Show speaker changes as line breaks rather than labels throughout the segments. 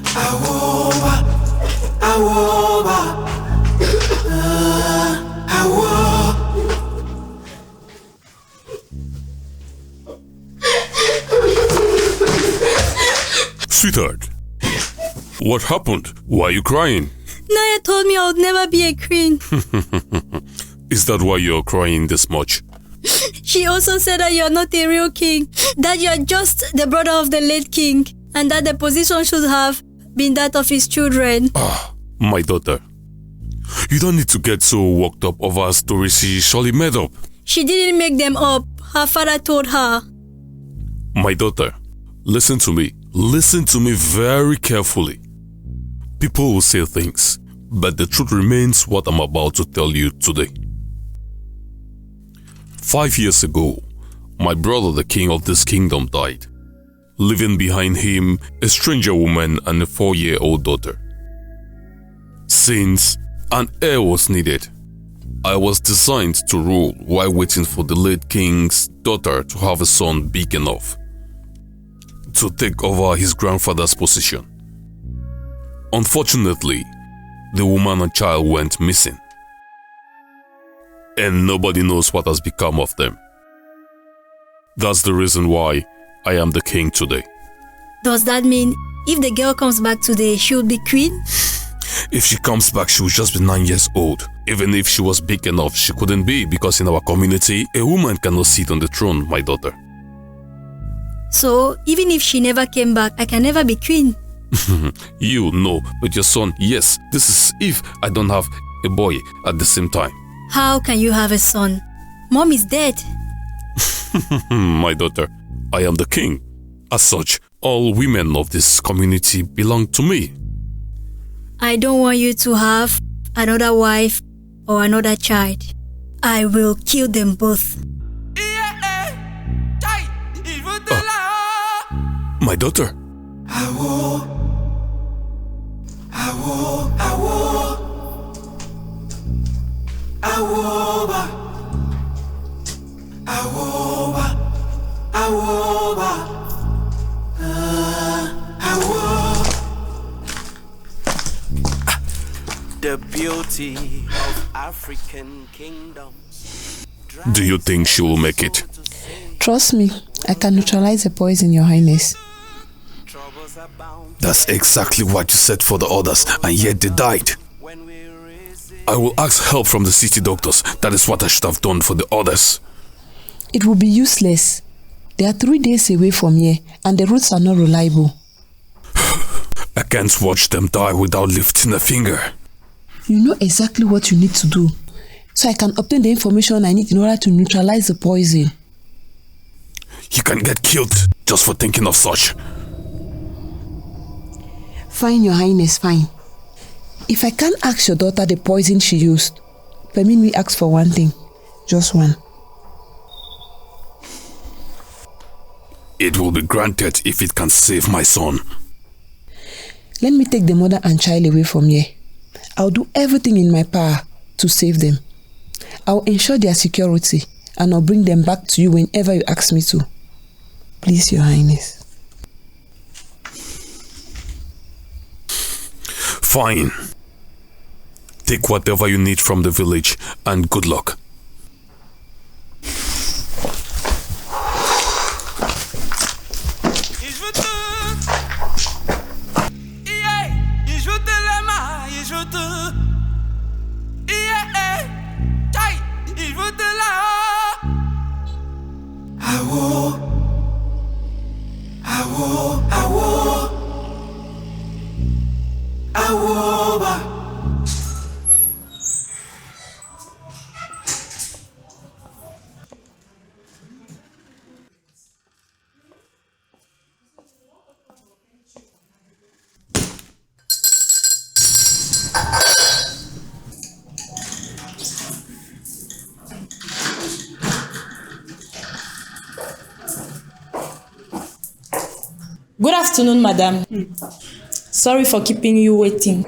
Awoba, awoba, awo.
Sweetheart, what happened? Why are you crying?
Naya told me I would never be a queen.
Is that why you're crying this much?
She also said that you're not a real king, that you're just the brother of the late king, and that the position should have been that of his children.
My daughter, you don't need to get so worked up over a story she surely made up.
She didn't make them up. Her father told her.
My daughter, listen to me. Listen to me very carefully. People will say things, but the truth remains what I'm about to tell you today. 5 years ago, my brother, the king of this kingdom, died, leaving behind him a stranger woman and a 4-year-old daughter. Since an heir was needed, I was designed to rule while waiting for the late king's daughter to have a son big enough to take over his grandfather's position. Unfortunately, the woman and child went missing, and nobody knows what has become of them. That's the reason why I am the king today.
Does that mean if the girl comes back today, she will be queen?
If she comes back, she will just be 9 years old. Even if she was big enough, she couldn't be, because in our community, a woman cannot sit on the throne, my daughter.
So, even if she never came back, I can never be queen.
You know, but your son, yes. This is if I don't have a boy at the same time.
How can you have a son? Mom is dead.
My daughter, I am the king. As such, all women of this community belong to me.
I don't want you to have another wife or another child. I will kill them both.
My daughter.
Awo, awo, awo, awoba, awoba, awoba, awo.
The beauty of African kingdoms.
Do you think she will make it?
Trust me, I can neutralize the poison, Your Highness.
That's exactly what you said for the others, and yet they died. I will ask help from the city doctors. That is what I should have done for the others.
It will be useless. They are 3 days away from here, and the routes are not reliable.
I can't watch them die without lifting a finger.
You know exactly what you need to do, so I can obtain the information I need in order to neutralize the poison.
You can get killed just for thinking of such.
Fine, Your Highness, fine. If I can't ask your daughter the poison she used, permit me ask for one thing. Just one.
It will be granted if it can save my son.
Let me take the mother and child away from here. I'll do everything in my power to save them. I'll ensure their security, and I'll bring them back to you whenever you ask me to. Please, Your Highness.
Fine. Take whatever you need from the village, and good luck.
Awo, awo, awo, awoba.
Good afternoon, madam. Sorry for keeping you waiting.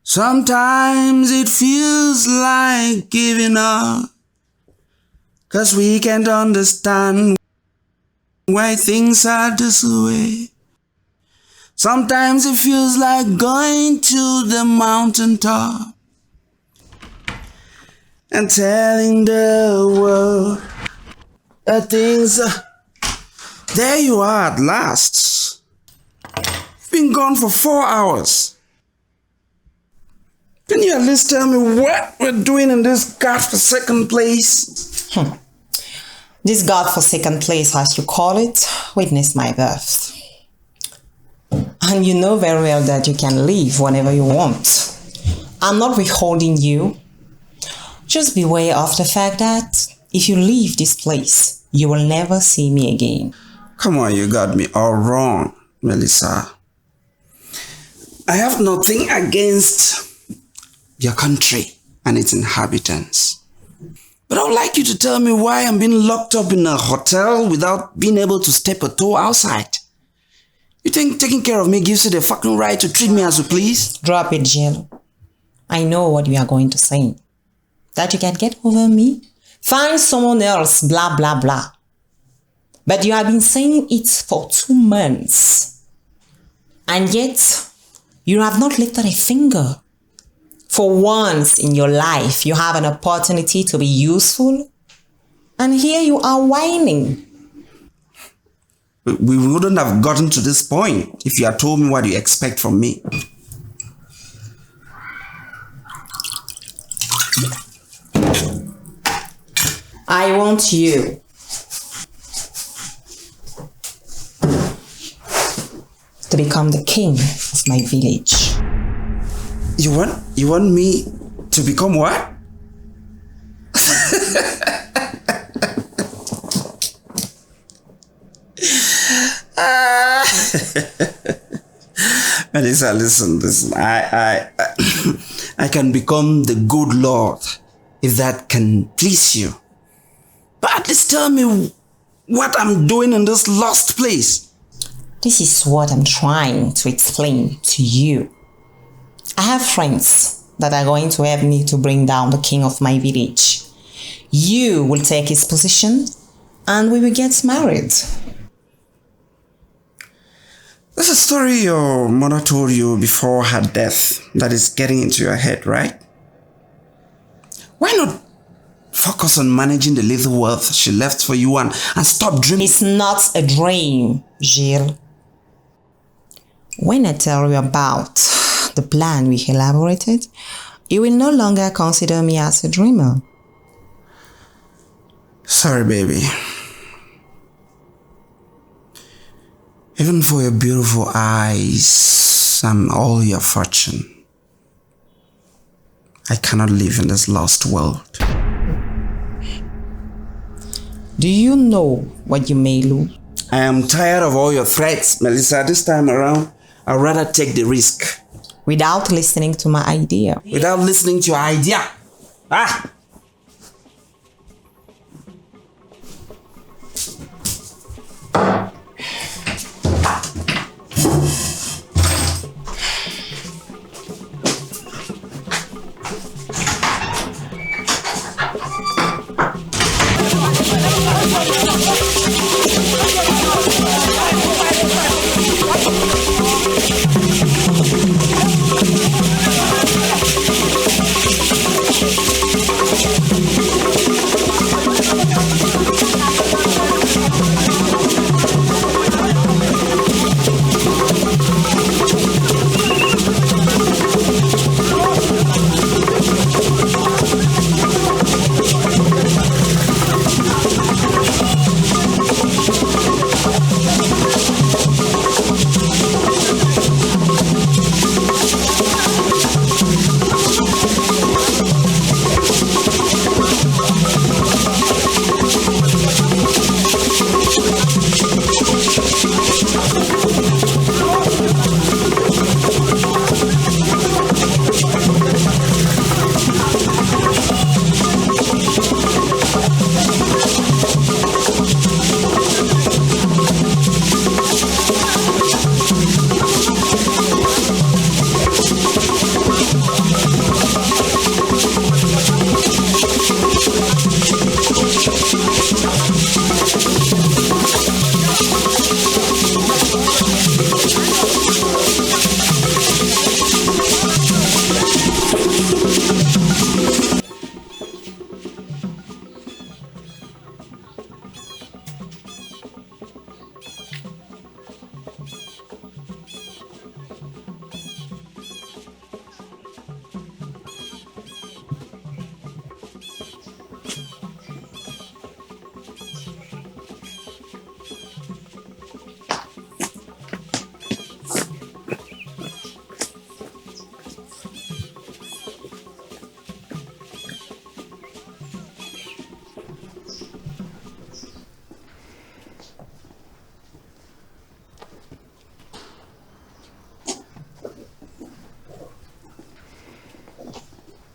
Sometimes it feels like giving up, 'cause we can't understand why things are this way. Sometimes it feels like going to the mountaintop and telling the world that things are... There you are at last. You've been gone for 4 hours. Can you at least tell me what we're doing in this godforsaken place?
This godforsaken place, as you call it, witnessed my birth. And you know very well that you can leave whenever you want. I'm not withholding you. Just beware of the fact that if you leave this place, you will never see me again.
Come on, you got me all wrong, Melissa. I have nothing against your country and its inhabitants. But I would like you to tell me why I'm being locked up in a hotel without being able to step a toe outside. You think taking care of me gives you the fucking right to treat me as you please?
Drop it, Jill. I know what you are going to say. That you can get over me? Find someone else, blah, blah, blah. But you have been saying it for 2 months. And yet, you have not lifted a finger. For once in your life, you have an opportunity to be useful. And here you are whining.
We wouldn't have gotten to this point if you had told me what you expect from me.
I want you to become the king of my village.
You want me to become what? Melissa, listen. I can become the good Lord if that can please you. But at least tell me what I'm doing in this lost place.
This is what I'm trying to explain to you. I have friends that are going to help me to bring down the king of my village. You will take his position and we will get married.
There's a story your mother told you before her death that is getting into your head, right? Why not focus on managing the little wealth she left for you and stop dreaming?
It's not a dream, Gilles. When I tell you about the plan we elaborated, you will no longer consider me as a dreamer.
Sorry, baby. Even for your beautiful eyes and all your fortune, I cannot live in this lost world.
Do you know what you may lose?
I am tired of all your threats, Melissa. This time around, I'd rather take the risk.
Without listening to my idea.
Without listening to your idea.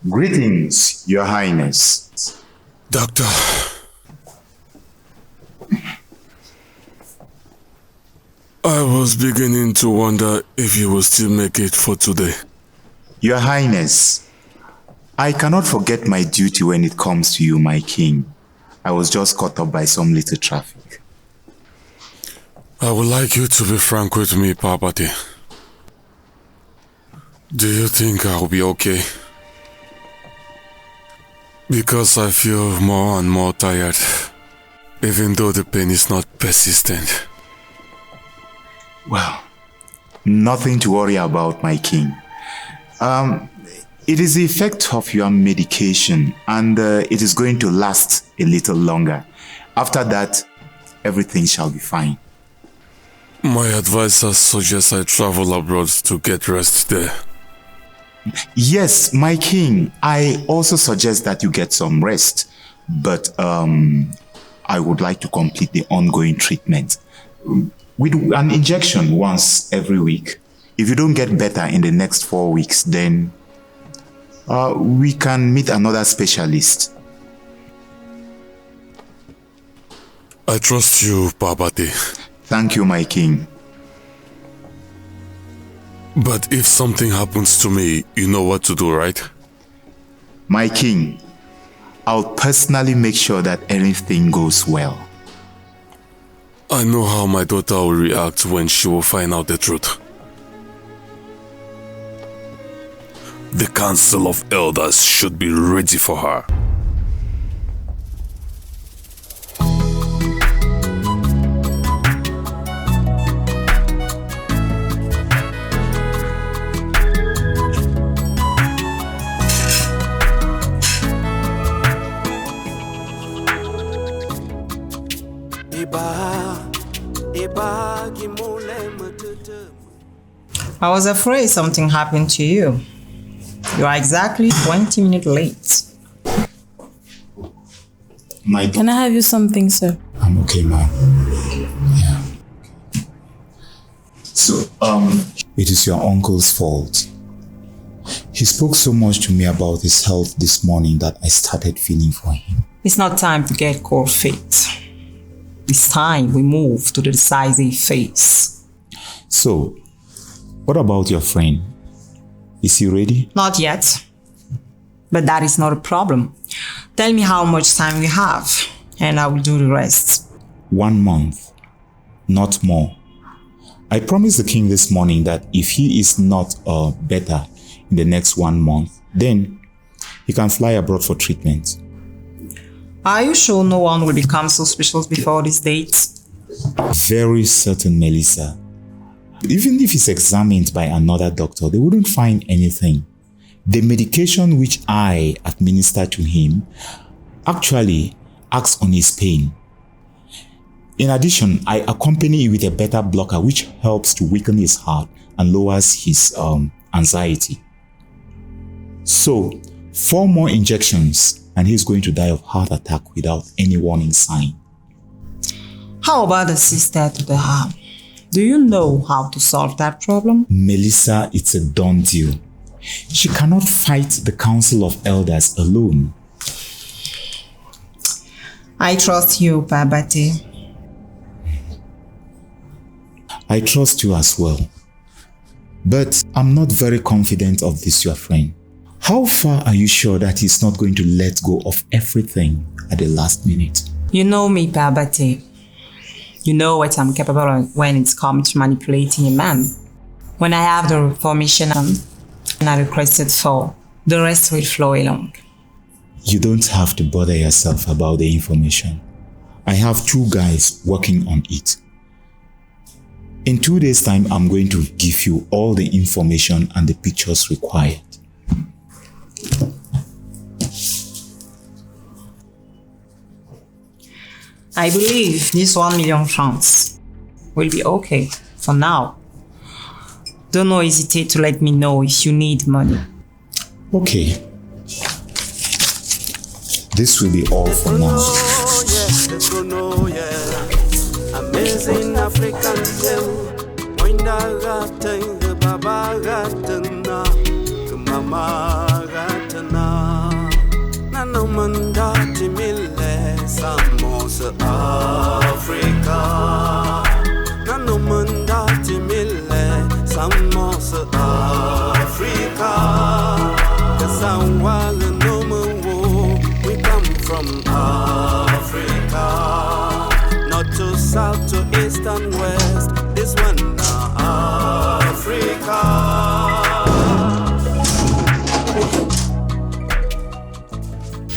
Greetings, Your Highness.
Doctor. I was beginning to wonder if you will still make it for today.
Your Highness, I cannot forget my duty when it comes to you, my king. I was just caught up by some little traffic.
I would like you to be frank with me, Parvati. Do you think I'll be okay? Because I feel more and more tired, even though the pain is not persistent.
Well, nothing to worry about, my king. It is the effect of your medication, and it is going to last a little longer. After that, everything shall be fine.
My advisor suggests I travel abroad to get rest there.
Yes, my king. I also suggest that you get some rest, but I would like to complete the ongoing treatment with an injection once every week. If you don't get better in the next 4 weeks, then we can meet another specialist.
I trust you, Parvati.
Thank you, my king.
But if something happens to me, you know what to do, right?
My king, I'll personally make sure that everything goes well.
I know how my daughter will react when she will find out the truth. The Council of Elders should be ready for her.
I was afraid something happened to you. You are exactly 20 minutes late.
Can I have you something, sir?
I'm okay, ma'am. Yeah. So, it is your uncle's fault. He spoke so much to me about his health this morning that I started feeling for him.
It's not time to get cold feet. It's time we move to the decisive phase.
So, what about your friend? Is he ready?
Not yet. But that is not a problem. Tell me how much time we have, and I will do the rest.
1 month, not more. I promised the king this morning that if he is not better in the next 1 month, then he can fly abroad for treatment.
Are you sure no one will become suspicious before this date?
Very certain, Melissa. Even if he's examined by another doctor, they wouldn't find anything. The medication which I administer to him actually acts on his pain. In addition, I accompany it with a beta blocker which helps to weaken his heart and lowers his anxiety. So, 4 more injections and he's going to die of heart attack without any warning sign.
How about the sister to the harm? Do you know how to solve that problem?
Melissa, it's a done deal. She cannot fight the Council of Elders alone.
I trust you, Parvati.
I trust you as well. But I'm not very confident of this, your friend. How far are you sure that he's not going to let go of everything at the last minute?
You know me, Parvati. You know what I'm capable of when it's come to manipulating a man. When I have the information and I requested for, the rest will flow along.
You don't have to bother yourself about the information. I have 2 guys working on it. In 2 days' time, I'm going to give you all the information and the pictures required.
I believe this 1 million francs will be okay for now. Don't hesitate to let me know if you need money.
Okay. This will be all for now.
Amazing African tale. Winda gata, Baba gata na, Mama gata na.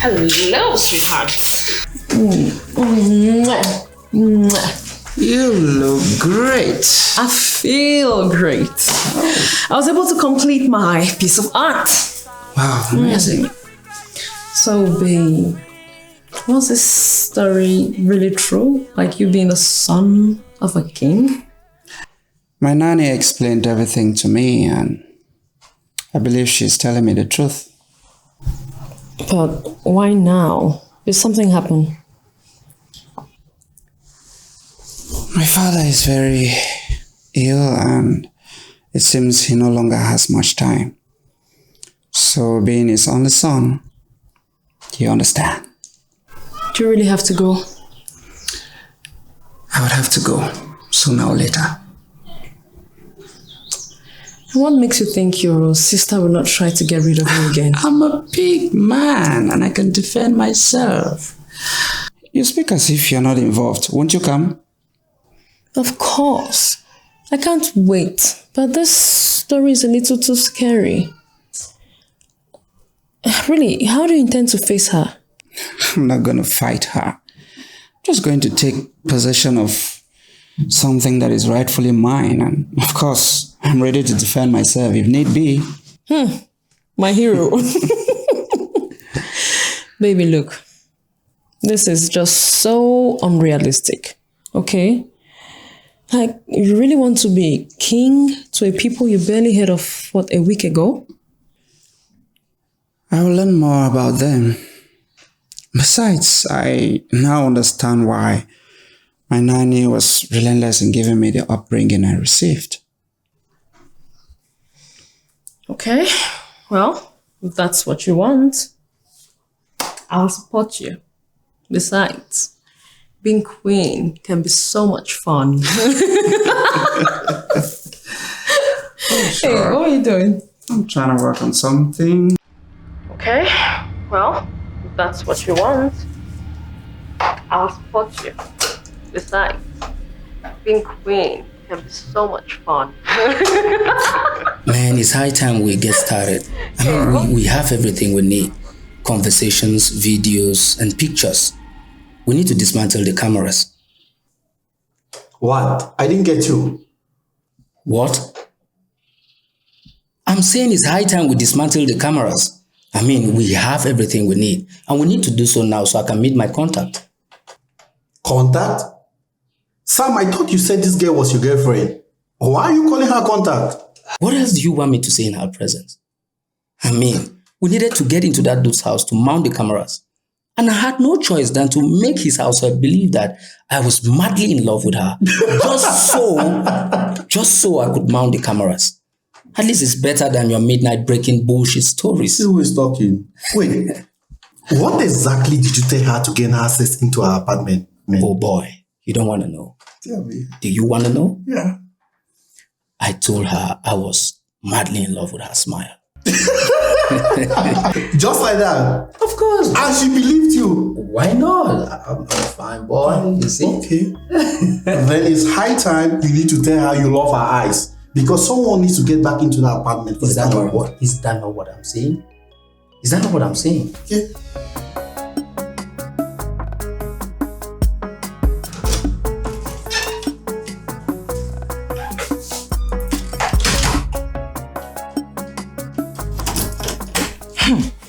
Hello, sweetheart.
You look great.
I feel great. I was able to complete my piece of art.
Wow, amazing.
So, babe, was this story really true? Like you being the son of a king?
My nanny explained everything to me, and I believe she's telling me the truth.
But why now? Did something happen?
My father is very ill, and it seems he no longer has much time. So, being his only son, you understand?
Do you really have to go?
I would have to go sooner or later.
What makes you think your sister will not try to get rid of you again?
I'm a big man and I can defend myself. You speak as if you're not involved. Won't you come?
Of course. I can't wait. But this story is a little too scary. Really, how do you intend to face her?
I'm not going to fight her. I'm just going to take possession of something that is rightfully mine. And of course, I'm ready to defend myself if need be.
My hero. Baby, look. This is just so unrealistic. Okay? Like, you really want to be king to a people you barely heard of, what, a week ago?
I will learn more about them. Besides, I now understand why my nanny was relentless in giving me the upbringing I received.
Okay, well, if that's what you want, I'll support you. Besides, being queen can be so much fun. Hey, what are you doing?
I'm trying to work on something.
Okay, well, if that's what you want, I'll support you. Besides, being queen can be so much fun.
Man, it's high time we get started. I mean, we have everything we need. Conversations, videos, and pictures. We need to dismantle the cameras.
What? I didn't get you.
What? I'm saying it's high time we dismantle the cameras. I mean, we have everything we need. And we need to do so now so I can meet my contact.
Contact? Sam, I thought you said this girl was your girlfriend. Why are you calling her contact?
What else do you want me to say in her presence? I mean, we needed to get into that dude's house to mount the cameras. And I had no choice than to make his housewife believe that I was madly in love with her. just so I could mount the cameras. At least it's better than your midnight breaking bullshit stories.
Who is talking? Wait, what exactly did you tell her to gain access into her apartment? Man?
Oh boy, you don't want to know.
Tell me.
Do you want to know?
Yeah.
I told her I was madly in love with her smile.
Just like that?
Of course.
And she believed you?
Why not? I'm a fine boy, you see.
Okay. Then it's high time you need to tell her you love her eyes. Because someone needs to get back into that apartment.
Is that not what I'm saying? Is that not what I'm saying?
Yeah.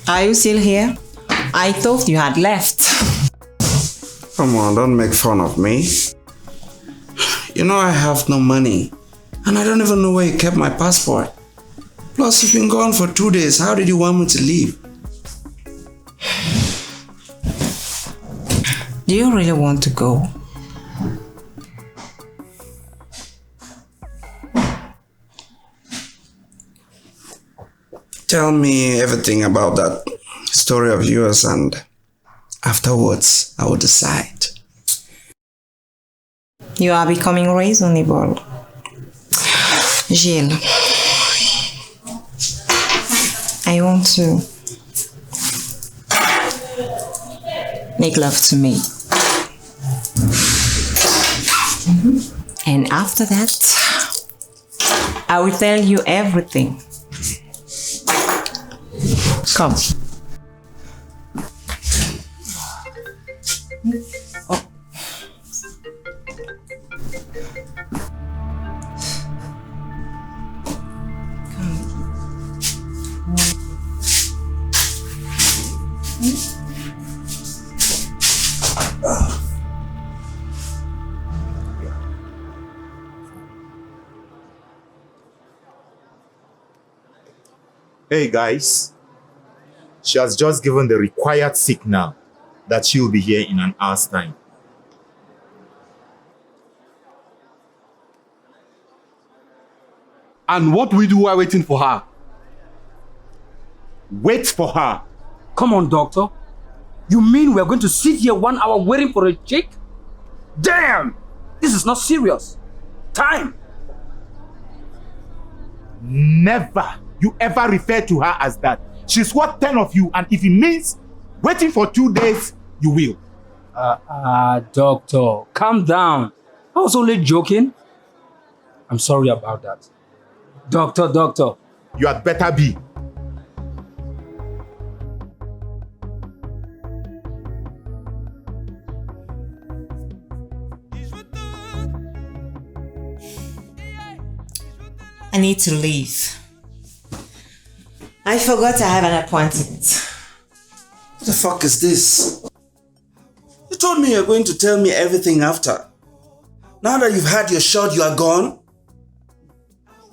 Are you still here? I thought you had left.
Come on, don't make fun of me. You know I have no money. And I don't even know where you kept my passport. Plus, you've been gone for 2 days. How did you want me to leave?
Do you really want to go?
Tell me everything about that story of yours, and afterwards I will decide.
You are becoming reasonable. Gilles, I want to make love to me. And after that, I will tell you everything. Come.
Hey guys, she has just given the required signal that she will be here in an hour's time.
And what do we do while waiting for her?
Wait for her.
Come on, doctor. You mean we're going to sit here 1 hour waiting for a chick? Damn! This is not serious. Time!
Never you ever refer to her as that. She's worth 10 of you, and if it means waiting for 2 days, you will.
Doctor, calm down. I was only joking. I'm sorry about that. Doctor.
You had better be.
I need to leave. I forgot I have an appointment.
What the fuck is this? You told me you're going to tell me everything after. Now that you've had your shot, you are gone?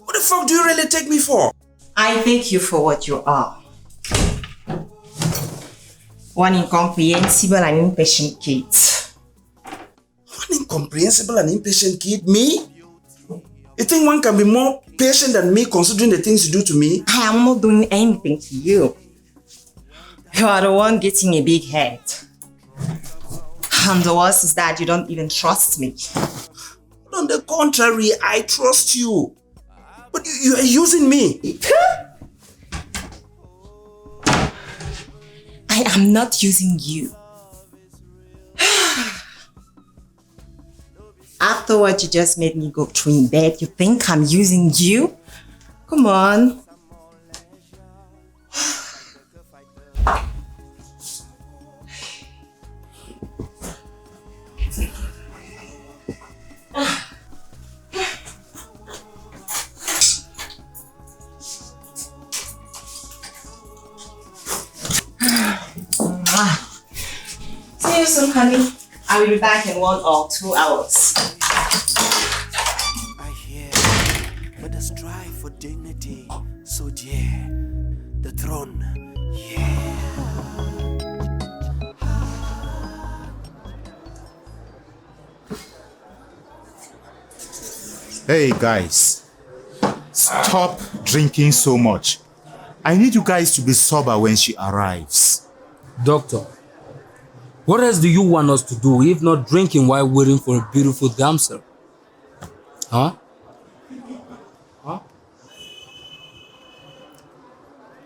What the fuck do you really take me for?
I take you for what you are. One incomprehensible and impatient kid.
One incomprehensible and impatient kid? Me? You think one can be more patient than me considering the things you do to me?
I am not doing anything to you. You are the one getting a big head. And the worst is that you don't even trust me.
On the contrary, I trust you. But you are using me.
I am not using you. After what you just made me go through in bed, you think I'm using you? Come on. See you soon, honey. I will be back in 1 or 2 hours.
I hear with a strive for dignity, so dear, the throne, yeah.
Hey guys, stop drinking so much. I need you guys to be sober when she arrives.
Doctor, what else do you want us to do if not drinking while waiting for a beautiful damsel? Huh?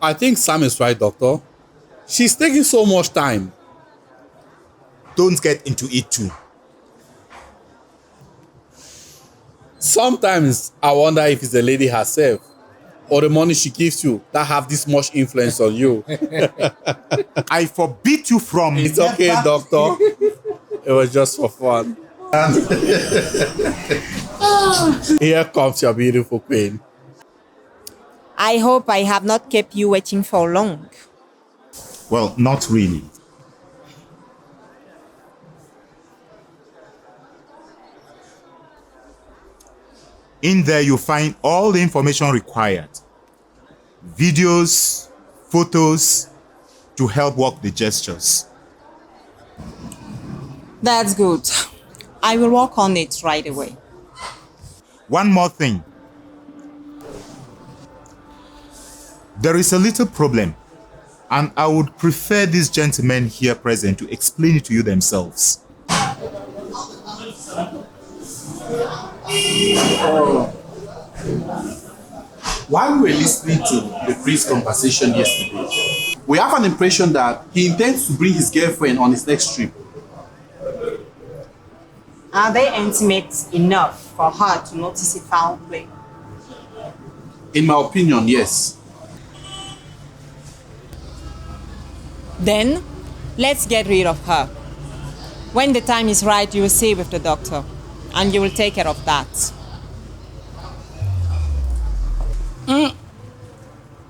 I think Sam is right, Doctor. She's taking so much time.
Don't get into it too.
Sometimes I wonder if it's the lady herself or the money she gives you that have this much influence on you.
I forbid you from...
It's okay, Doctor. It was just for fun. Here comes your beautiful queen.
I hope I have not kept you waiting for long.
Well, not really. In there, you'll find all the information required. Videos, photos, to help work the gestures.
That's good. I will work on it right away.
One more thing. There is a little problem, and I would prefer these gentlemen here present to explain it to you themselves.
While we were listening to the priest's conversation yesterday, we have an impression that he intends to bring his girlfriend on his next trip.
Are they intimate enough for her to notice a foul play?
In my opinion, yes.
Then, let's get rid of her. When the time is right, you will see with the doctor, and you will take care of that.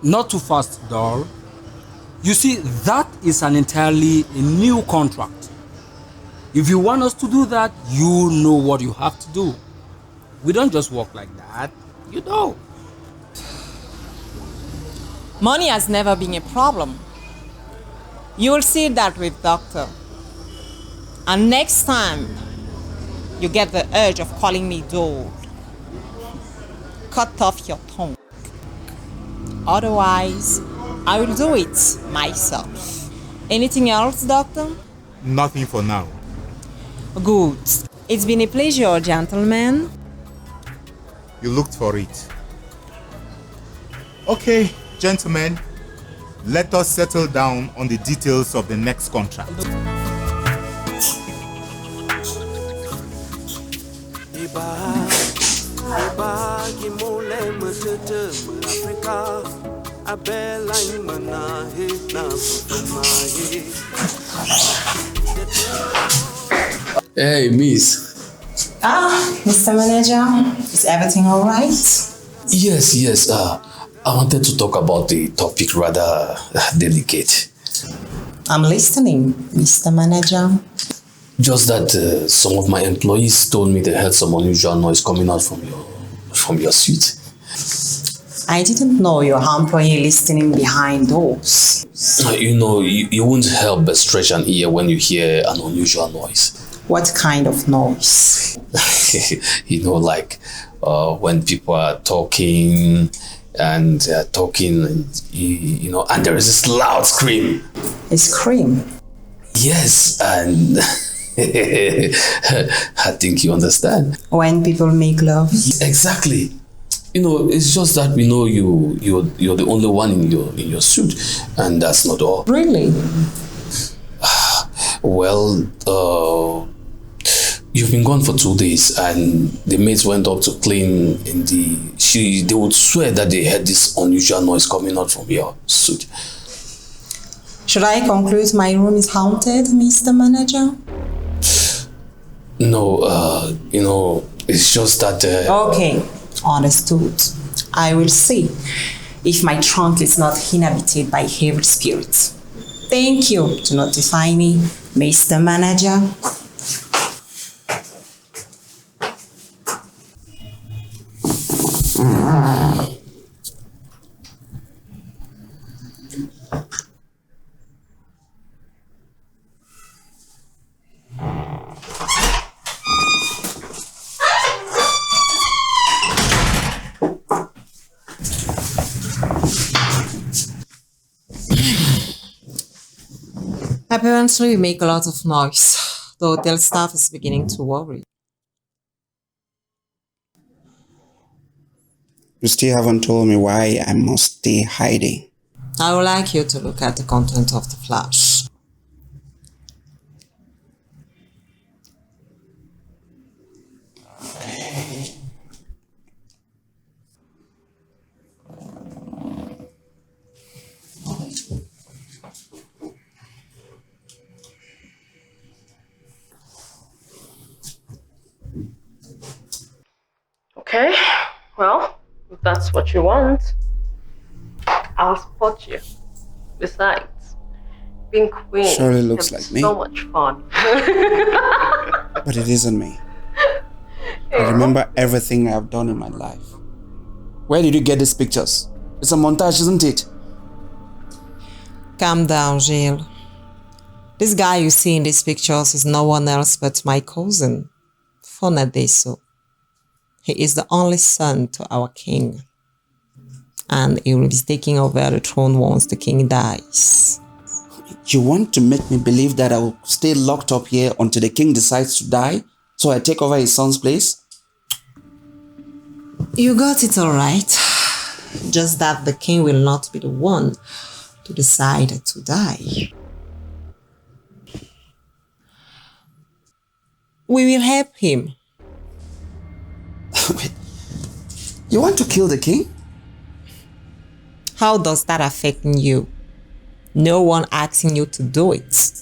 Not too fast, doll. You see, that is an entirely new contract. If you want us to do that, you know what you have to do. We don't just walk like that, you know.
Money has never been a problem. You will see that with doctor. And next time you get the urge of calling me doll, cut off your tongue. Otherwise, I will do it myself. Anything else, doctor?
Nothing for now.
Good. It's been a pleasure, gentlemen.
You looked for it. Okay, gentlemen, let us settle down on the details of the next contract.
Hey, Miss.
Mr. Manager, is everything all right?
Yes. I wanted to talk about the topic rather delicate.
I'm listening, Mr. Manager.
Just that some of my employees told me they heard some unusual noise coming out from your suite.
I didn't know your employee listening behind doors.
You know, you won't help but stretch an ear when you hear an unusual noise.
What kind of noise?
You know, like when people are talking and you know, and there is this loud scream.
A scream?
Yes, and I think you understand.
When people make love?
Exactly. You know, it's just that we know you're the only one in your suit, and that's not all.
Really?
Well, you've been gone for 2 days, and the maids went up to clean they would swear that they heard this unusual noise coming out from your suit.
Should I conclude my room is haunted, Mr. Manager?
No, you know, it's just that...
Okay, understood. I will see if my trunk is not inhabited by evil spirits. Thank you to notify me, Mr. Manager. Apparently, we make a lot of noise. The hotel staff is beginning to worry.
You still haven't told me why I must stay hiding.
I would like you to look at the content of the flash.
Okay, well, if that's what you want, I'll support you. Besides, being queen
Surely looks
can be
like me.
so much fun.
But it isn't me. I remember everything I've done in my life. Where did you get these pictures? It's a montage, isn't it?
Calm down, Gilles. This guy you see in these pictures is no one else but my cousin, Fonadeso. He is the only son to our king, and he will be taking over the throne once the king dies.
You want to make me believe that I will stay locked up here until the king decides to die, so I take over his son's place?
You got it all right. Just that the king will not be the one to decide to die. We will help him.
Wait, you want to kill the king?
How does that affect you? No one asking you to do it.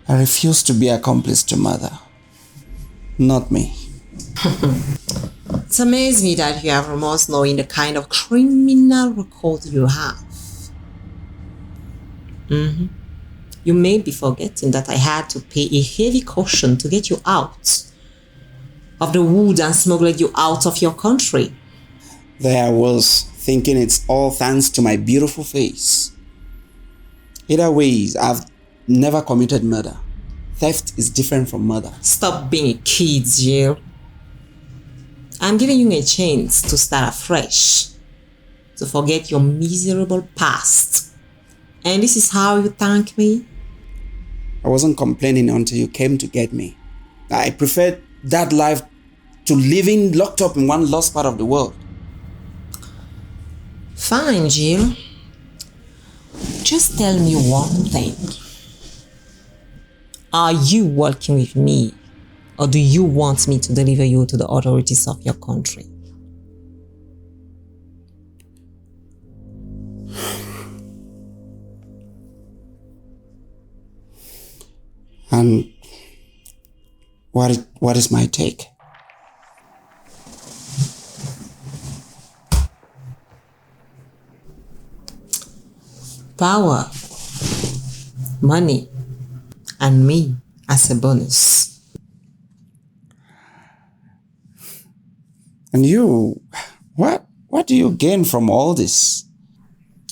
I refuse to be accomplice to mother. Not me.
It amazes me that you have remorse knowing the kind of criminal record you have. You may be forgetting that I had to pay a heavy caution to get you out of the wood and smuggled you out of your country.
There I was, thinking it's all thanks to my beautiful face. Either ways, I've never committed murder. Theft is different from murder.
Stop being a kid, Jill. I'm giving you a chance to start afresh, to forget your miserable past. And this is how you thank me?
I wasn't complaining until you came to get me. I preferred that life to living locked up in one lost part of the world.
Fine, Jill. Just tell me one thing. Are you working with me, or do you want me to deliver you to the authorities of your country?
And what is my take?
Power, money, and me as a bonus.
And you, what do you gain from all this?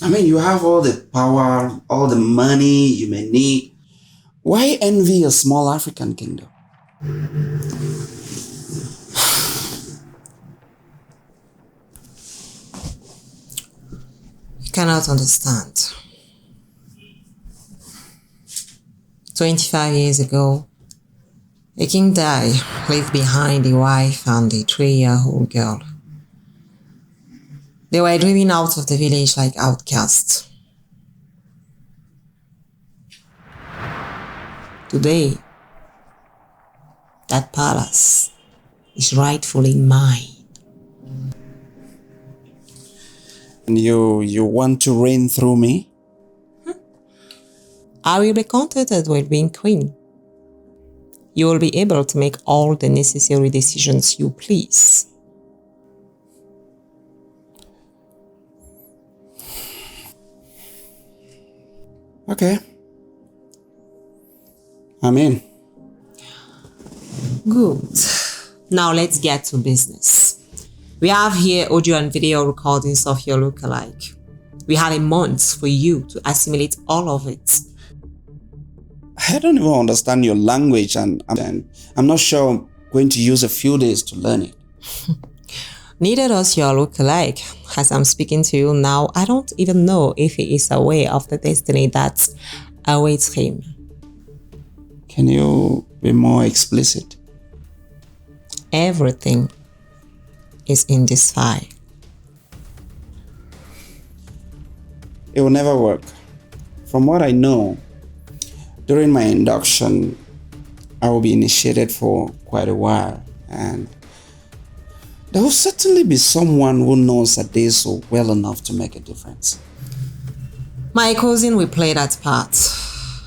I mean, you have all the power, all the money you may need. Why envy a small African kingdom?
You cannot understand. 25 years ago, a king died, left behind a wife and a 3-year-old girl. They were driven out of the village like outcasts. Today, that palace is rightfully mine.
And you want to reign through me?
I will be contented with being queen. You will be able to make all the necessary decisions you please.
Okay. I'm in.
Good. Now let's get to business. We have here audio and video recordings of your lookalike. We have a month for you to assimilate all of it.
I don't even understand your language, and I'm not sure I'm going to use a few days to learn it.
Neither does your lookalike. As I'm speaking to you now, I don't even know if he is aware of the destiny that awaits him.
Can you be more explicit?
Everything is in this file.
It will never work. From what I know, during my induction, I will be initiated for quite a while, and there will certainly be someone who knows Adeso well enough to make a difference.
My cousin will play that part.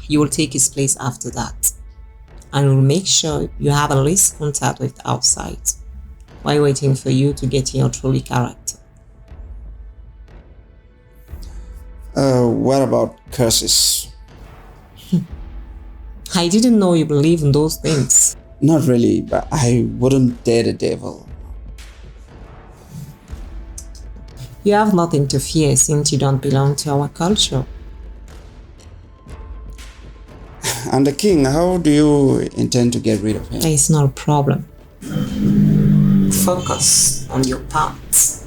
You will take his place after that, and will make sure you have at least contact with the outside while waiting for you to get your truly character.
What about curses?
I didn't know you believe in those things.
Not really, but I wouldn't dare the devil.
You have nothing to fear since you don't belong to our culture.
And the king, how do you intend to get rid of him?
It's not a problem. Focus on your parts.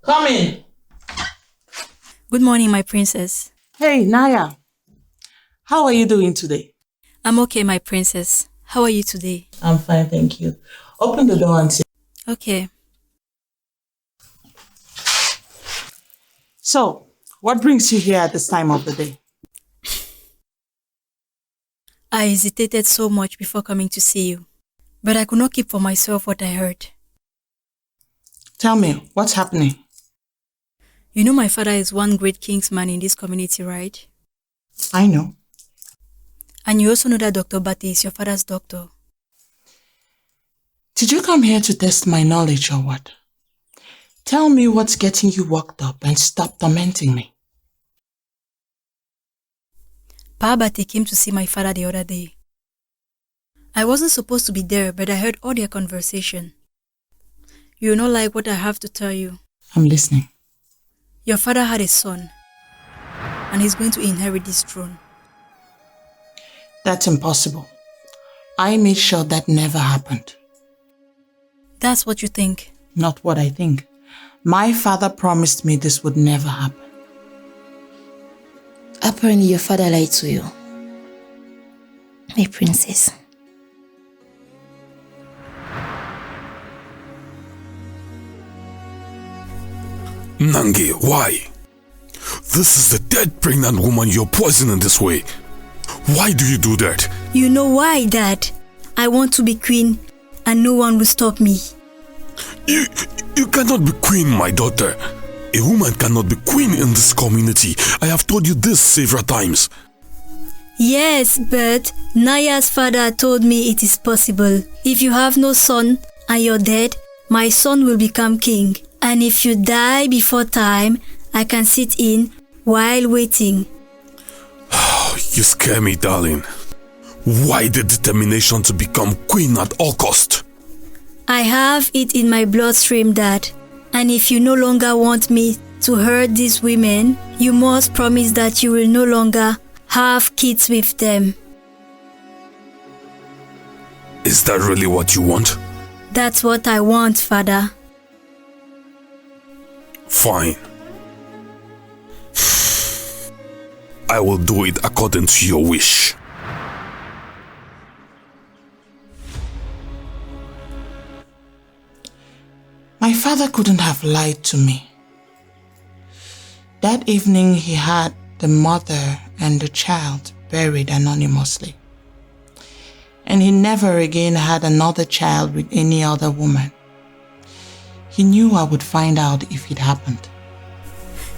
Come in.
Good morning, my princess.
Hey, Naya. How are you doing today?
I'm okay, my princess. How are you today?
I'm fine, thank you. Open the door and sit.
Okay.
So, what brings you here at this time of the day?
I hesitated so much before coming to see you, but I could not keep for myself what I heard.
Tell me, what's happening?
You know my father is one great kingsman in this community, right?
I know.
And you also know that Dr. Batty is your father's doctor.
Did you come here to test my knowledge or what? Tell me what's getting you worked up and stop tormenting me.
Pa Batty came to see my father the other day. I wasn't supposed to be there, but I heard all their conversation. You know like what I have to tell you.
I'm listening.
Your father had a son, and he's going to inherit this throne.
That's impossible. I made sure that never happened.
That's what you think?
Not what I think. My father promised me this would never happen.
Apparently your father lied to you. My princess.
Nangi, why? This is the dead pregnant woman you're poisoning this way. Why do you do that?
You know why, Dad? I want to be queen and no one will stop me.
You cannot be queen, my daughter. A woman cannot be queen in this community. I have told you this several times.
Yes, but Naya's father told me it is possible. If you have no son and you're dead, my son will become king. And if you die before time, I can sit in while waiting.
You scare me, darling. Why the determination to become queen at all cost?
I have it in my bloodstream, Dad. And if you no longer want me to hurt these women, you must promise that you will no longer have kids with them.
Is that really what you want?
That's what I want, Father.
Fine. I will do it according to your wish.
My father couldn't have lied to me. That evening he had the mother and the child buried anonymously. And he never again had another child with any other woman. He knew I would find out if it happened.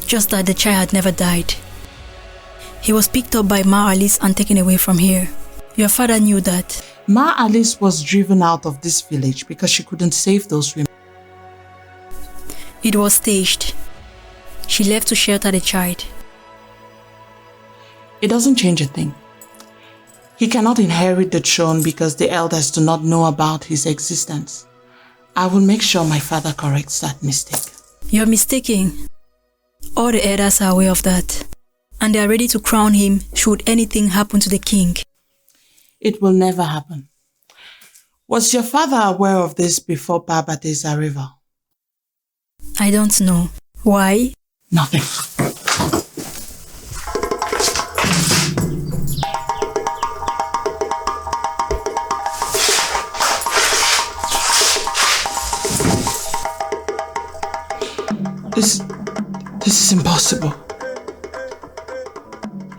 Just that the child had never died. He was picked up by Ma Alice and taken away from here. Your father knew that.
Ma Alice was driven out of this village because she couldn't save those women.
It was staged. She left to shelter the child.
It doesn't change a thing. He cannot inherit the throne because the elders do not know about his existence. I will make sure my father corrects that mistake.
You're mistaken. All the elders are aware of that. And they are ready to crown him should anything happen to the king.
It will never happen. Was your father aware of this before Babate's arrival?
I don't know. Why?
Nothing. This is impossible.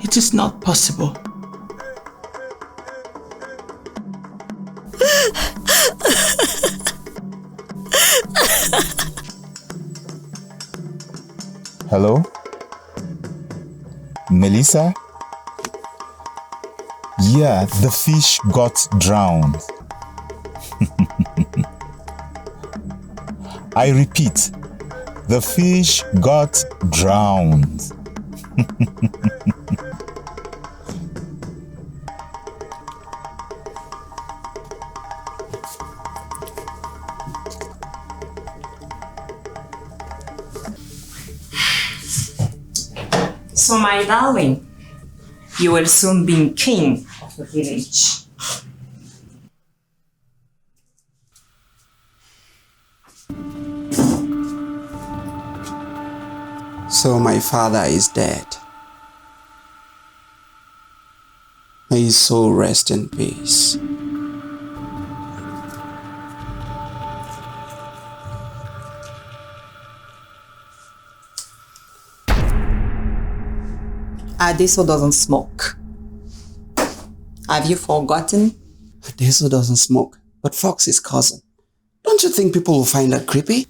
It is not possible.
Hello? Melissa? Yeah, the fish got drowned. I repeat, the fish got drowned.
So, my darling, you will soon be king of the village.
So my father is dead. May his soul rest in peace.
Adeso doesn't smoke. Have you forgotten?
Adeso doesn't smoke, but Fox is cousin. Don't you think people will find that creepy?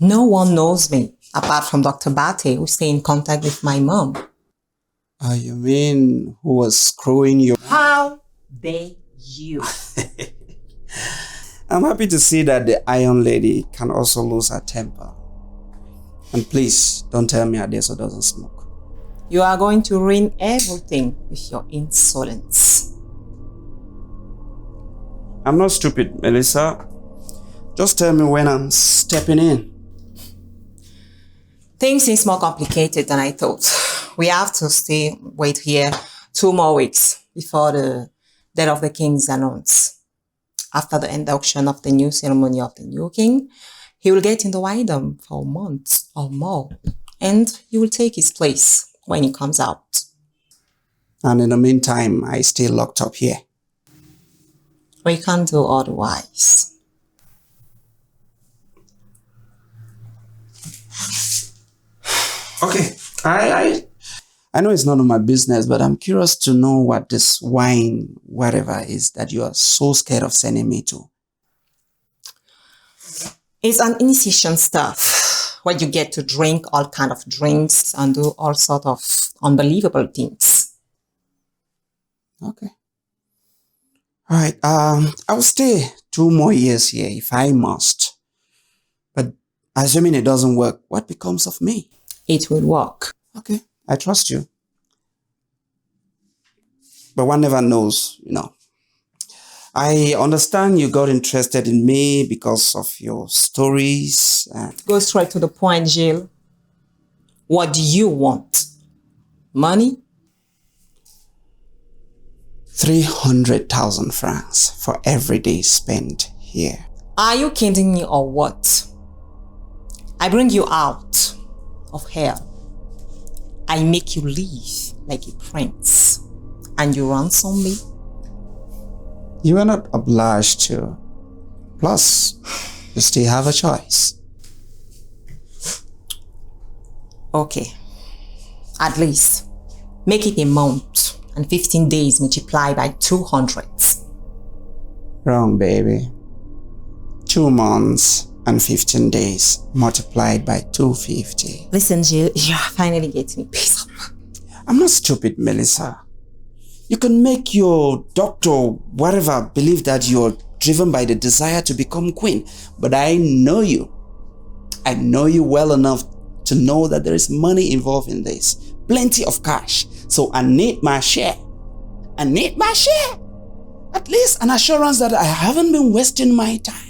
No one knows me. Apart from Dr. Bate, who stay in contact with my mom.
You mean who was screwing you?
How dare you?
I'm happy to see that the Iron Lady can also lose her temper. And please, don't tell me Adeso doesn't smoke.
You are going to ruin everything with your insolence.
I'm not stupid, Melissa. Just tell me when I'm stepping in.
Things seem more complicated than I thought. We have to wait here 2 more weeks before the death of the king is announced. After the induction of the new ceremony of the new king, he will get in the Widom for months or more, and he will take his place when he comes out.
And in the meantime, I stay locked up here.
We can't do otherwise.
Okay, I know it's none of my business, but I'm curious to know what this wine, whatever is that you are so scared of sending me to.
It's an initiation stuff where you get to drink all kind of drinks and do all sort of unbelievable things.
Okay. All right. I'll stay 2 more years here if I must. But assuming it doesn't work, what becomes of me?
It will work.
Okay. I trust you. But one never knows, I understand you got interested in me because of your stories.
Go straight to the point, Jill. What do you want? Money?
300,000 francs for every day spent here.
Are you kidding me or what? I bring you out of hell. I make you live like a prince. And you ransom me?
You are not obliged to. Plus, you still have a choice.
Okay. At least, make it a month and 15 days multiplied by 200.
Wrong, baby. 2 months and 15 days multiplied by 250.
Listen, Jill, you're finally getting me pissed off.
I'm not stupid, Melissa. You can make your doctor, whatever, believe that you're driven by the desire to become queen. But I know you. I know you well enough to know that there is money involved in this. Plenty of cash. So I need my share. I need my share. At least an assurance that I haven't been wasting my time.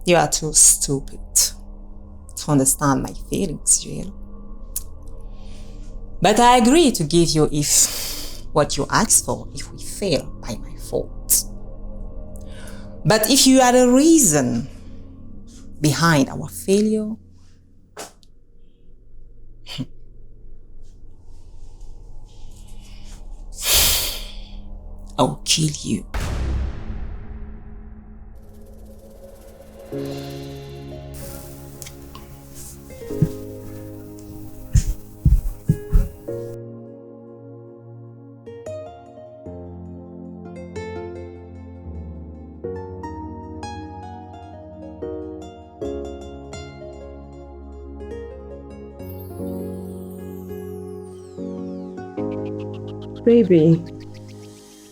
You are too stupid to understand my feelings, Jill. But I agree to give you what you asked for if we fail by my fault. But if you are the reason behind our failure, I'll kill you.
Baby,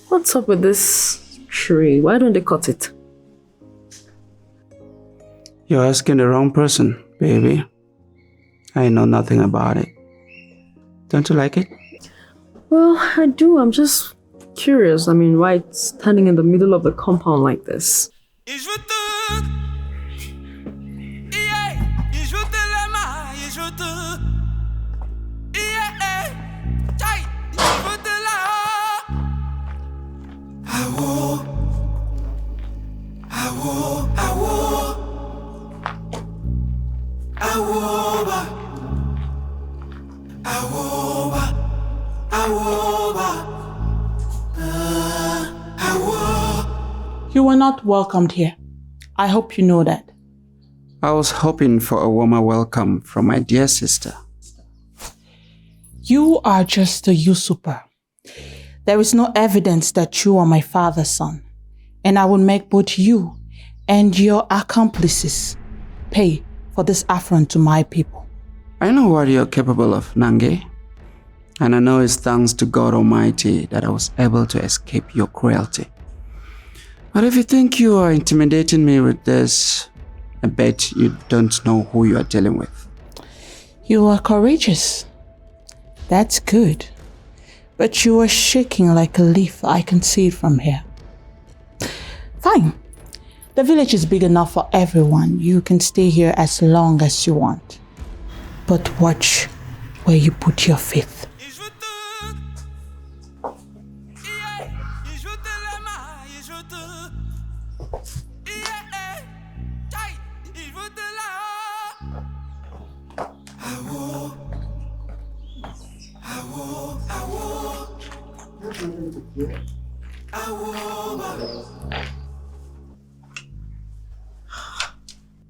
what's up with this tree? Why don't they cut it?
You're asking the wrong person, baby. I know nothing about it. Don't you like it?
Well, I do. I'm just curious. I mean, why it's standing in the middle of the compound like this?
You were not welcomed here. I hope you know that.
I was hoping for a warmer welcome from my dear sister.
You are just a usurper. There is no evidence that you are my father's son, and I will make both you and your accomplices pay for this affront to my people.
I know what you're capable of, Nange. And I know it's thanks to God Almighty that I was able to escape your cruelty. But if you think you are intimidating me with this, I bet you don't know who you are dealing with.
You are courageous. That's good. But you are shaking like a leaf. I can see it from here. Fine. The village is big enough for everyone. You can stay here as long as you want. But watch where you put your faith.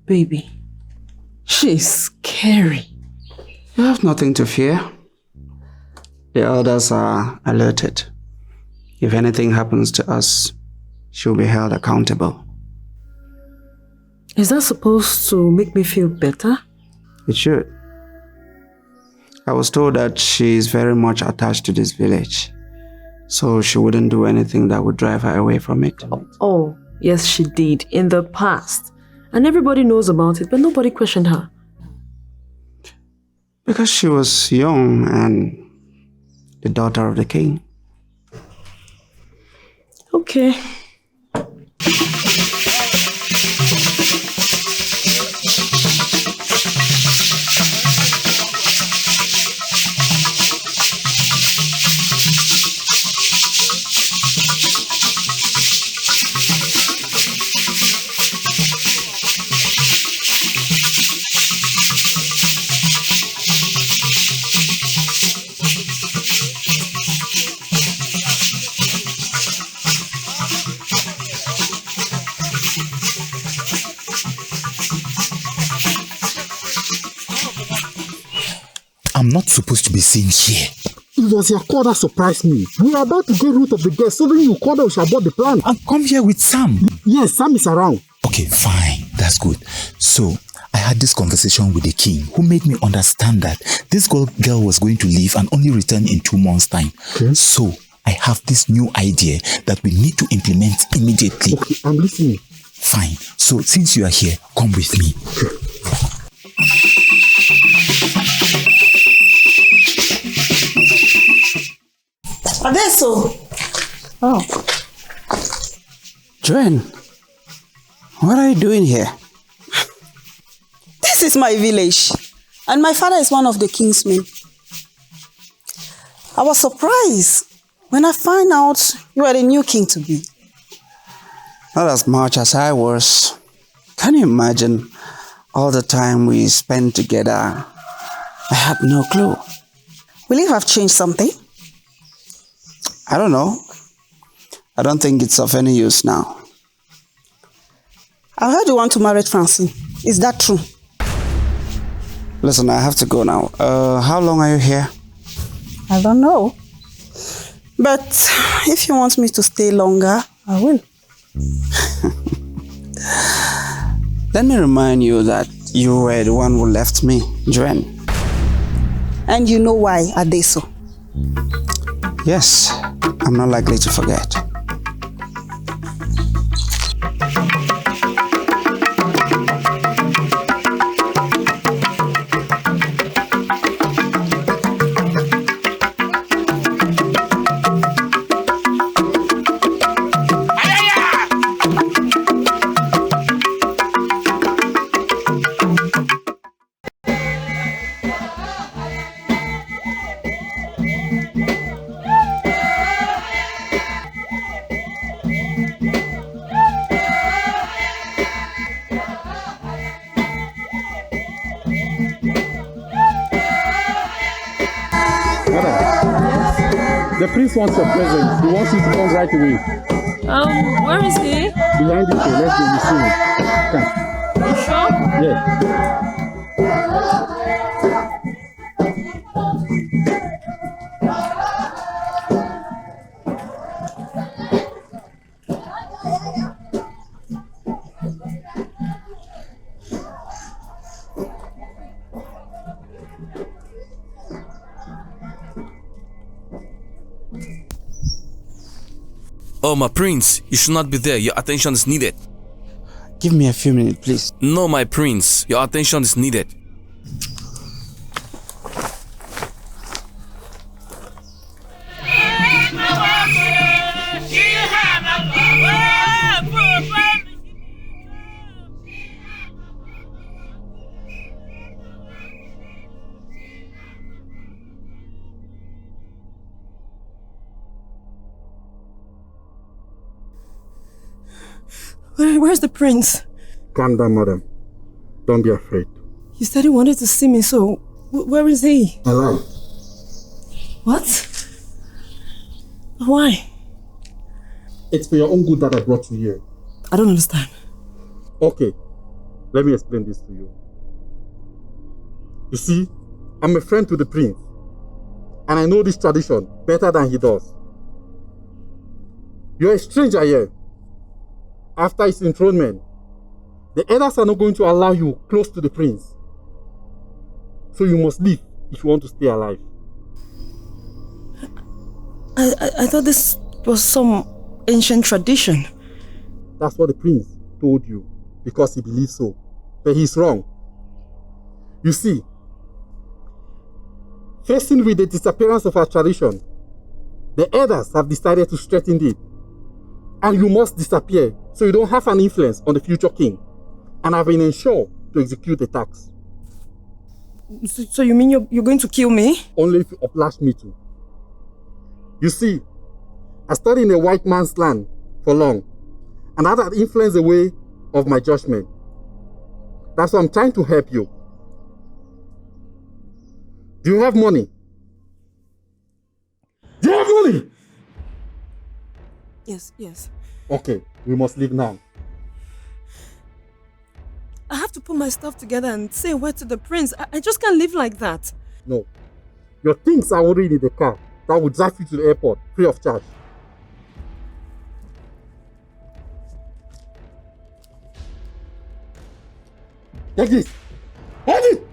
Baby, she's scary.
You have nothing to fear. The elders are alerted. If anything happens to us, she'll be held accountable.
Is that supposed to make me feel better?
It should. I was told that she is very much attached to this village, so she wouldn't do anything that would drive her away from it.
Oh, yes, she did in the past. And everybody knows about it, but nobody questioned her.
Because she was young and the daughter of the king.
Okay.
I'm not supposed to be seen here.
It was your call that surprised me. We are about to get rid of the guests, so then you called that we shall abort the plan.
And come here with Sam.
Yes, Sam is around.
Okay, fine. That's good. So, I had this conversation with the king, who made me understand that this girl was going to leave and only return in 2 months' time.
Okay.
So, I have this new idea that we need to implement immediately.
Okay, I'm listening.
Fine. So, since you are here, come with me.
Adesso!
Oh.
Joanne, what are you doing here?
This is my village, and my father is one of the king's men. I was surprised when I found out you are the new king to be.
Not as much as I was. Can you imagine all the time we spent together? I had no clue.
Will you have changed something?
I don't know. I don't think it's of any use now.
I heard you want to marry Francine. Is that true?
Listen, I have to go now. How long are you here?
I don't know. But if you want me to stay longer, I will.
Let me remind you that you were the one who left me, Joanne.
And you know why, Adesso?
Yes, I'm not likely to forget.
The prince wants your present. He wants you to come right away.
Where is he?
Behind you, let's go. You see him. Come.
You sure?
Yeah.
Oh, my prince, you should not be there. Your attention is needed.
Give me a few minutes, please.
No, my prince, your attention is needed.
Where's the prince?
Calm down, madam. Don't be afraid.
You said he wanted to see me, so where is he?
Alive.
What? Why?
It's for your own good that I brought you here.
I don't understand.
Okay, let me explain this to you. You see, I'm a friend to the prince, and I know this tradition better than he does. You're a stranger here. After his enthronement, the elders are not going to allow you close to the prince. So you must leave if you want to stay alive.
I thought this was some ancient tradition.
That's what the prince told you because he believes so. But he's wrong. You see, facing with the disappearance of our tradition, the elders have decided to strengthen it. And you must disappear so you don't have an influence on the future king. And I've been ensured to execute the tax.
So you mean you're going to kill me?
Only if you oblige me to. You see, I studied in a white man's land for long, and that had influenced the way of my judgment. That's why I'm trying to help you. Do you have money? Do you have money?
Yes.
Okay, we must leave now.
I have to put my stuff together and say a word to the prince. I just can't live like that.
No. Your things are already in the car that will drive you to the airport free of charge. Take this. Hold it!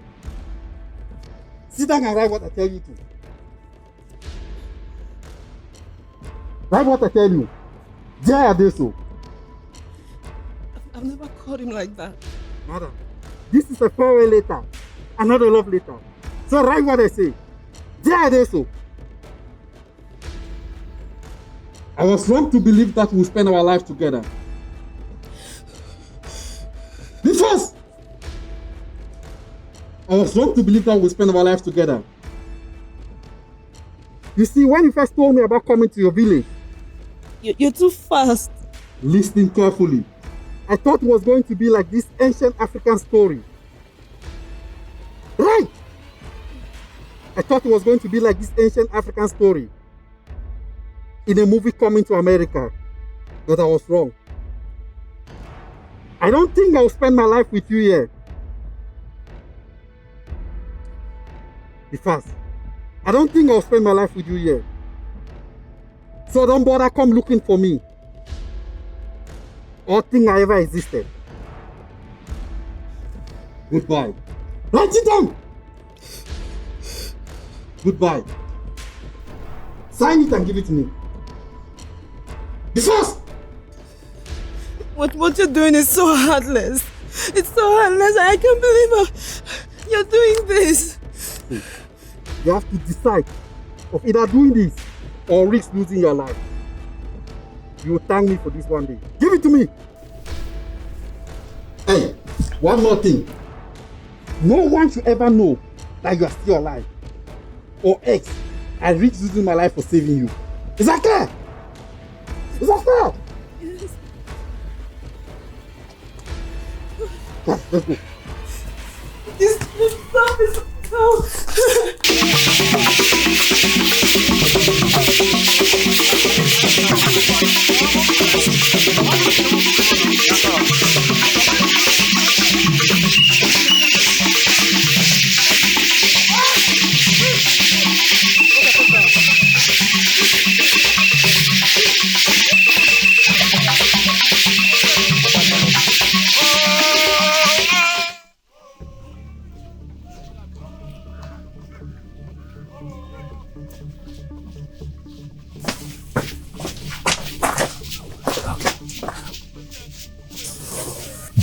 Sit down and write what I tell you to. Write what I tell you. Jaya Adeso.
I've never called him like that.
Madam, this is a farewell letter, and not a love letter. So write what I say. Jaya Adeso. I was wrong to believe that we'll spend our life together. Be fast! I was wrong to believe that we'll spend our lives together. You see, when you first told me about coming to your village,
you're too fast.
Listen carefully. I thought it was going to be like this ancient African story. Right! I thought it was going to be like this ancient African story in a movie coming to America, but I was wrong. I don't think I'll spend my life with you here. Be fast. I don't think I'll spend my life with you here. So don't bother come looking for me or think I ever existed. Goodbye. Write it down. Goodbye. Sign it and give it to me. Be fast.
What you're doing is so heartless. It's so heartless. I can't believe you're doing this.
You have to decide of either doing this or risk losing your life. You will thank me for this one day. Give it to me. Hey, one more thing. No one should ever know that you are still alive. Or else, I risk losing my life for saving you. Is that clear? Is that clear?
Yes.
Yes, let's go.
This stuff is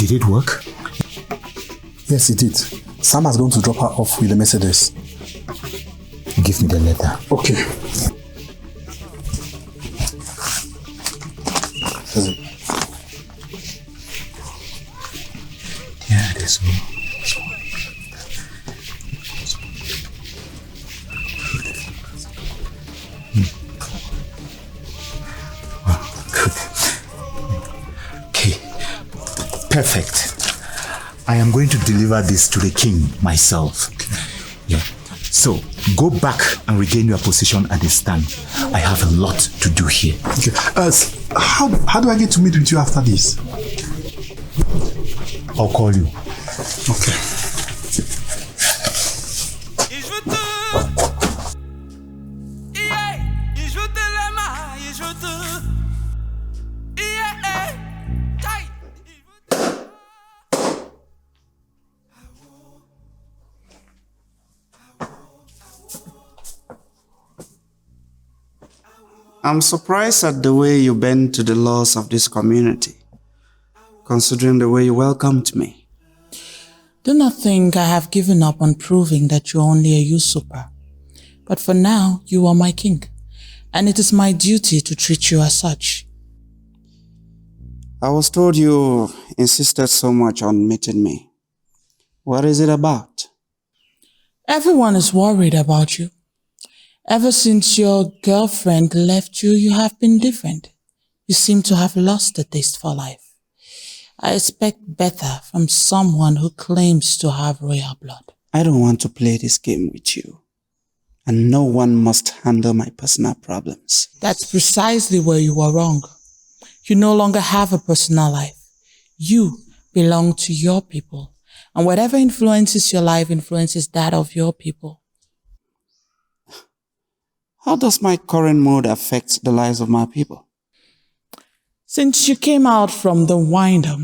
Did it work?
Yes, it did. Sam has gone to drop her off with the Mercedes.
Give me the letter.
Okay.
Yeah, there's one. Wow, good. Okay, perfect. I am going to deliver this to the king myself. Yeah. So, go back and regain your position at the stand. I have a lot to do here.
Okay. How do I get to meet with you after this?
I'll call you.
Okay.
I'm surprised at the way you bend to the laws of this community, considering the way you welcomed me.
Do not think I have given up on proving that you're only a usurper. But for now, you are my king, and it is my duty to treat you as such.
I was told you insisted so much on meeting me. What is it about?
Everyone is worried about you. Ever since your girlfriend left you, you have been different. You seem to have lost the taste for life. I expect better from someone who claims to have royal blood.
I don't want to play this game with you. And no one must handle my personal problems.
That's precisely where you are wrong. You no longer have a personal life. You belong to your people. And whatever influences your life influences that of your people.
How does my current mood affect the lives of my people?
Since you came out from the wind-up,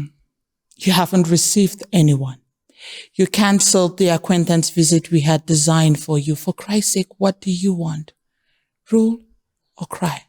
you haven't received anyone. You cancelled the acquaintance visit we had designed for you. For Christ's sake, what do you want? Rule or cry?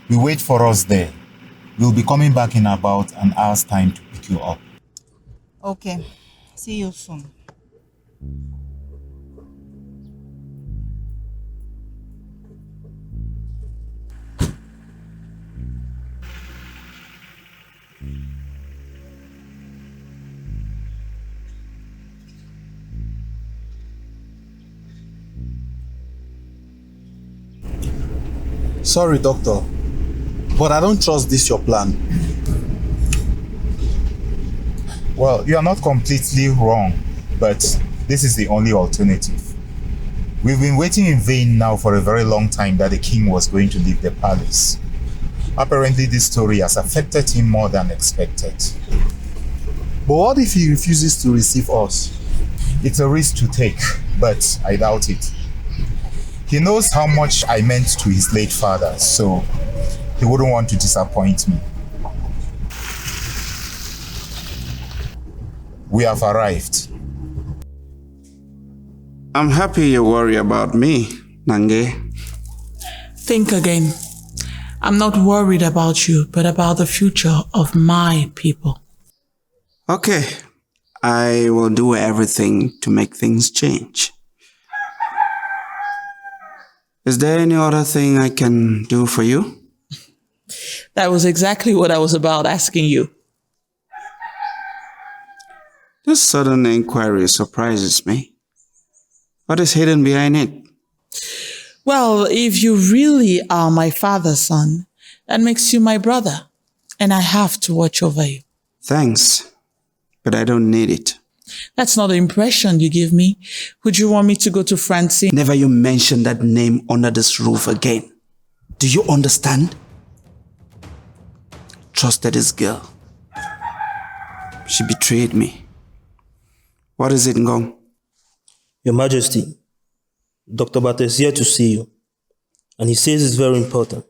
We wait for us there. We'll be coming back in about an hour's time to pick you up.
Okay. See you soon.
Sorry, doctor, but I don't trust this your plan.
Well, you are not completely wrong, but this is the only alternative. We've been waiting in vain now for a very long time that the king was going to leave the palace. Apparently, this story has affected him more than expected.
But what if he refuses to receive us?
It's a risk to take, but I doubt it. He knows how much I meant to his late father, so he wouldn't want to disappoint me. We have arrived.
I'm happy you worry about me, Nange.
Think again. I'm not worried about you, but about the future of my people.
Okay, I will do everything to make things change. Is there any other thing I can do for you?
That was exactly what I was about asking you.
This sudden inquiry surprises me. What is hidden behind it?
Well, if you really are my father's son, that makes you my brother, and I have to watch over you.
Thanks, but I don't need it.
That's not the impression you give me. Would you want me to go to Francine?
Never you mention that name under this roof again. Do you understand? trusted this girl. She betrayed me. What is it, Ngong?
Your Majesty, Dr. Bata is here to see you, and he says it's very important.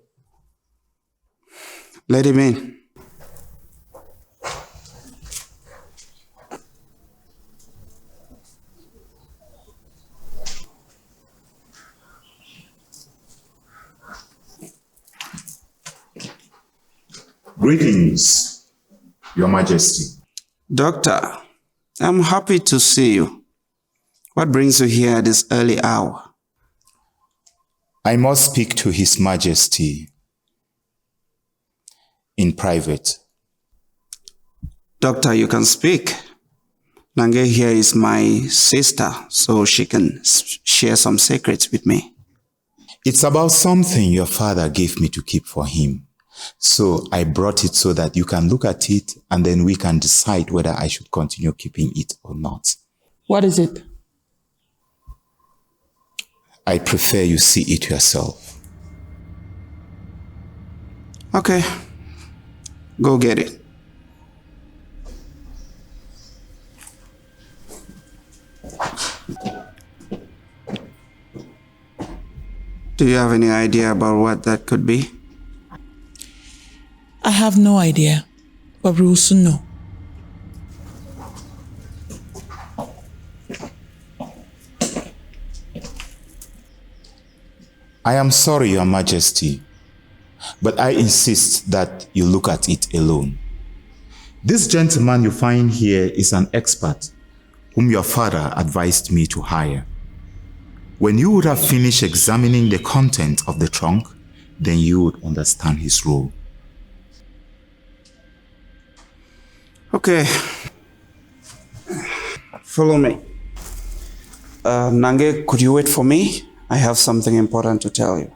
Let him in.
Greetings, Your Majesty.
Doctor, I'm happy to see you. What brings you here at this early hour?
I must speak to His Majesty in private.
Doctor, you can speak. Nange here is my sister, so she can share some secrets with me.
It's about something your father gave me to keep for him. So I brought it so that you can look at it and then we can decide whether I should continue keeping it or not.
What is it?
I prefer you see it yourself.
Okay. Go get it. Do you have any idea about what that could be?
I have no idea, but we will soon know.
I am sorry, Your Majesty, but I insist that you look at it alone. This gentleman you find here is an expert whom your father advised me to hire. When you would have finished examining the content of the trunk, then you would understand his role.
Okay. Follow me. Nange, could you wait for me? I have something important to tell you.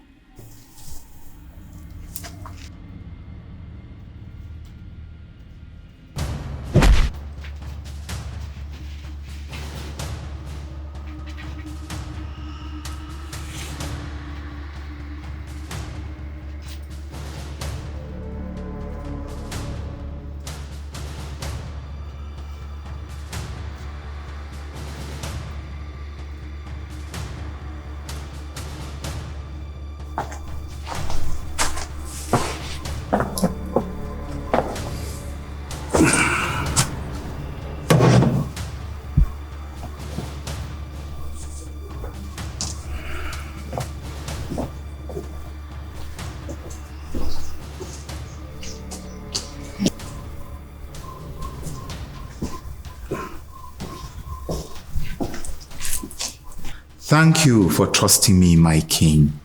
Thank you for trusting me, my king.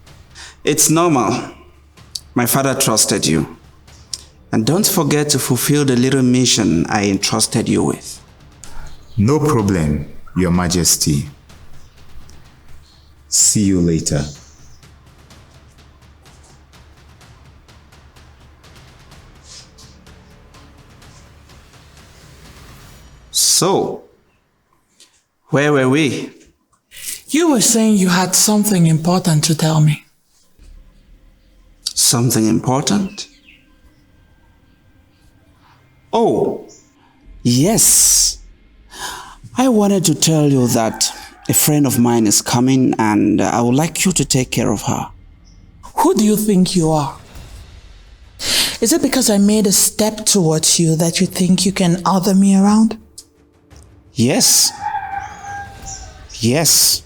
It's normal. My father trusted you. And don't forget to fulfill the little mission I entrusted you with.
No problem, Your Majesty. See you later.
So, where were we?
You were saying you had something important to tell me.
Something important? Oh, yes. I wanted to tell you that a friend of mine is coming and I would like you to take care of her.
Who do you think you are? Is it because I made a step towards you that you think you can other me around?
Yes. Yes.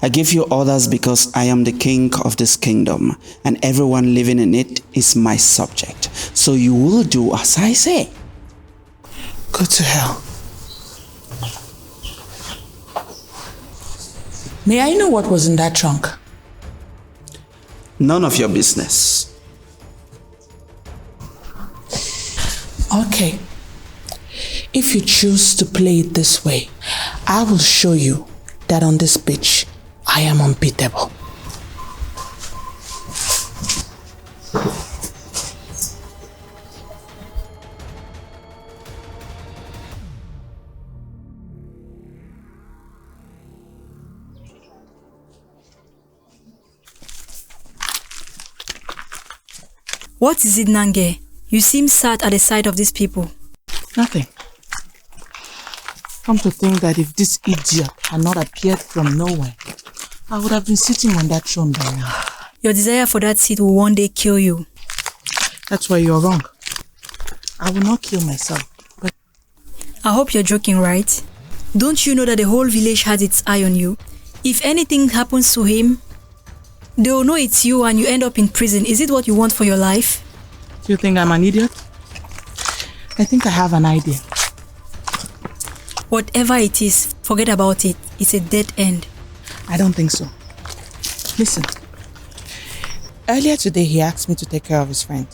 I give you orders because I am the king of this kingdom and everyone living in it is my subject. So you will do as I say.
Go to hell. May I know what was in that trunk?
None of your business.
Okay. If you choose to play it this way, I will show you that on this pitch, I am unbeatable.
What is it, Nange? You seem sad at the sight of these people.
Nothing. Come to think that if this idiot had not appeared from nowhere, I would have been sitting on that throne by now.
Your desire for that seat will one day kill you.
That's why you're wrong. I will not kill myself. But
I hope you're joking, right? Don't you know that the whole village has its eye on you? If anything happens to him, they will know it's you and you end up in prison. Is it what you want for your life?
Do you think I'm an idiot? I think I have an idea.
Whatever it is, forget about it. It's a dead end.
I don't think so. Listen. Earlier today, he asked me to take care of his friend.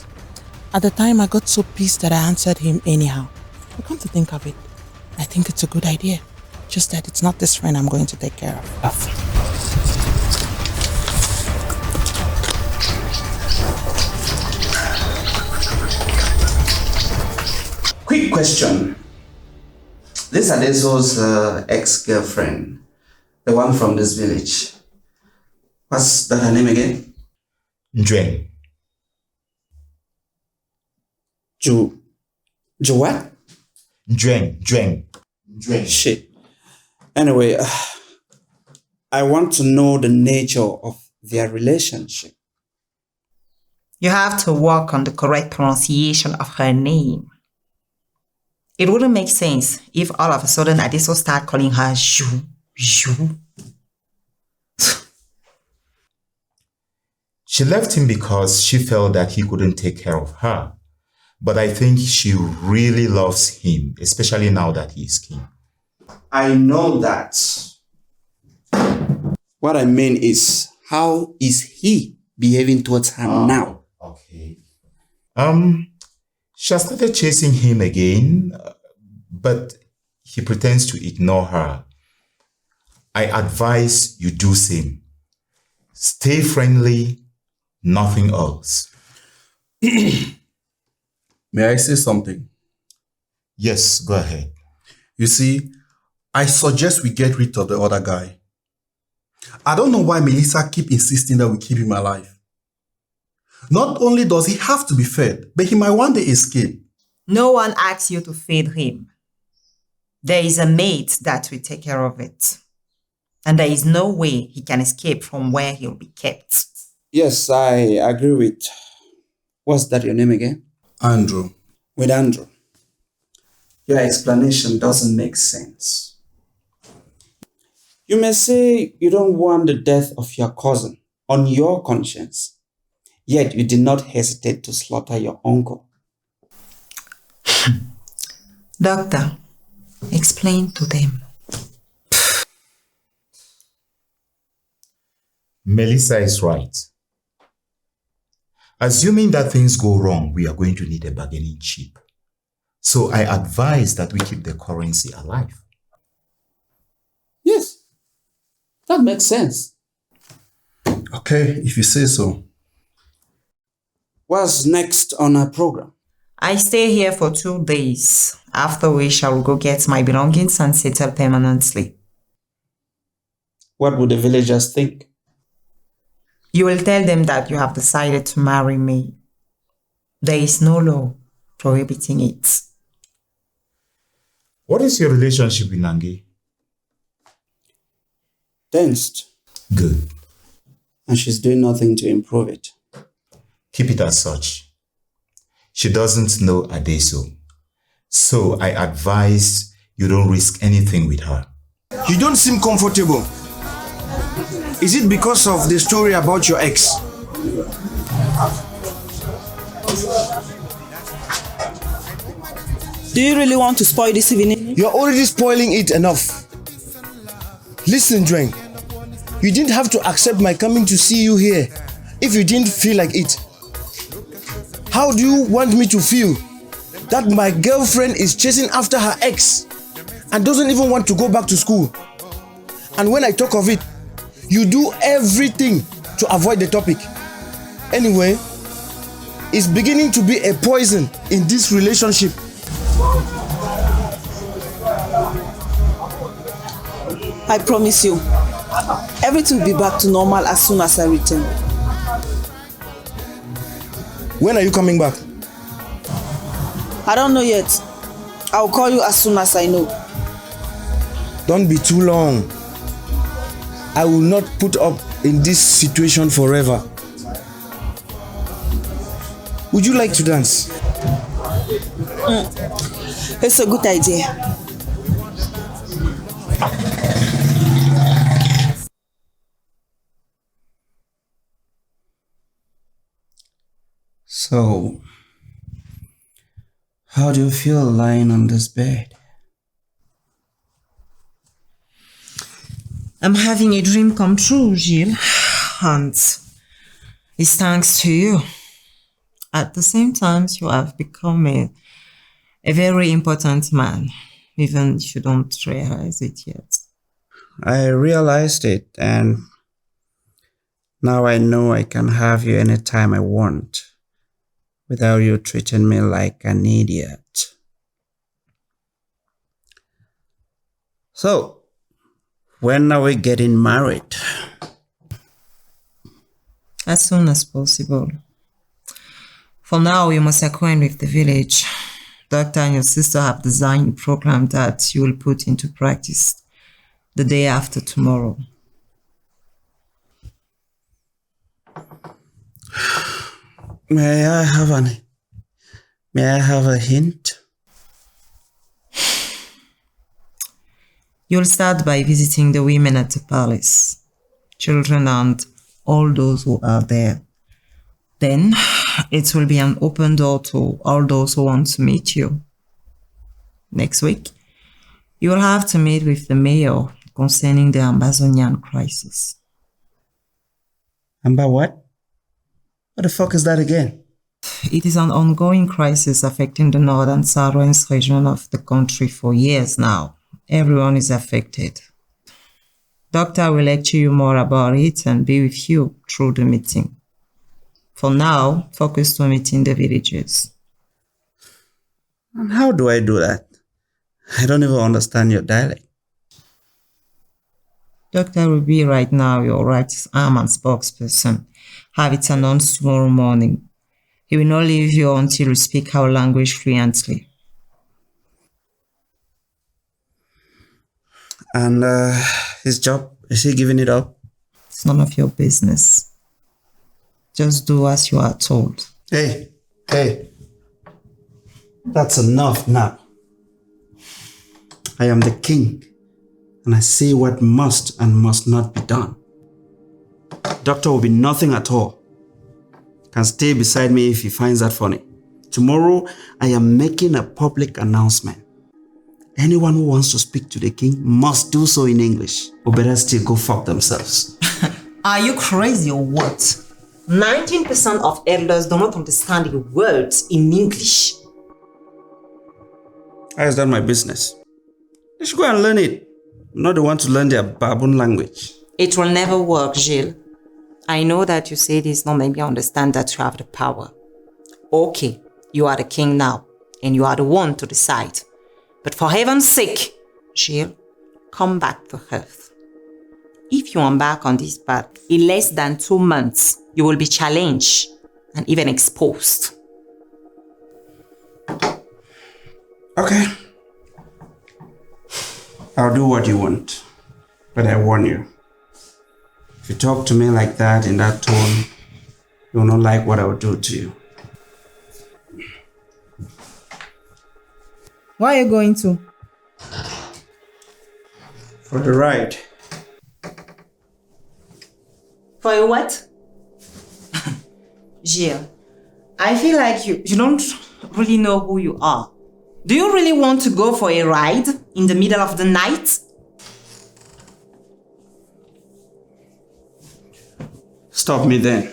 At the time, I got so pissed that I answered him anyhow. But come to think of it, I think it's a good idea. Just that it's not this friend I'm going to take care of.
Quick question. This Adeso's ex-girlfriend, the one from this village. What's that her name again?
Njuen.
Jo what?
Njuen.
Shit. Anyway, I want to know the nature of their relationship.
You have to work on the correct pronunciation of her name. It wouldn't make sense if all of a sudden Adeso start calling her Zhu.
She left him because she felt that he couldn't take care of her. But I think she really loves him, especially now that he is king.
I know that. What I mean is, how is he behaving towards her now?
Okay. She has started chasing him again, but he pretends to ignore her. I advise you do same. Stay friendly, nothing else.
May I say something?
Yes, go ahead.
You see, I suggest we get rid of the other guy. I don't know why Melissa keep insisting that we keep him alive. Not only does he have to be fed, but he might one day escape.
No one asks you to feed him. There is a maid that will take care of it. And there is no way he can escape from where he'll be kept.
Yes, I agree with... What's that your name again?
Andrew.
With Andrew. Your explanation doesn't make sense. You may say you don't want the death of your cousin on your conscience, yet you did not hesitate to slaughter your uncle.
Doctor, explain to them.
Melissa is right. Assuming that things go wrong, we are going to need a bargaining chip. So I advise that we keep the currency alive.
Yes, that makes sense.
Okay, if you say so.
What's next on our program?
I stay here for 2 days, after which I will go get my belongings and settle permanently.
What would the villagers think?
You will tell them that you have decided to marry me. There is no law prohibiting it.
What is your relationship with Nangi?
Tensed.
Good.
And she's doing nothing to improve it.
Keep it as such. She doesn't know Adeso. So I advise you don't risk anything with her.
You don't seem comfortable. Is it because of the story about your ex?
Do you really want to spoil this evening?
You're already spoiling it enough. Listen, Dwayne. You didn't have to accept my coming to see you here if you didn't feel like it. How do you want me to feel that my girlfriend is chasing after her ex and doesn't even want to go back to school? And when I talk of it, you do everything to avoid the topic. Anyway, it's beginning to be a poison in this relationship.
I promise you, everything will be back to normal as soon as I return.
When are you coming back?
I don't know yet. I'll call you as soon as I know.
Don't be too long. I will not put up in this situation forever. Would you like to dance?
It's a good idea.
So, how do you feel lying on this bed?
I'm having a dream come true, Gilles, and it's thanks to you. At the same time, you have become a very important man, even if you don't realize it yet.
I realized it, and now I know I can have you anytime I want, without you treating me like an idiot. So, when are we getting married?
As soon as possible. For now, you must acquaint with the village. Doctor and your sister have designed a program that you will put into practice the day after tomorrow.
May I have a hint?
You'll start by visiting the women at the palace, children and all those who are there. Then it will be an open door to all those who want to meet you. Next week, you will have to meet with the mayor concerning the Amazonian crisis.
About what? What the fuck is that again?
It is an ongoing crisis affecting the north and southwest region of the country for years now. Everyone is affected. Doctor will lecture you more about it and be with you through the meeting. For now, focus on meeting the villagers.
And how do I do that? I don't even understand your dialect.
Doctor will be right now your right arm and spokesperson. Have it announced tomorrow morning. He will not leave you until you speak our language fluently.
And his job, is he giving it up?
It's none of your business. Just do as you are told.
Hey. That's enough now. I am the king, and I say what must and must not be done. Doctor will be nothing at all. Can stay beside me if he finds that funny. Tomorrow, I am making a public announcement. Anyone who wants to speak to the king must do so in English, or better still go fuck themselves.
Are you crazy or what? 19% of elders do not understand the words in English.
How is that my business? They should go and learn it. I'm not the one to learn their baboon language.
It will never work, Gilles. I know that you say this not make me understand that you have the power. Okay, you are the king now, and you are the one to decide. But for heaven's sake, Gilles, come back to earth. If you embark on this path, in less than 2 months, you will be challenged and even exposed.
Okay. I'll do what you want. But I warn you, if you talk to me like that in that tone, you will not like what I will do to you.
Where are you going to?
For the ride.
For a what? Gilles, I feel like you don't really know who you are. Do you really want to go for a ride in the middle of the night?
Stop me then.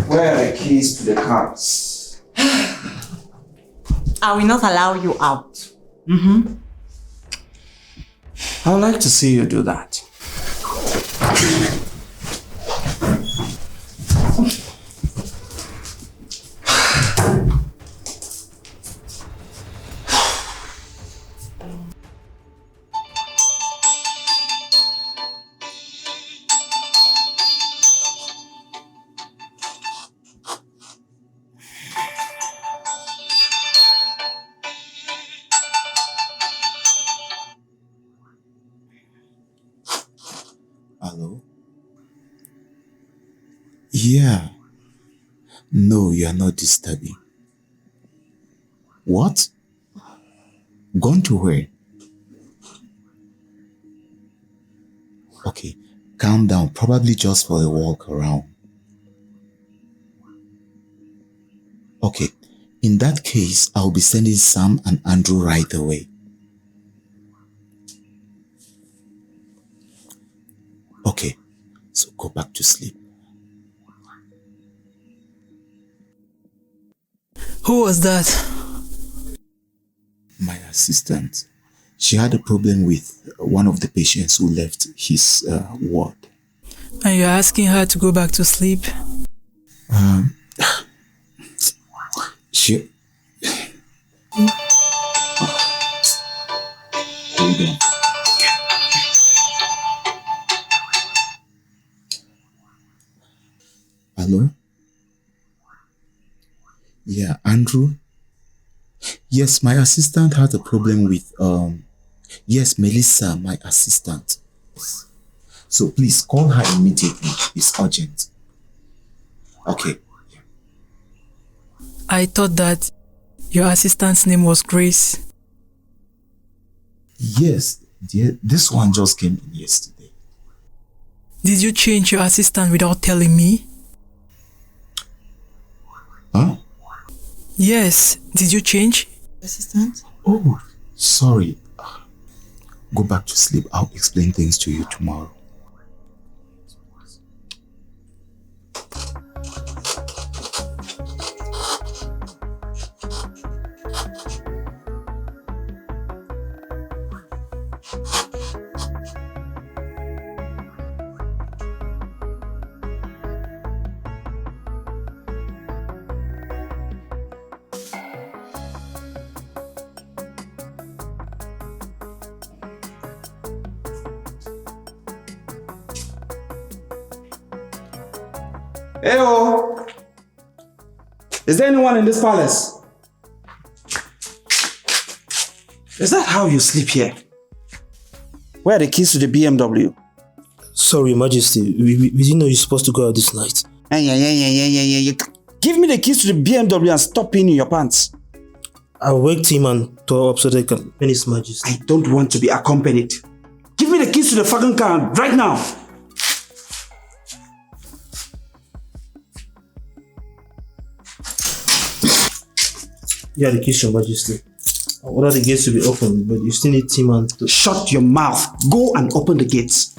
Where are the keys to the cars?
I will not allow you out.
I would like to see you do that.
Yeah. No, you are not disturbing. What? Gone to where? Okay, calm down. Probably just for a walk around. Okay, in that case, I'll be sending Sam and Andrew right away. Okay, so go back to sleep.
Who was that?
My assistant. She had a problem with one of the patients who left his ward.
And you're asking her to go back to sleep?
She... Hold on. Hello? Yeah, Andrew? Yes, my assistant had a problem with, yes, Melissa, my assistant. So please call her immediately. It's urgent. Okay.
I thought that your assistant's name was Grace.
Yes, dear, this one just came in yesterday.
Did you change your assistant without telling me?
Huh?
Yes, did you change assistant?
Oh, sorry. Go back to sleep. I'll explain things to you tomorrow.
Heyo! Is there anyone in this palace? Is that how you sleep here? Where are the keys to the BMW?
Sorry, Your Majesty. We didn't know you're supposed to go out this night.
Yeah. Give me the keys to the BMW and stop peeing in your pants.
I'll wake Tim and Thor up so they can accompany His Majesty.
I don't want to be accompanied. Give me the keys to the fucking car right now.
Yeah, the keys, Your Majesty. I ordered the gates to be opened, but you still need Tim and...
Shut your mouth. Go and open the gates.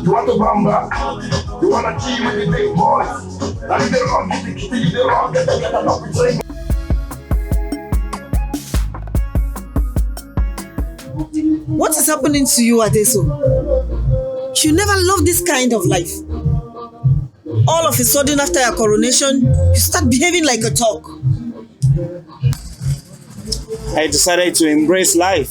You want to bamba? You want to G with the big boys? That is the wrong, get the kitty, the wrong, get the up with drink.
What is happening to you, Adeso? You never loved this kind of life. All of a sudden, after your coronation, you start behaving like a dog.
I decided to embrace life.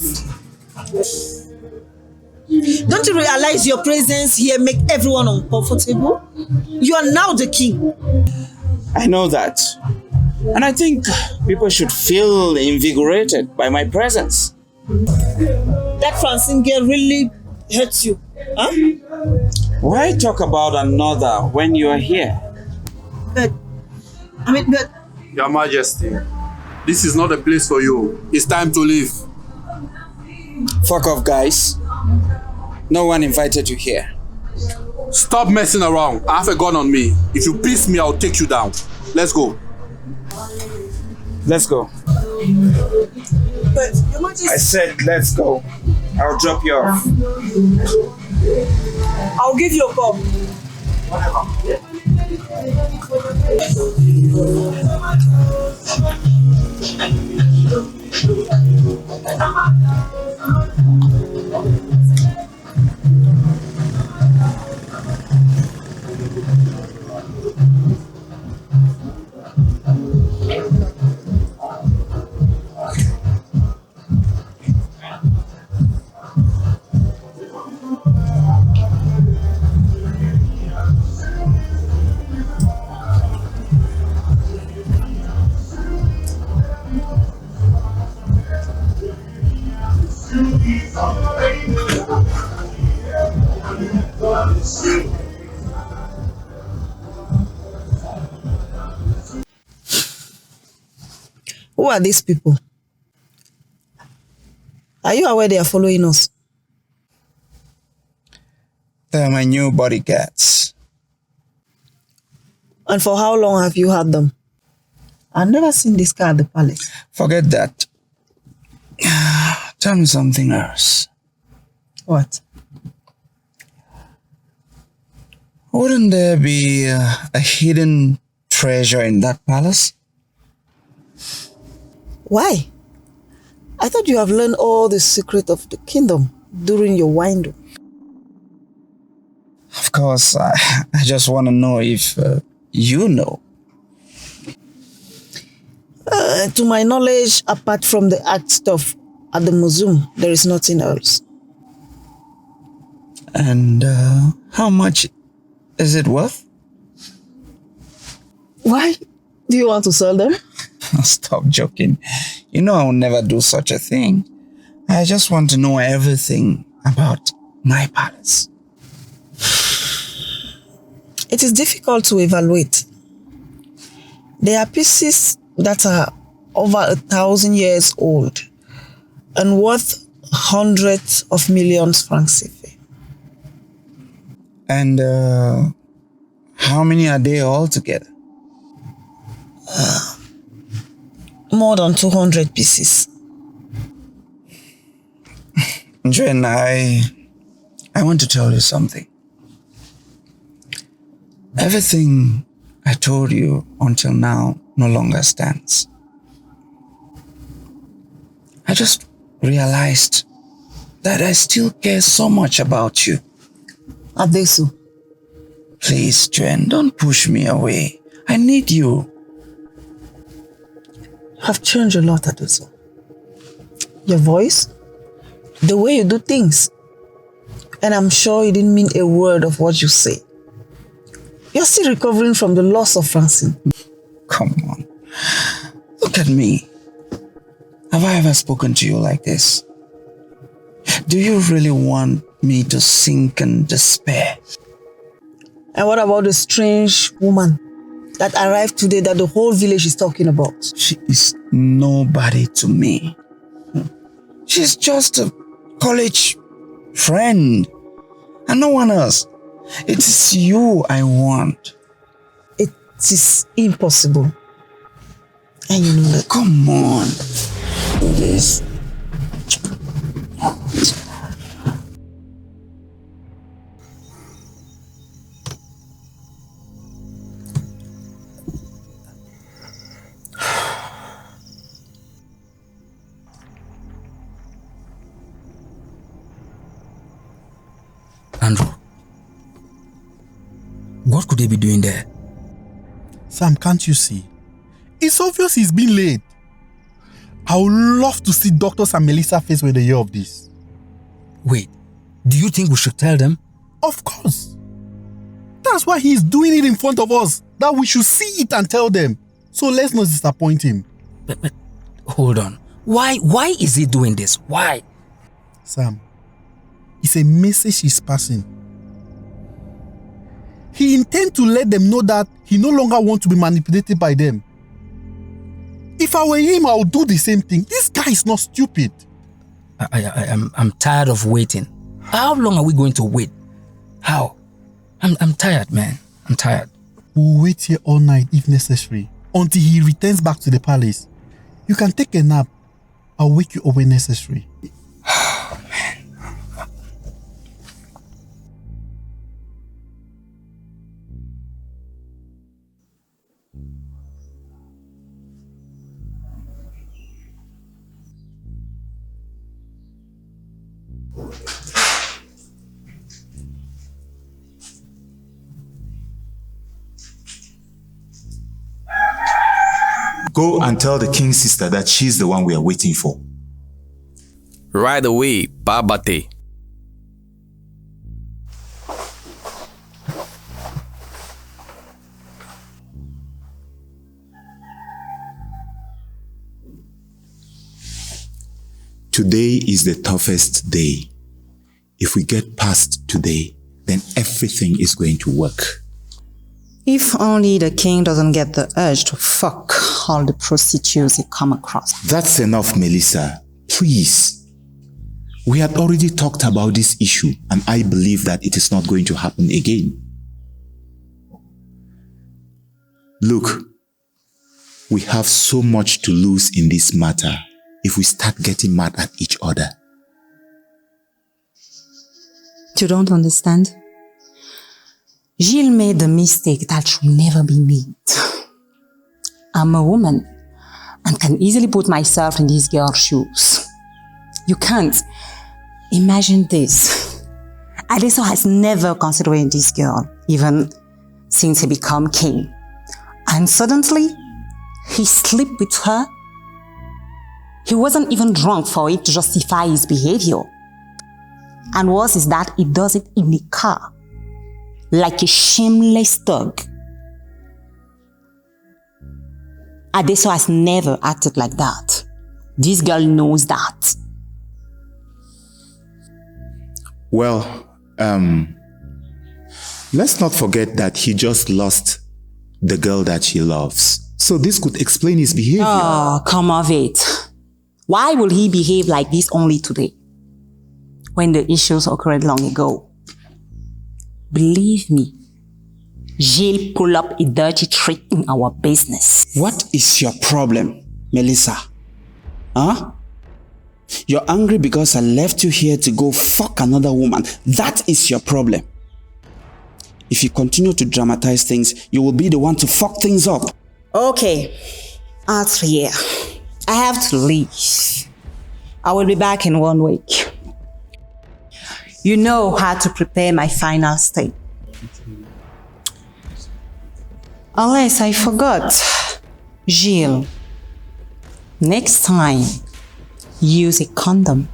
Don't you realize your presence here make everyone uncomfortable? You are now the king.
I know that. And I think people should feel invigorated by my presence.
That Francine girl really hurts you, huh?
Why talk about another when you are here?
But
Your Majesty, this is not a place for you. It's time to leave.
Fuck off, guys. No one invited you here.
Stop messing around. I have a gun on me. If you piss me, I'll take you down. Let's go.
Let's go.
But Your Majesty,
I said let's go. I'll drop you off.
I'll give you a call. Who are these people? Are you aware they are following us?
They're my new bodyguards.
And for how long have you had them? I've never seen this car at the palace.
Forget that. Tell me something else.
What?
Wouldn't there be a hidden treasure in that palace?
Why? I thought you have learned all the secret of the kingdom during your window.
Of course, I just want to know if you know.
To my knowledge, apart from the art stuff at the museum, there is nothing else.
And how much is it worth?
Why? Do you want to sell them?
Stop joking. You know I will never do such a thing. I just want to know everything about my palace.
It is difficult to evaluate. There are pieces that are over 1,000 years old and worth hundreds of millions francs CFA.
And how many are there altogether?
More than 200 pieces.
Jen, I want to tell you something. Everything I told you until now no longer stands. I just realized that I still care so much about you.
Adesu.
Please, Jen, don't push me away. I need you.
You have changed a lot, Adesu. Your voice, the way you do things. And I'm sure you didn't mean a word of what you say. You're still recovering from the loss of Francine.
Come on. Look at me. Have I ever spoken to you like this? Do you really want me to sink in despair?
And what about the strange woman that arrived today that the whole village is talking about?
She is nobody to me. She's just a college friend and no one else. It is you I want.
It is impossible. And you know that.
Come on. Do this.
Andrew, what could they be doing there?
Sam, can't you see? It's obvious he's been late. I would love to see Doctors and Melissa's face when they hear of this.
Wait, do you think we should tell them?
Of course. That's why he's doing it in front of us, that we should see it and tell them. So let's not disappoint him.
But hold on. Why is he doing this? Why?
Sam, it's a message he's passing. He intends to let them know that he no longer wants to be manipulated by them. If I were him, I would do the same thing. This guy is not stupid.
I'm tired of waiting. How long are we going to wait? How? I'm tired, man. I'm tired.
We'll wait here all night if necessary, until he returns back to the palace. You can take a nap. I'll wake you up when necessary.
Go and tell the king's sister that she's the one we are waiting for.
Right away, Babate.
Today is the toughest day. If we get past today, then everything is going to work.
If only the king doesn't get the urge to fuck all the prostitutes he come across.
That's enough, Melissa. Please. We had already talked about this issue, and I believe that it is not going to happen again. Look, we have so much to lose in this matter if we start getting mad at each other.
You don't understand? Gilles made a mistake that should never be made. I'm a woman and can easily put myself in this girl's shoes. You can't. Imagine this. Adeso has never considered this girl, even since he became king. And suddenly, he slept with her. He wasn't even drunk for it to justify his behavior. And worse is that he does it in a car. Like a shameless dog. Adeso has never acted like that. This girl knows that.
Well, let's not forget that he just lost the girl that he loves. So this could explain his behavior.
Oh, come of it. Why will he behave like this only today? When the issues occurred long ago. Believe me, Gilles pull up a dirty trick in our business.
What is your problem, Melissa? Huh? You're angry because I left you here to go fuck another woman. That is your problem. If you continue to dramatize things, you will be the one to fuck things up.
Okay, Atria, I have to leave. I will be back in 1 week. You know how to prepare my final stay. Unless I forgot. Gilles, next time, use a condom.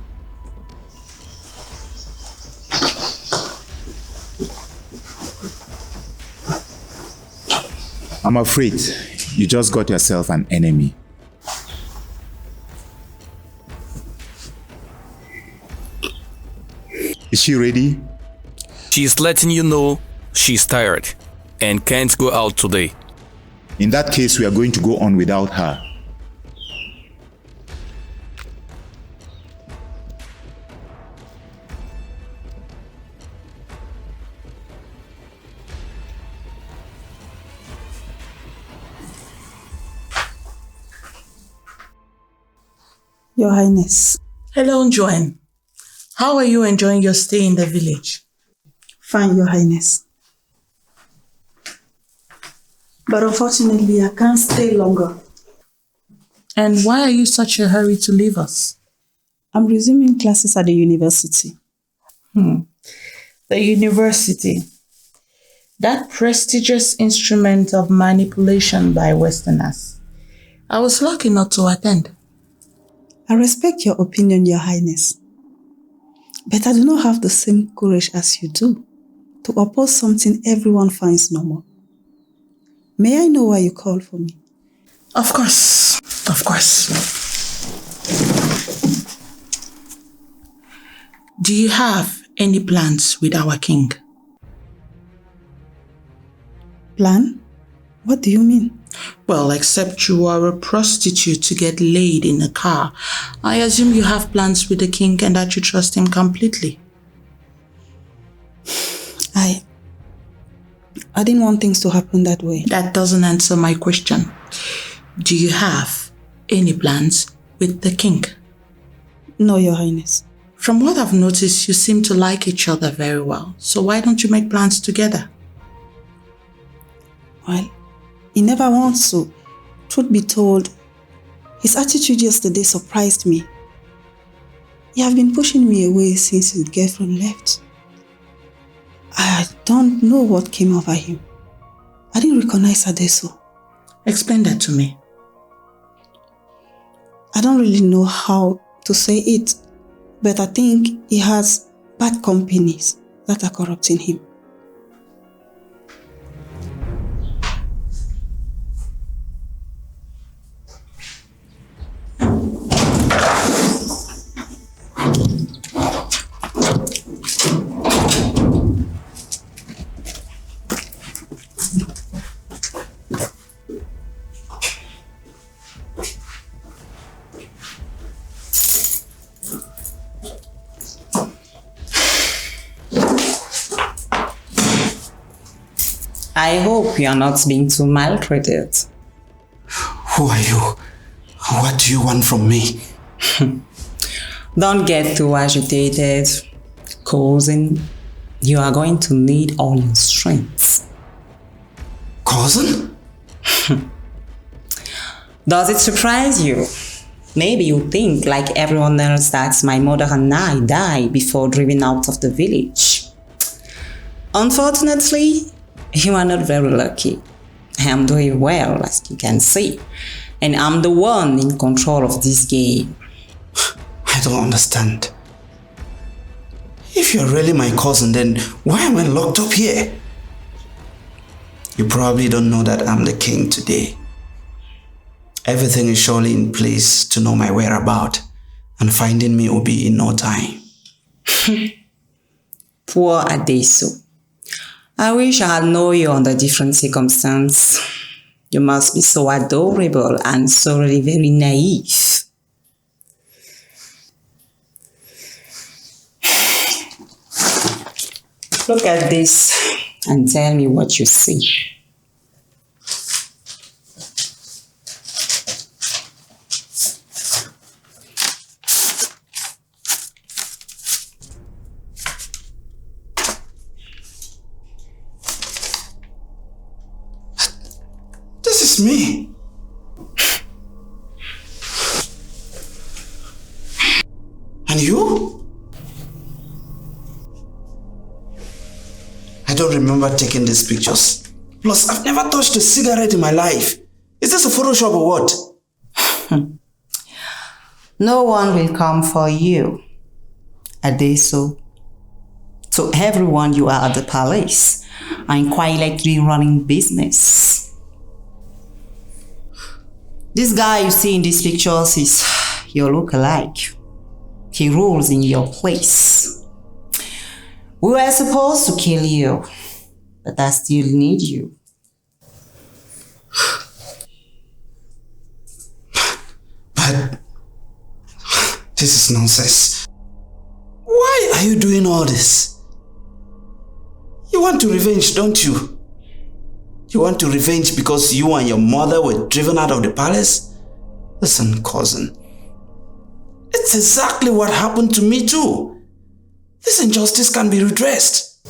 I'm afraid you just got yourself an enemy. Is she ready?
She's letting you know she's tired and can't go out today.
In that case, we are going to go on without her.
Your Highness.
Hello, Joanne. How are you enjoying your stay in the village?
Fine, Your Highness. But unfortunately, I can't stay longer.
And why are you such a hurry to leave us?
I'm resuming classes at the university.
The university. That prestigious instrument of manipulation by Westerners. I was lucky not to attend.
I respect your opinion, Your Highness. But I do not have the same courage as you do.
to oppose something everyone finds normal. May I know why you called for me?
Of course. Of course. Do you have any plans with our king?
Plan? What do you mean?
Well, except you are a prostitute to get laid in a car, I assume you have plans with the king and that you trust him completely.
I didn't want things to happen that way.
That doesn't answer my question. Do you have any plans with the king?
No, Your Highness.
From what I've noticed, you seem to like each other very well. So why don't you make plans together?
Well, he never wants to. Truth be told, his attitude yesterday surprised me. He has been pushing me away since his girlfriend left. I don't know what came over him. I didn't recognize Adeso.
Explain that to me.
I don't really know how to say it, but I think he has bad companies that are corrupting him.
I hope you are not being too maltreated.
Who are you? What do you want from me?
Don't get too agitated, cousin. You are going to need all your strength.
Cousin?
Does it surprise you? Maybe you think, like everyone else, that my mother and I died before driven out of the village. Unfortunately, you are not very lucky. I am doing well, as you can see, and I'm the one in control of this game.
I don't understand. If you're really my cousin, then why am I locked up here? You probably don't know that I'm the king today. Everything is surely in place to know my whereabouts, and finding me will be in no time.
Poor Adeso. I wish I had known you under different circumstances. You must be so adorable and so really very naive. Look at this and tell me what you see.
This is me. And you? I don't remember taking these pictures. Plus, I've never touched a cigarette in my life. Is this a Photoshop or what?
No one will come for you, Adeso. To everyone, you are at the palace and quite likely running business. This guy you see in these pictures is your lookalike. He rules in your place. We were supposed to kill you, but I still need you.
But this is nonsense. Why are you doing all this? You want to revenge, don't you? You want to revenge because you and your mother were driven out of the palace? Listen, cousin. It's exactly what happened to me too. This injustice can be redressed.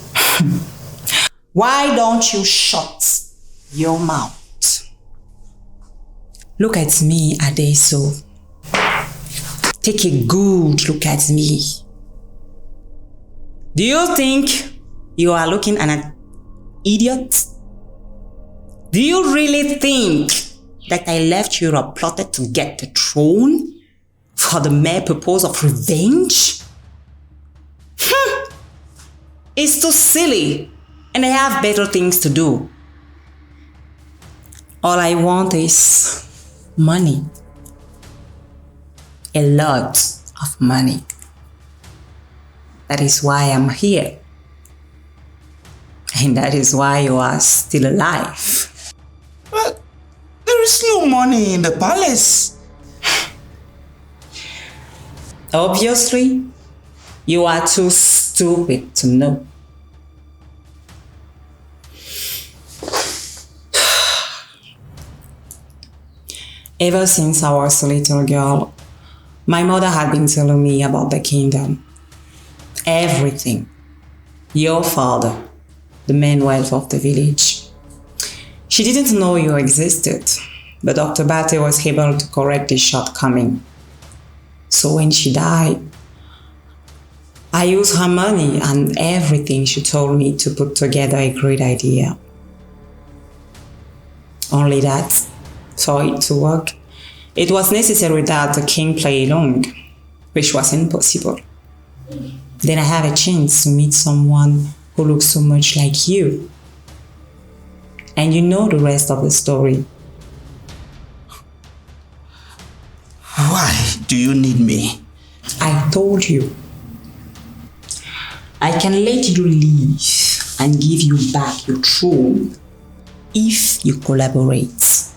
Why don't you shut your mouth? Look at me, Adeso. Take a good look at me. Do you think you are looking at an idiot? Do you really think that I left Europe plotted to get the throne for the mere purpose of revenge? It's too silly. and I have better things to do. All I want is money. A lot of money. That is why I'm here. And that is why you are still alive.
But there is no money in the palace.
Obviously, you are too stupid to know. Ever since I was a little girl, my mother had been telling me about the kingdom. Everything. Your father, the main wealth of the village. She didn't know you existed, but Dr. Bate was able to correct this shortcoming. So when she died, I used her money and everything she told me to put together a great idea. Only that, for it to work, it was necessary that the king play along, which was impossible. Then I had a chance to meet someone who looks so much like you. And you know the rest of the story.
Why do you need me?
I told you. I can let you leave and give you back your throne if you collaborate.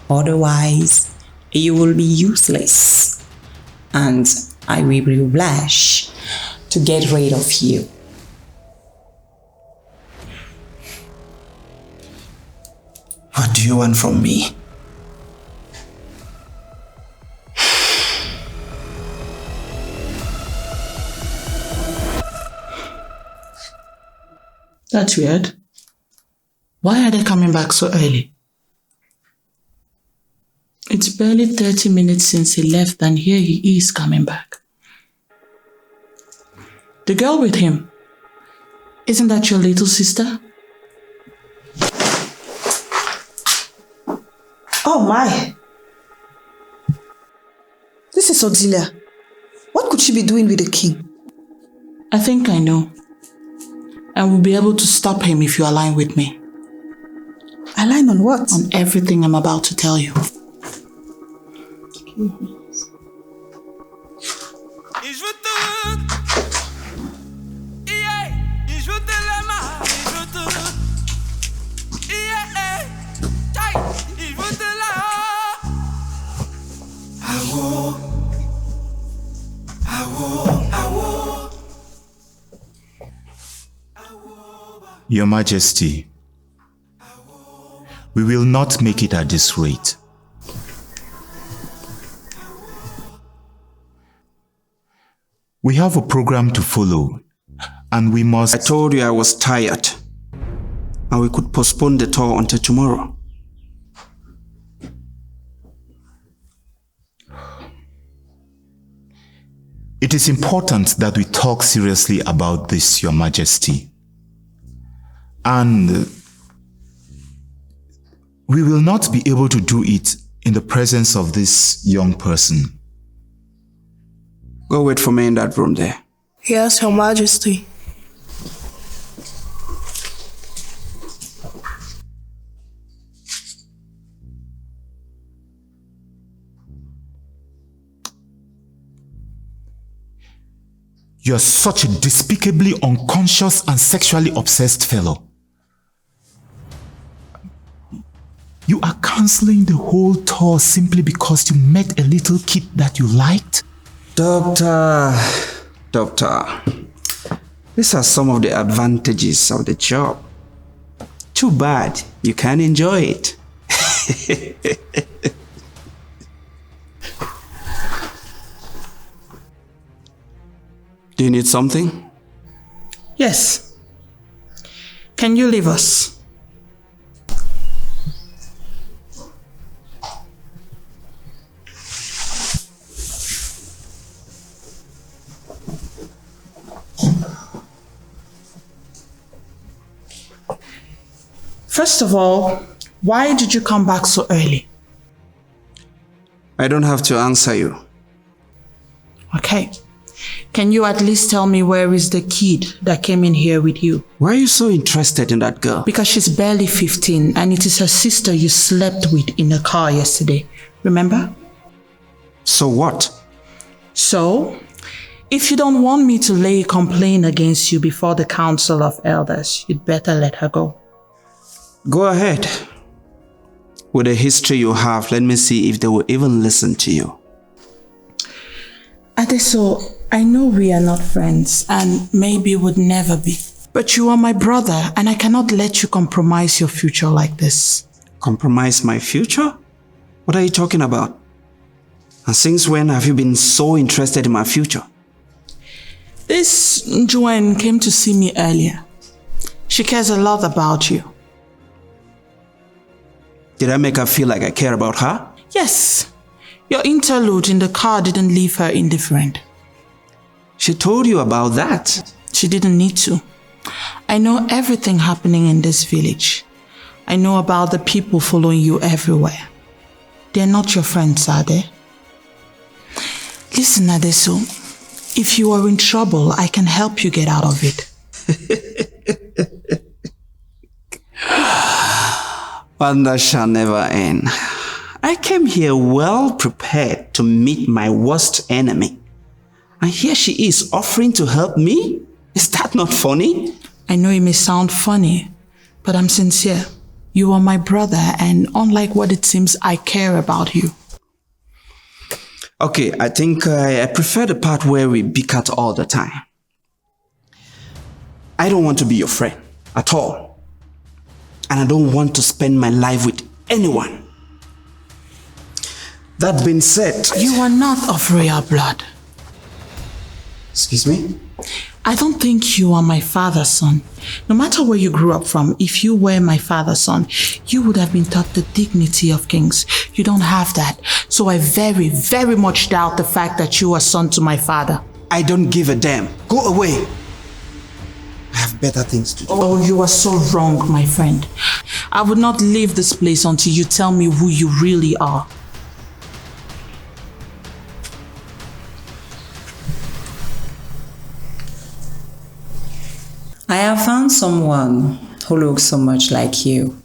Otherwise, you will be useless and I will be obliged to get rid of you.
What do you want from me?
That's weird. Why are they coming back so early? It's barely 30 minutes since he left and here he is coming back. The girl with him, isn't that your little sister?
Oh my! This is Odilia. What could she be doing with the king?
I think I know. And we'll be able to stop him if you align with me.
Align on what?
On everything I'm about to tell you.
Your Majesty, we will not make it at this rate. We have a program to follow, and we must...
I told you I was tired, and we could postpone the tour until tomorrow.
It is important that we talk seriously about this, Your Majesty. And we will not be able to do it in the presence of this young person.
Go wait for me in that room there.
Yes, Your Majesty.
You're such a despicably unconscious and sexually obsessed fellow. You are cancelling the whole tour simply because you met a little kid that you liked?
Doctor, these are some of the advantages of the job. Too bad you can't enjoy it. Do you need something?
Yes. Can you leave us? First of all, why did you come back so early?
I don't have to answer you.
Okay. Can you at least tell me where is the kid that came in here with you?
Why are you so interested in that girl?
Because she's barely 15 and it is her sister you slept with in a car yesterday. Remember?
So what?
So, if you don't want me to lay a complaint against you before the Council of Elders, you'd better let her go.
Go ahead. With the history you have, let me see if they will even listen to you.
Adeso, I know we are not friends and maybe would never be. But you are my brother and I cannot let you compromise your future like this.
Compromise my future? What are you talking about? And since when have you been so interested in my future?
This Joanne came to see me earlier. She cares a lot about you.
Did I make her feel like I care about her?
Yes. Your interlude in the car didn't leave her indifferent.
She told you about that?
She didn't need to. I know everything happening in this village. I know about the people following you everywhere. They're not your friends, are they? Listen, Adeso, if you are in trouble, I can help you get out of it.
Wonder shall never end. I came here well prepared to meet my worst enemy. And here she is offering to help me? Is that not funny?
I know it may sound funny, but I'm sincere. You are my brother, and unlike what it seems, I care about you.
Okay, I think I prefer the part where we bicker all the time. I don't want to be your friend at all. And I don't want to spend my life with anyone. That being said...
You are not of royal blood.
Excuse me?
I don't think you are my father's son. No matter where you grew up from, if you were my father's son, you would have been taught the dignity of kings. You don't have that. So I very, very much doubt the fact that you are son to my father.
I don't give a damn. Go away. I have better things to do.
Oh, you are so wrong, my friend. I would not leave this place until you tell me who you really are.
I have found someone who looks so much like you.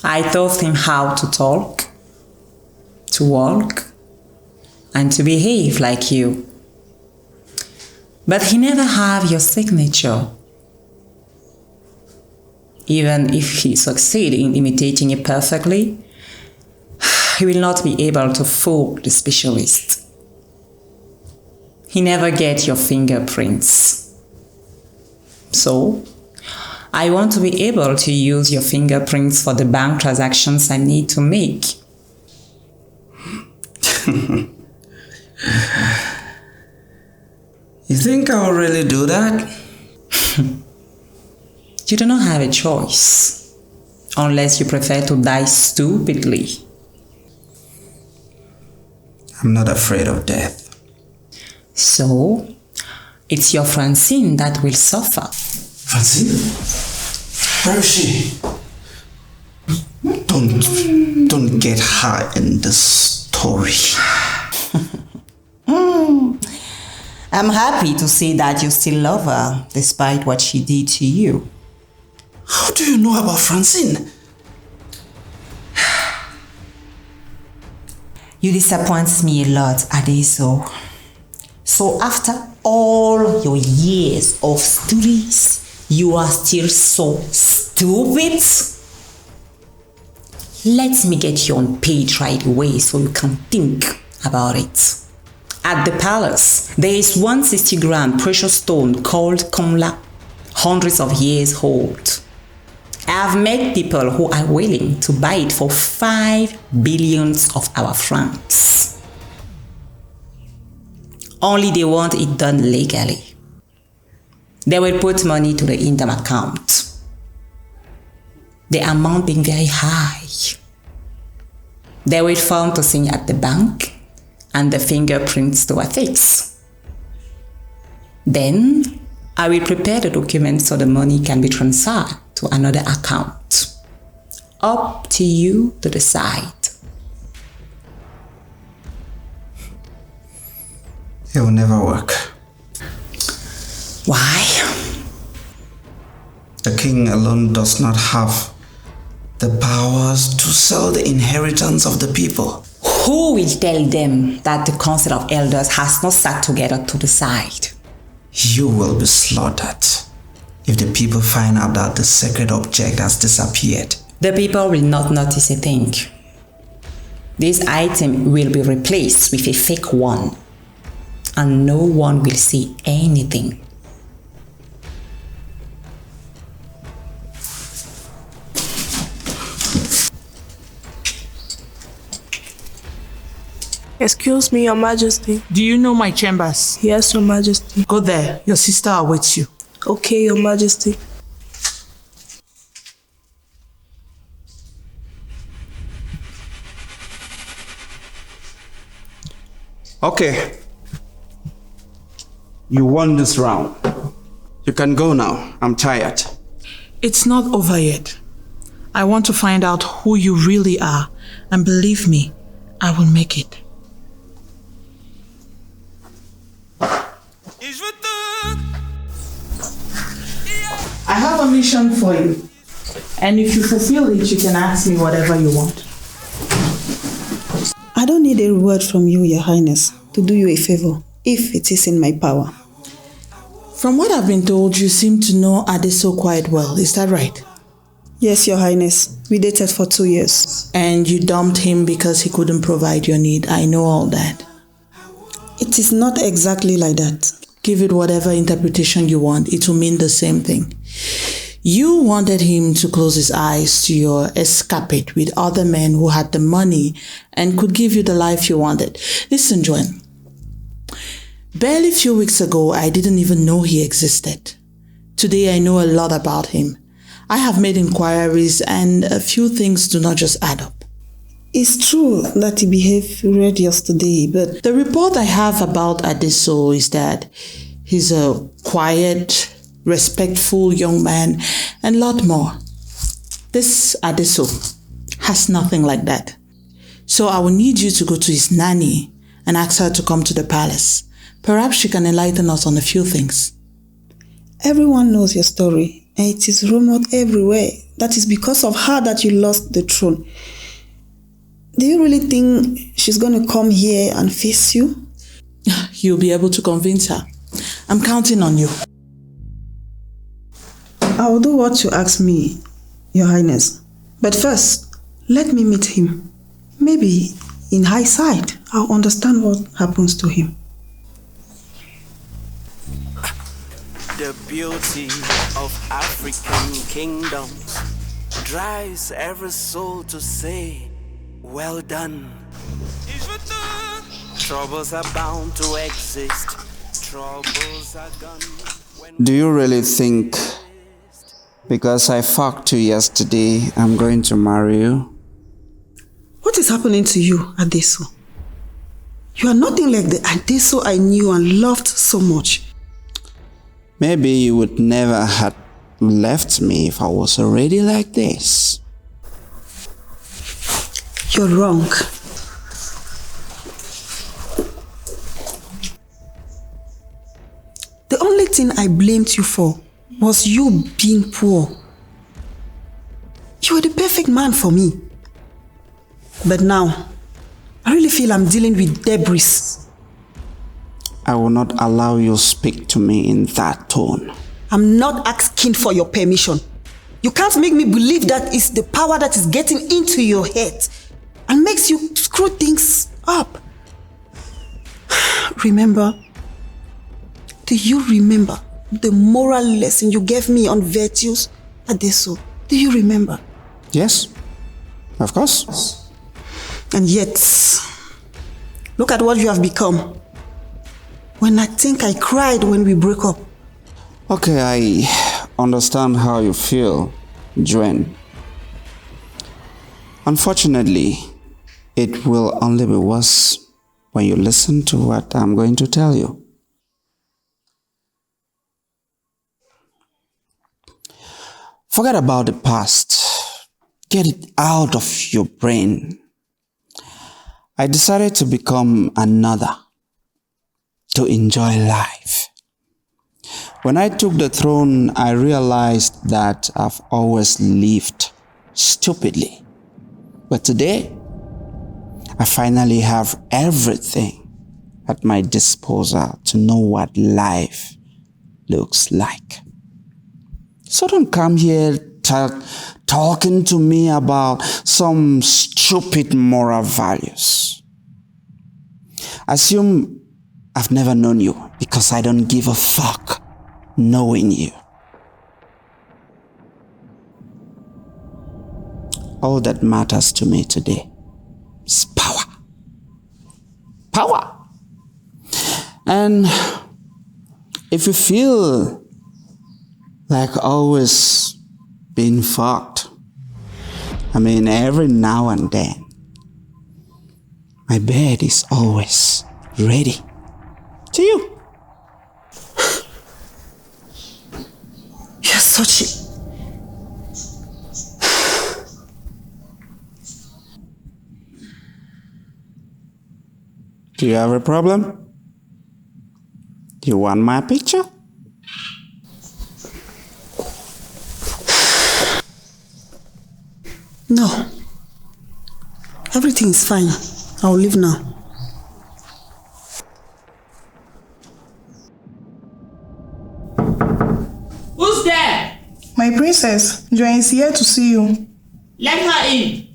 I taught him how to talk, to walk, and to behave like you. But he never have your signature. Even if he succeed in imitating it perfectly, he will not be able to fool the specialist. He never get your fingerprints. So, I want to be able to use your fingerprints for the bank transactions I need to make.
You think I will really do that?
You do not have a choice, unless you prefer to die stupidly.
I'm not afraid of death.
So, it's your Francine that will suffer.
Francine? Where is she? Don't get her in this story.
I'm happy to see that you still love her, despite what she did to you.
How do you know about Francine?
You disappoint me a lot, Adeso. So after all your years of studies, you are still so stupid? Let me get you on page right away so you can think about it. At the palace, there is 160-gram precious stone called Komla, hundreds of years old. I have met people who are willing to buy it for 5 billion of our francs. Only they want it done legally. They will put money to the income account. The amount being very high. They will form to sign at the bank and the fingerprints to affix. Then I will prepare the documents so the money can be transferred to another account. Up to you to decide.
It will never work.
Why?
The king alone does not have the powers to sell the inheritance of the people.
Who will tell them that the council of elders has not sat together to decide?
You will be slaughtered if the people find out that the sacred object has disappeared.
The people will not notice a thing. This item will be replaced with a fake one, and no one will see anything.
Excuse me, Your Majesty.
Do you know my chambers?
Yes, Your Majesty.
Go there. Your sister awaits you.
Okay, Your Majesty.
Okay. You won this round. You can go now. I'm tired.
It's not over yet. I want to find out who you really are, and believe me, I will make it. I have a mission for you, and if you fulfill it, you can ask me whatever you want.
I don't need a reward from you, Your Highness, to do you a favor, if it is in my power.
From what I've been told, you seem to know Adeso quite well. Is that right?
Yes, Your Highness. We dated for 2 years.
And you dumped him because he couldn't provide your need. I know all that.
It is not exactly like that.
Give it whatever interpretation you want. It will mean the same thing. You wanted him to close his eyes to your escapade with other men who had the money and could give you the life you wanted. Listen, Joanne. Barely a few weeks ago, I didn't even know he existed. Today, I know a lot about him. I have made inquiries and a few things do not just add up.
It's true that he behaved weird yesterday, but...
The report I have about Adeso is that he's a quiet, respectful young man and a lot more. This Adeso has nothing like that. So I will need you to go to his nanny and ask her to come to the palace. Perhaps she can enlighten us on a few things.
Everyone knows your story, and it is rumored everywhere. That is because of her that you lost the throne. Do you really think she's going to come here and face you?
You'll be able to convince her. I'm counting on you.
I will do what you ask me, Your Highness. But first, let me meet him. Maybe in hindsight, I'll understand what happens to him.
The beauty of African kingdoms drives every soul to say, well done. Troubles are bound to exist. Troubles are gone.
Do you really think because I fucked you yesterday, I'm going to marry you?
What is happening to you, Adeso? You are nothing like the Adeso I knew and loved so much.
Maybe you would never have left me if I was already like this.
You're wrong. The only thing I blamed you for was you being poor. You were the perfect man for me. But now, I really feel I'm dealing with debris.
I will not allow you to speak to me in that tone.
I'm not asking for your permission. You can't make me believe that it's the power that is getting into your head and makes you screw things up. Remember? Do you remember the moral lesson you gave me on virtues, Adeso? Do you remember?
Yes, of course.
And yet, look at what you have become. When I think I cried when we broke up.
Okay, I understand how you feel, Joanne. Unfortunately, it will only be worse when you listen to what I'm going to tell you. Forget about the past. Get it out of your brain. I decided to become another. to enjoy life. When I took the throne, I realized that I've always lived stupidly. But today, I finally have everything at my disposal to know what life looks like. So don't come here talking to me about some stupid moral values. Assume I've never known you because I don't give a fuck knowing you. All that matters to me today is power. Power. And if you feel like always being fucked, every now and then, my bed is always ready to you.
You're such a...
Do you have a problem? Do you want my picture?
No. Everything is fine. I'll leave now.
Who's there?
My princess, Joanne is here to see you.
Let her in.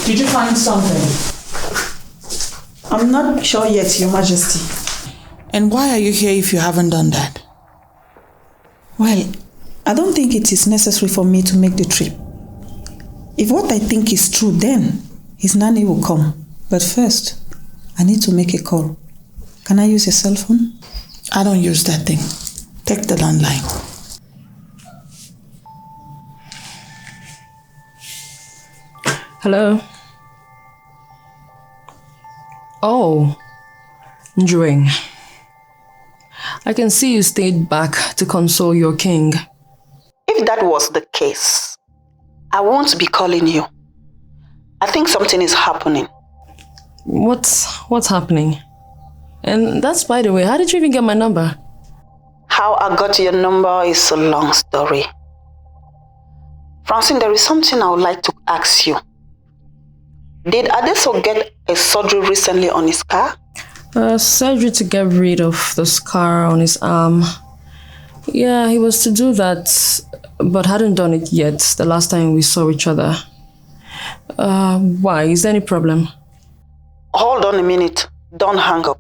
Did you find something?
I'm not sure yet, Your Majesty.
And why are you here if you haven't done that?
Well, I don't think it is necessary for me to make the trip. If what I think is true, then his nanny will come. But first, I need to make a call. Can I use your cell phone?
I don't use that thing. Take the landline.
Hello? Oh, Njwing. I can see you stayed back to console your king.
If that was the case, I won't be calling you. I think something is happening.
What's happening? And that's, by the way, how did you even get my number?
How I got your number is a long story. Francine, there is something I would like to ask you. Did Adeso get a surgery recently on his car?
Surgery to get rid of the scar on his arm. Yeah, he was to do that, but hadn't done it yet the last time we saw each other. Why? Is there any problem?
Hold on a minute. Don't hang up.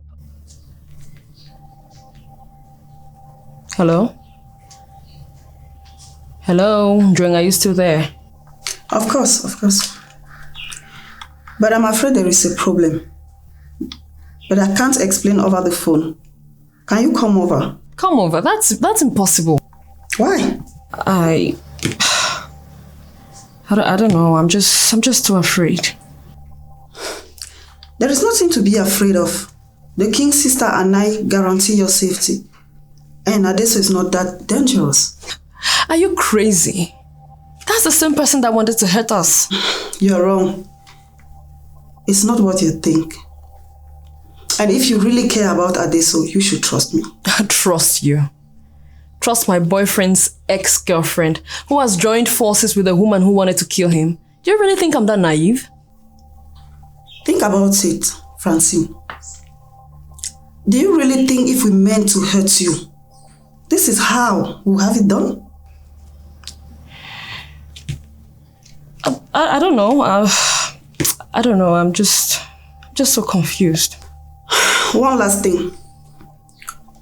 Hello? Hello, Njwing, are you still there?
Of course. But I'm afraid there is a problem. But I can't explain over the phone. Can you come over?
Come over? That's impossible.
Why?
I don't know. I'm just too afraid.
There is nothing to be afraid of. The king's sister and I guarantee your safety. And Adeso is not that dangerous.
Are you crazy? That's the same person that wanted to hurt us.
You're wrong. It's not what you think. And if you really care about Adeso, you should trust me.
Trust you? Trust my boyfriend's ex-girlfriend who has joined forces with a woman who wanted to kill him? Do you really think I'm that naive?
Think about it, Francine. Do you really think if we meant to hurt you, this is how we'll have it done?
I don't know. I don't know. I'm just so confused.
One last thing.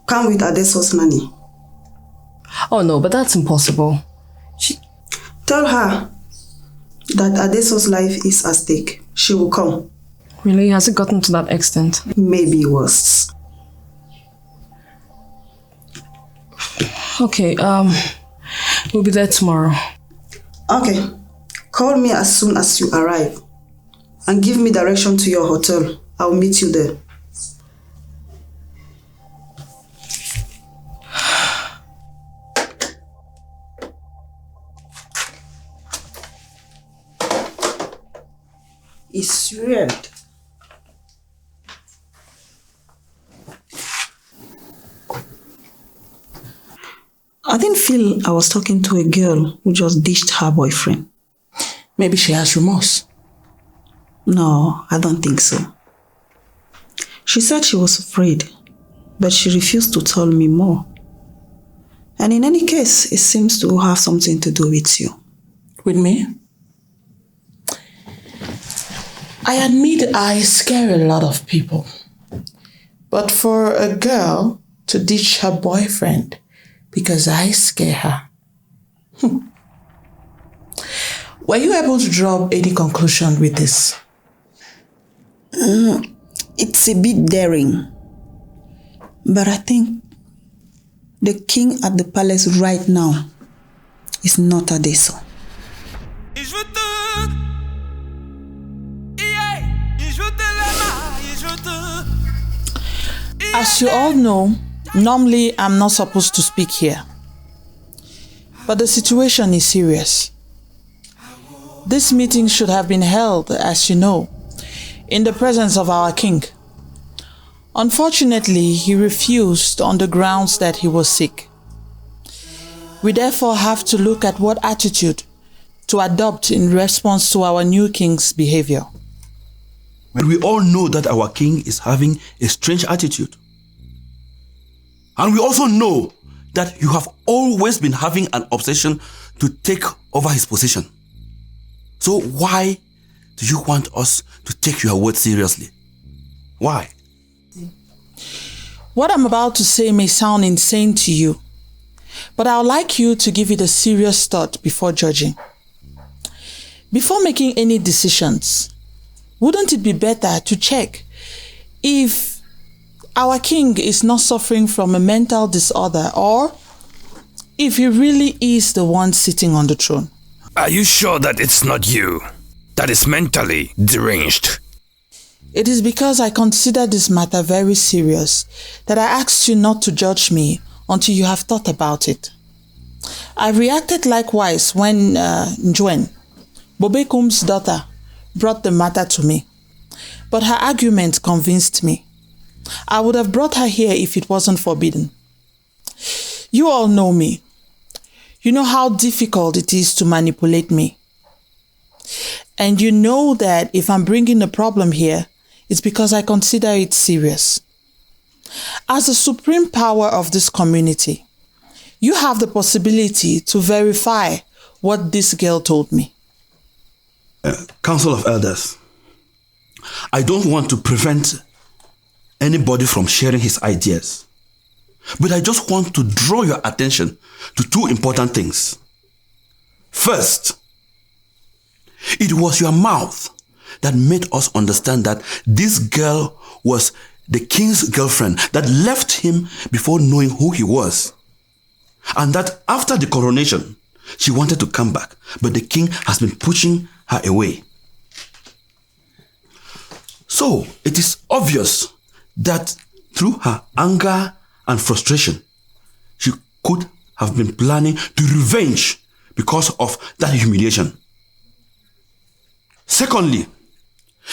Come with Adeso's nanny.
Oh no, but that's impossible.
Tell her that Adeso's life is at stake. She will come.
Really? Has it gotten to that extent?
Maybe worse.
Okay, we'll be there tomorrow.
Okay. Call me as soon as you arrive. And give me direction to your hotel. I'll meet you there.
It's weird.
I didn't feel I was talking to a girl who just ditched her boyfriend.
Maybe she has remorse.
No, I don't think so. She said she was afraid, but she refused to tell me more. And in any case, it seems to have something to do with you.
With me? I admit I scare a lot of people. But for a girl to ditch her boyfriend because I scare her. Were you able to draw any conclusion with this?
It's a bit daring. But I think the king at the palace right now is not Adeso.
As you all know, normally I'm not supposed to speak here. But the situation is serious. This meeting should have been held, as you know, in the presence of our king. Unfortunately, he refused on the grounds that he was sick. We therefore have to look at what attitude to adopt in response to our new king's behavior.
But we all know that our king is having a strange attitude. And we also know that you have always been having an obsession to take over his position. So why do you want us to take your word seriously? Why?
What I'm about to say may sound insane to you, but I would like you to give it a serious thought before judging. Before making any decisions, wouldn't it be better to check if our king is not suffering from a mental disorder or if he really is the one sitting on the throne?
Are you sure that it's not you that is mentally deranged?
It is because I consider this matter very serious that I asked you not to judge me until you have thought about it. I reacted likewise when Njwen, Bobekum's daughter, brought the matter to me. But her argument convinced me. I would have brought her here if it wasn't forbidden. You all know me. You know how difficult it is to manipulate me. And you know that if I'm bringing a problem here, it's because I consider it serious. As the supreme power of this community, you have the possibility to verify what this girl told me.
Council of Elders, I don't want to prevent anybody from sharing his ideas, but I just want to draw your attention to two important things. First, it was your mouth that made us understand that this girl was the king's girlfriend that left him before knowing who he was. And that after the coronation, she wanted to come back, but the king has been pushing her away. So it is obvious that through her anger and frustration, she could have been planning to revenge because of that humiliation. Secondly,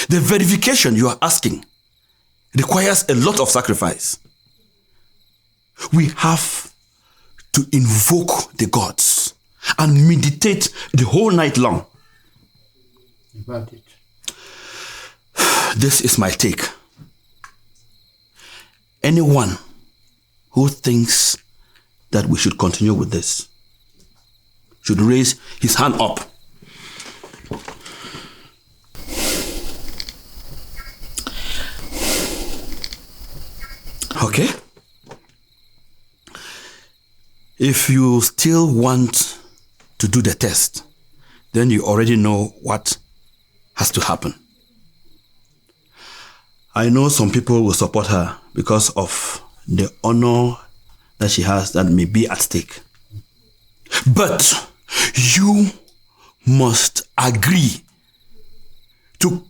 the verification you are asking requires a lot of sacrifice. We have to invoke the gods and meditate the whole night long. This is my take. Anyone who thinks that we should continue with this should raise his hand up. Okay? If you still want to do the test, then you already know what has to happen. I know some people will support her because of the honor that she has that may be at stake. But you must agree to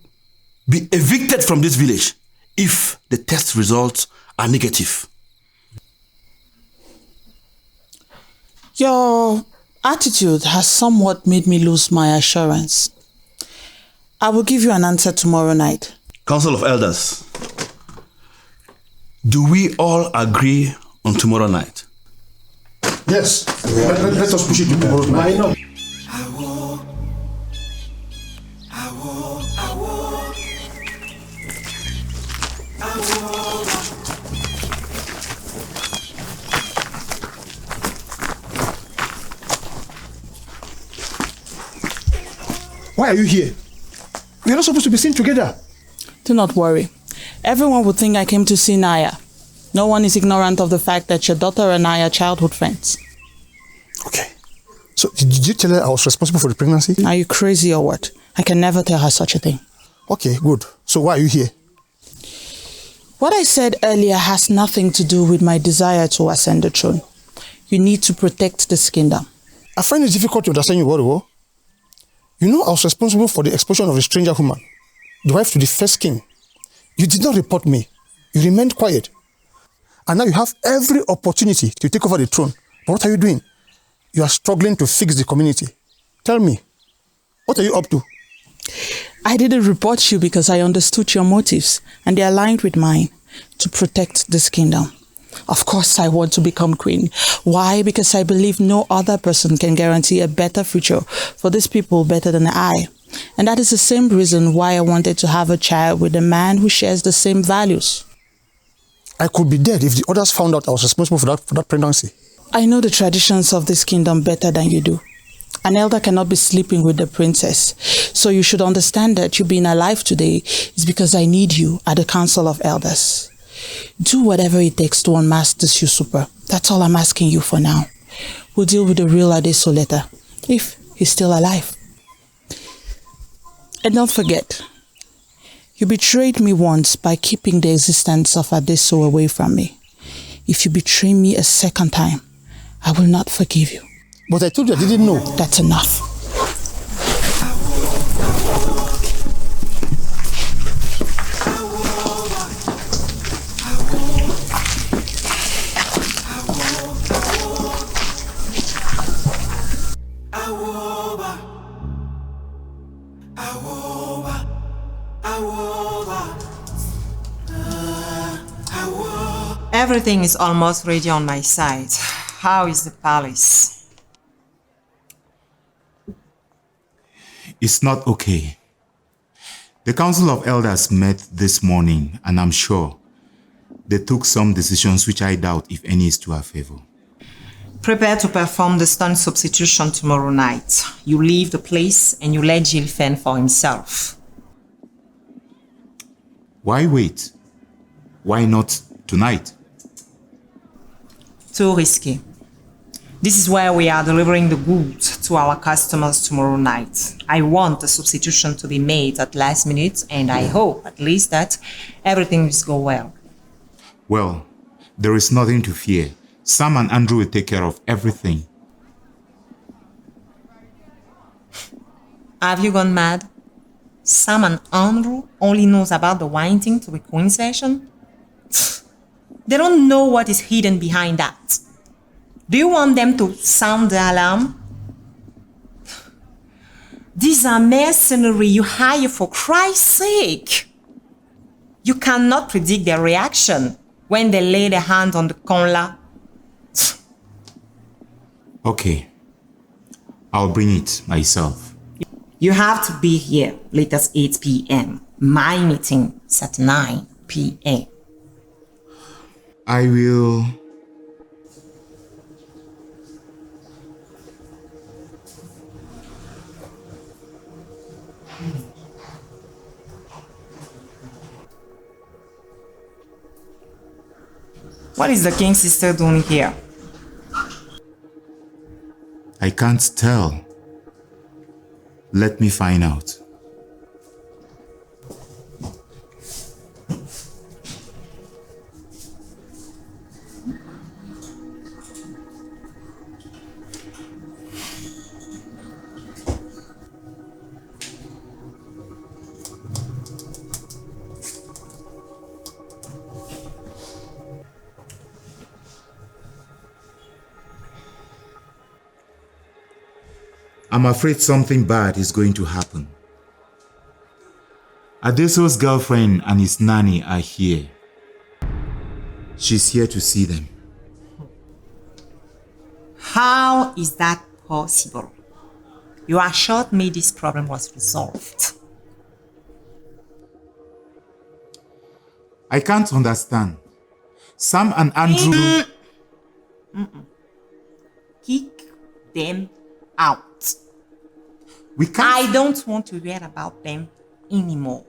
be evicted from this village if the test results are negative.
Your attitude has somewhat made me lose my assurance. I will give you an answer tomorrow night.
Council of Elders, do we all agree on tomorrow night?
Yes. Let us push it to tomorrow night. I know. Why are you here? We are not supposed to be seen together.
Do not worry. Everyone would think I came to see Naya. No one is ignorant of the fact that your daughter and I are childhood friends.
Okay. So, did you tell her I was responsible for the pregnancy?
Are you crazy or what? I can never tell her such a thing.
Okay, good. So, why are you here?
What I said earlier has nothing to do with my desire to ascend the throne. You need to protect this kingdom.
I find it difficult to understand you very well. You know I was responsible for the expulsion of a stranger woman, the wife to the first king. You did not report me. You remained quiet. And now you have every opportunity to take over the throne. But what are you doing? You are struggling to fix the community. Tell me, what are you up to?
I didn't report you because I understood your motives and they aligned with mine to protect this kingdom. Of course, I want to become queen. Why? Because I believe no other person can guarantee a better future for these people better than I. And that is the same reason why I wanted to have a child with a man who shares the same values.
I could be dead if the others found out I was responsible for that pregnancy.
I know the traditions of this kingdom better than you do. An elder cannot be sleeping with the princess. So you should understand that you being alive today is because I need you at the Council of Elders. Do whatever it takes to unmask this usurper. That's all I'm asking you for now. We'll deal with the real Adeso later, if he's still alive. And don't forget, you betrayed me once by keeping the existence of Adeso away from me. If you betray me a second time, I will not forgive you.
But I told you I didn't know.
That's enough.
Everything is almost ready on my side. How is the palace?
It's not okay. The Council of Elders met this morning, and I'm sure they took some decisions which I doubt if any is to our favor.
Prepare to perform the stun substitution tomorrow night. You leave the place and you let Jill fend for himself.
Why wait? Why not tonight?
Too risky. This is where we are delivering the goods to our customers tomorrow night. I want the substitution to be made at last minute, and I hope at least that everything will go well.
Well, there is nothing to fear. Sam and Andrew will take care of everything.
Have you gone mad? Sam and Andrew only knows about the wine thing to the Queen session? They don't know what is hidden behind that. Do you want them to sound the alarm? These are mercenaries you hire for Christ's sake. You cannot predict their reaction when they lay their hand on the conla.
Okay, I'll bring it myself.
You have to be here latest 8 p.m. My meeting is at 9 p.m.
I will...
What is the king's sister doing here?
I can't tell. Let me find out. I'm afraid something bad is going to happen. Adeso's girlfriend and his nanny are here. She's here to see them.
How is that possible? You assured me this problem was resolved.
I can't understand. Sam and Andrew...
Kick them out.
We can't...
I don't want to hear about them anymore.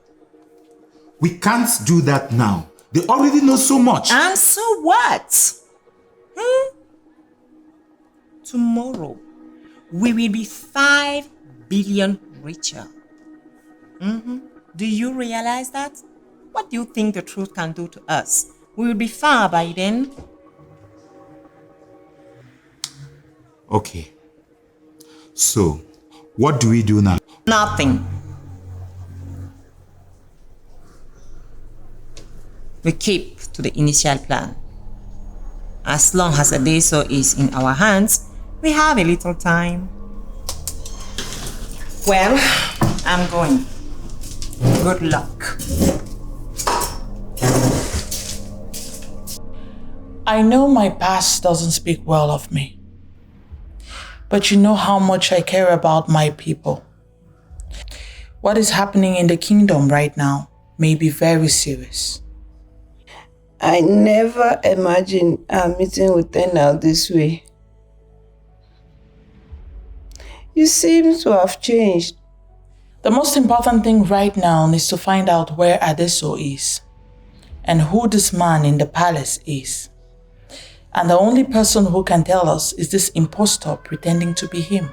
We can't do that now. They already know so much.
And so what? Tomorrow, we will be 5 billion richer. Do you realize that? What do you think the truth can do to us? We will be far by then.
Okay. So, what do we do now?
Nothing. We keep to the initial plan. As long as Adeso is in our hands, we have a little time. Well, I'm going. Good luck.
I know my past doesn't speak well of me, but you know how much I care about my people. What is happening in the kingdom right now may be very serious.
I never imagined our meeting would turn out this way. You seem to have changed.
The most important thing right now is to find out where Adeso is and who this man in the palace is. And the only person who can tell us is this impostor pretending to be him.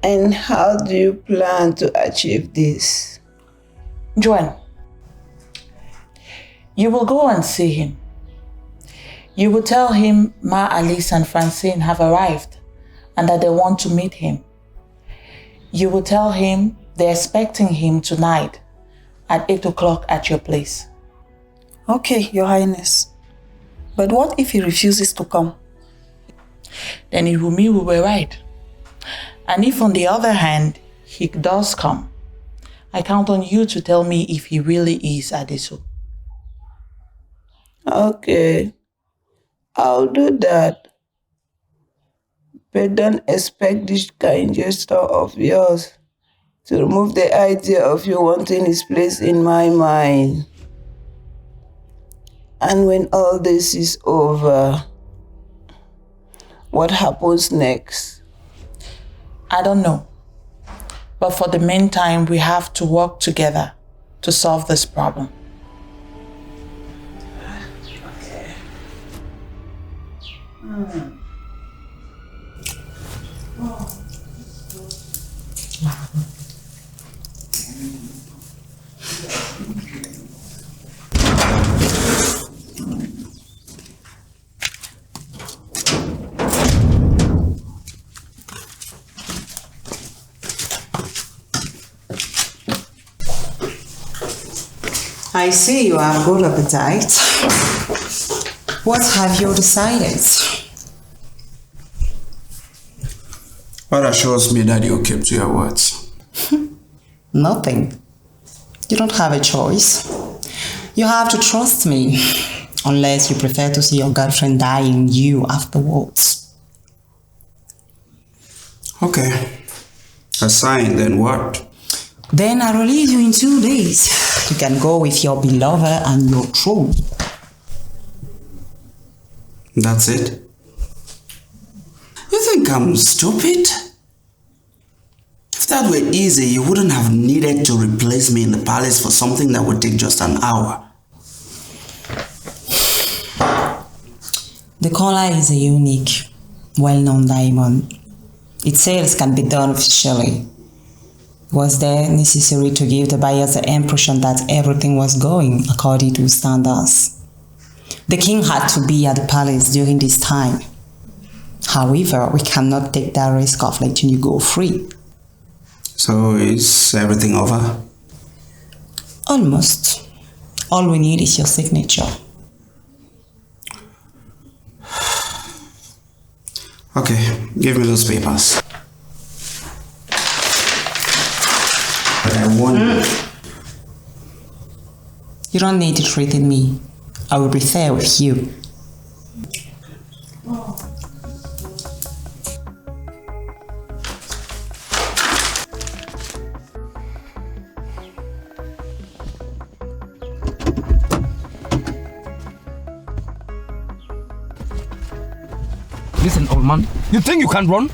And how do you plan to achieve this?
Joanne, you will go and see him. You will tell him Ma Alice and Francine have arrived and that they want to meet him. You will tell him they're expecting him tonight at 8 o'clock at your place.
Okay, Your Highness. But what if he refuses to come?
Then it will mean we were right. And if on the other hand, he does come, I count on you to tell me if he really is Adeso.
Okay, I'll do that. But don't expect this kind gesture of yours to remove the idea of you wanting his place in my mind. And when all this is over, what happens next?
I don't know. But for the meantime, we have to work together to solve this problem.
Okay.
I see you have good appetite. What have you decided?
What assures me that you kept to your words?
Nothing. You don't have a choice. You have to trust me, unless you prefer to see your girlfriend dying you afterwards.
Okay. A sign, then what?
Then I release you in 2 days. You can go with your beloved and your throne.
That's it? You think I'm stupid? If that were easy, you wouldn't have needed to replace me in the palace for something that would take just an hour.
The collar is a unique, well-known diamond. Its sales can be done officially. Was there necessary to give the buyers the impression that everything was going according to standards? The king had to be at the palace during this time. However, we cannot take that risk of letting you go free.
So is everything over?
Almost. All we need is your signature.
Okay, give me those papers. But I want
You don't need to threaten me. I will be fair with you.
Listen, old man. You think you can run?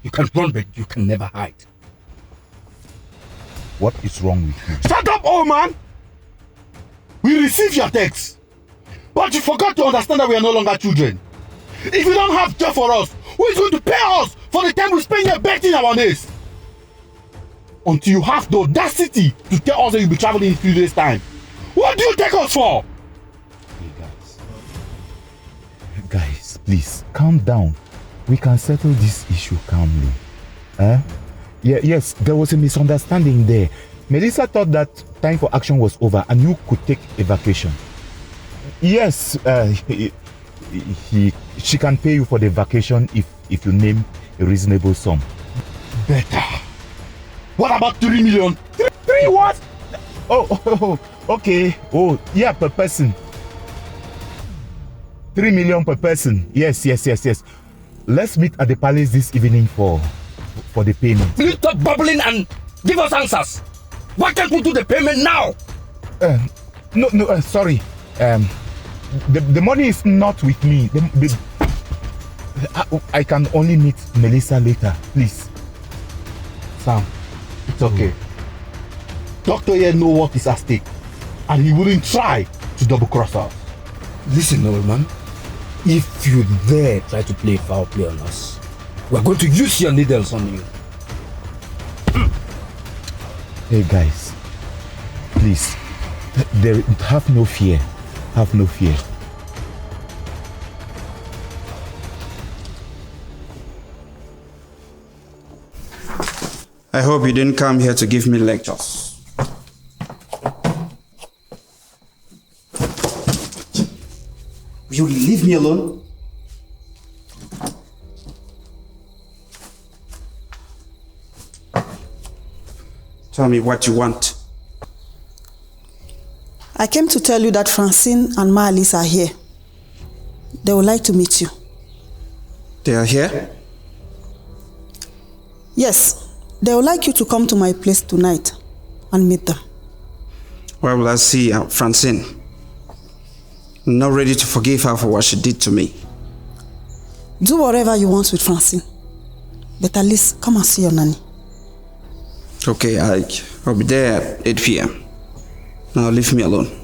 You can run, but you can never hide.
What is wrong with you?
Shut up, old man! We received your text, but you forgot to understand that we are no longer children. If you don't have job for us, who is going to pay us for the time we spend here betting our days? Until you have the audacity to tell us that you'll be traveling in a few days' time. What do you take us for?
Guys, please, calm down. We can settle this issue calmly. Yes, there was a misunderstanding there. Melissa thought that time for action was over and you could take a vacation. Yes, she can pay you for the vacation if you name a reasonable sum.
Better. What about 3 million?
Three what? Oh, okay. Oh, yeah, per person. 3 million per person. Yes. Let's meet at the palace this evening for the payment.
Will you stop bubbling and give us answers? Why can't we do the payment now?
No, sorry. The money is not with me. I can only meet Melissa later, please.
Sam, it's okay. Doctor here knows what is at stake, and he wouldn't try to double cross us.
Listen, old man. If you dare try to play foul play on us, we're going to use your needles on you.
Hey guys, please, have no fear. Have no fear.
I hope you didn't come here to give me lectures. Will you leave me alone? Tell me what you want.
I came to tell you that Francine and Marlies are here. They would like to meet you.
They are here?
Yes, they would like you to come to my place tonight and meet them.
Where will I see Francine? I'm not ready to forgive her for what she did to me.
Do whatever you want with Francine. But at least come and see your nanny.
Okay, I'll be there at 8 p.m. Now leave me alone.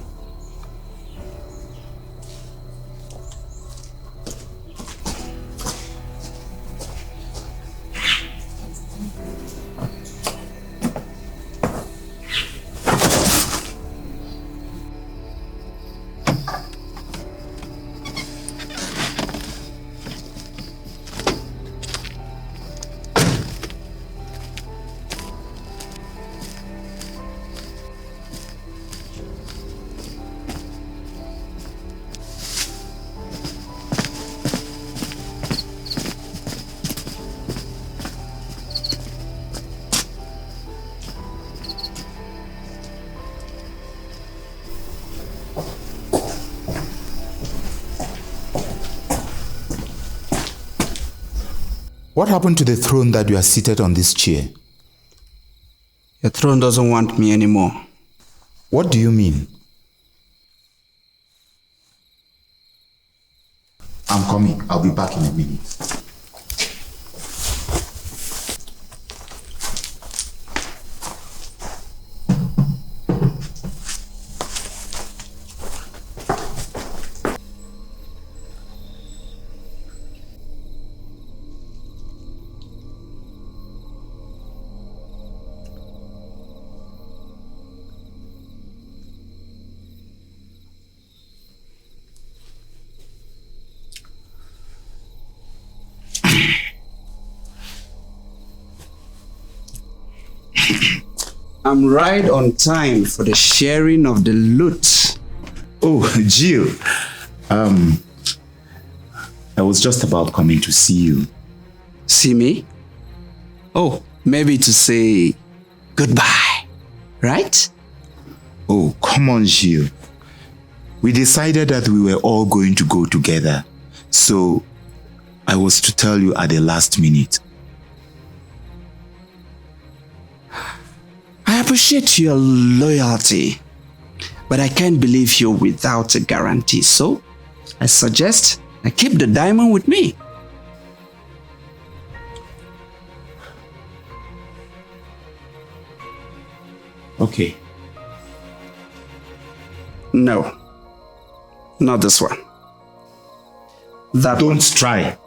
What happened to the throne that you are seated on this chair?
Your throne doesn't want me anymore.
What do you mean? I'm coming. I'll be back in a minute.
I'm right on time for the sharing of the loot.
Oh, Jill. I was just about coming to see you.
See me? Oh, maybe to say goodbye, right?
Oh, come on, Jill. We decided that we were all going to go together. So I was to tell you at the last minute.
I appreciate your loyalty, but I can't believe you without a guarantee. So I suggest I keep the diamond with me.
Okay.
No, not this one. That
Don't
one.
try.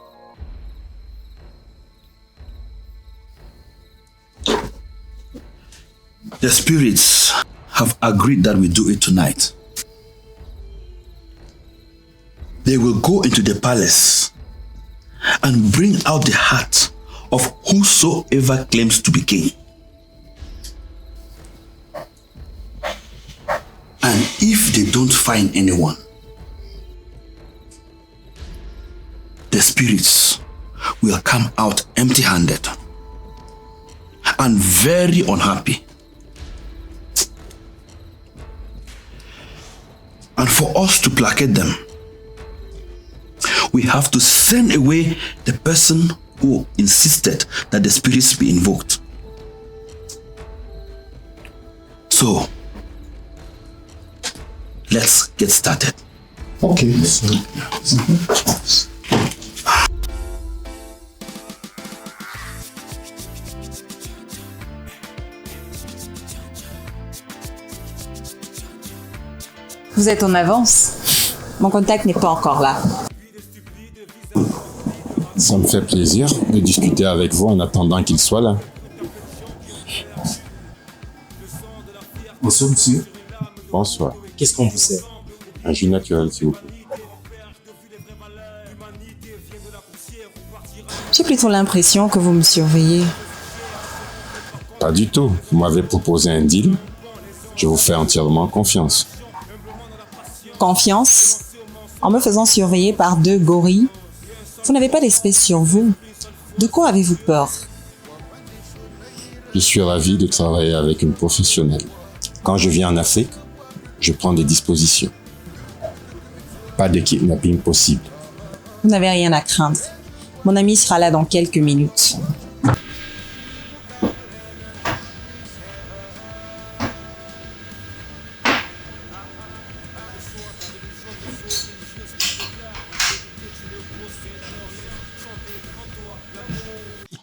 The spirits have agreed that we do it tonight. They will go into the palace and bring out the heart of whosoever claims to be king. And if they don't find anyone, the spirits will come out empty-handed and very unhappy. And for us to placate them, we have to send away the person who insisted that the spirits be invoked. So, let's get started.
Okay.
Vous êtes en avance. Mon contact n'est pas encore là.
Ça me fait plaisir de discuter avec vous en attendant qu'il soit là.
Bonsoir, monsieur.
Bonsoir.
Qu'est-ce qu'on vous sert?
Un jus naturel, s'il vous plaît.
J'ai plutôt l'impression que vous me surveillez.
Pas du tout. Vous m'avez proposé un deal. Je vous fais entièrement confiance.
Confiance? En me faisant surveiller par 2 gorilles? Vous n'avez pas d'espèce sur vous. De quoi avez-vous peur?
Je suis ravi de travailler avec une professionnelle. Quand je viens en Afrique, je prends des dispositions. Pas de kidnapping possible.
Vous n'avez rien à craindre. Mon ami sera là dans quelques minutes.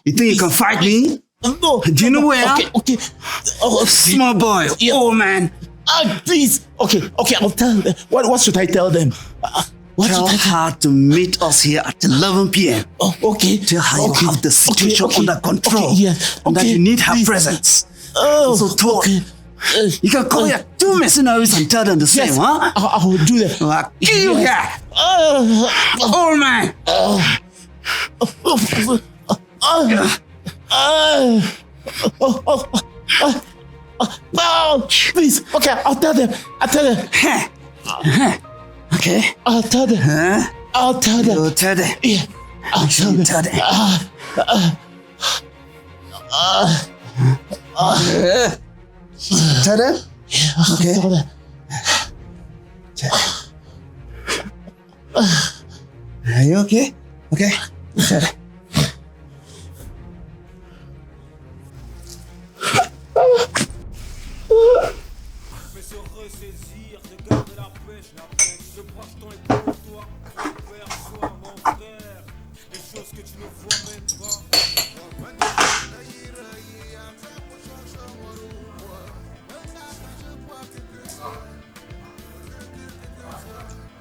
You think you can fight me?
No.
Do you know where?
Okay. Oh,
Small boy.
Yeah.
Oh, man.
Please. Okay, I'll tell them. What should I tell them?
Tell her to meet us here at 11 p.m.
Oh, okay.
Tell her you have the situation
Okay.
under control.
Okay, yeah.
And that
Okay,
you need her
please.
presence.
Oh,
So talk.
okay.
You can call your 2 mercenaries and tell them the same,
Yes,
huh?
I will do that.
I'll kill you here. Old man.
Please. Okay, I'll tell them.
Okay.
I'll tell them.
Huh?
I'll tell them.
You'll tell them.
Yeah. I'll tell them.
Tell them. Tell them?
Yeah, I'll
Okay.
tell them.
Are you okay? Okay. Tell them.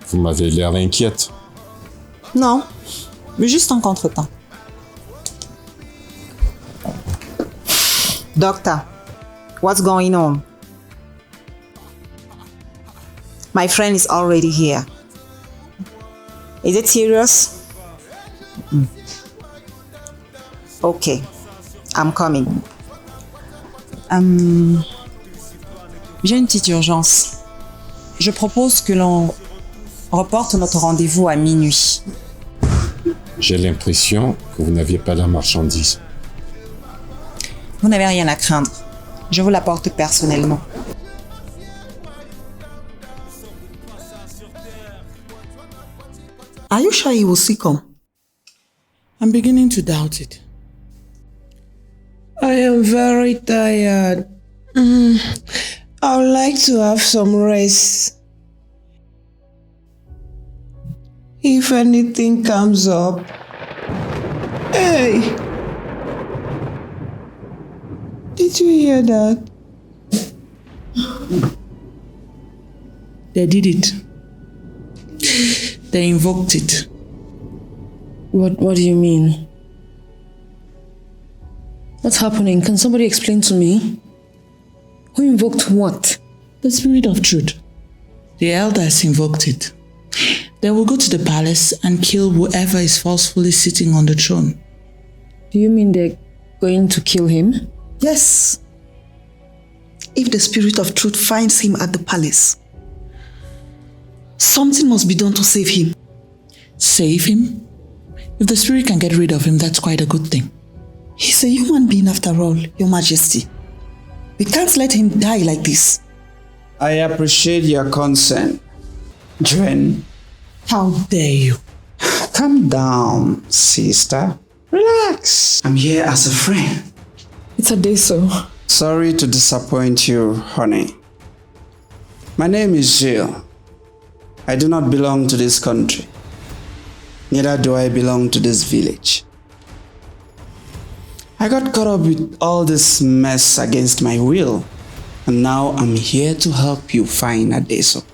Vous m'avez l'air inquiète.
Non, mais juste en contretemps. Doctor, what's going on? My friend is already here. Is it serious? Okay, I'm coming. J'ai une petite urgence. Je propose que l'on reporte notre rendez-vous à minuit.
J'ai l'impression que vous n'aviez pas la marchandise.
Vous n'avez rien à craindre. Je vous l'apporte personnellement.
Are you sure he will still come?
I'm beginning to doubt it.
I am very tired. I would like to have some rest. If anything comes up. Hey! Did you hear that?
They did it. They invoked it.
What do you mean? What's happening? Can somebody explain to me? Who invoked what?
The spirit of truth. The elders invoked it. They will go to the palace and kill whoever is forcefully sitting on the throne.
Do you mean they're going to kill him?
Yes. If the spirit of truth finds him at the palace, something must be done to save him.
Save him? If the spirit can get rid of him, that's quite a good thing.
He's a human being after all, Your Majesty. We can't let him die like this.
I appreciate your concern, Juen.
How dare you?
Calm down, sister. Relax. I'm here as a friend.
It's Adeso.
Sorry to disappoint you, honey. My name is Jill. I do not belong to this country. Neither do I belong to this village. I got caught up with all this mess against my will, and now I'm here to help you find Adeso.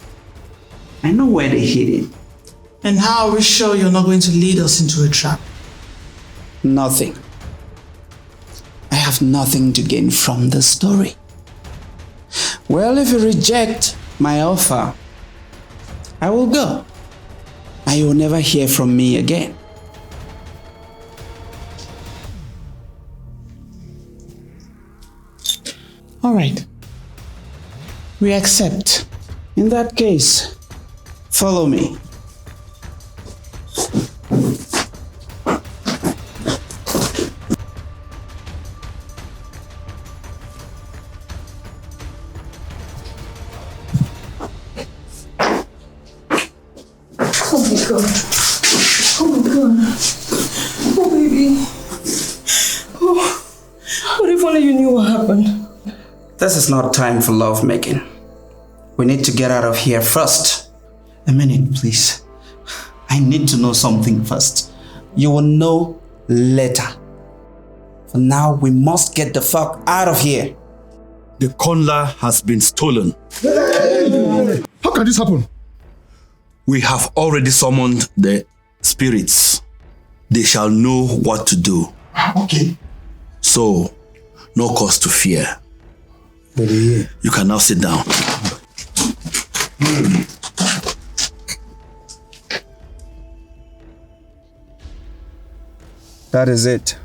I know where they hid him.
And how are we sure you're not going to lead us into a trap?
Nothing. I have nothing to gain from the story. Well, if you reject my offer, I will go. And you will never hear from me again.
All right. We accept.
In that case, follow me.
Oh my God. Oh my God. Oh baby. Oh, what if only you knew what happened?
This is not time for lovemaking. We need to get out of here first. A minute, please. I need to know something first. You will know later. For now, we must get the fuck out of here.
The conla has been stolen.
How can this happen?
We have already summoned the spirits. They shall know what to do.
Okay.
So, no cause to fear. You can now sit down.
That is it.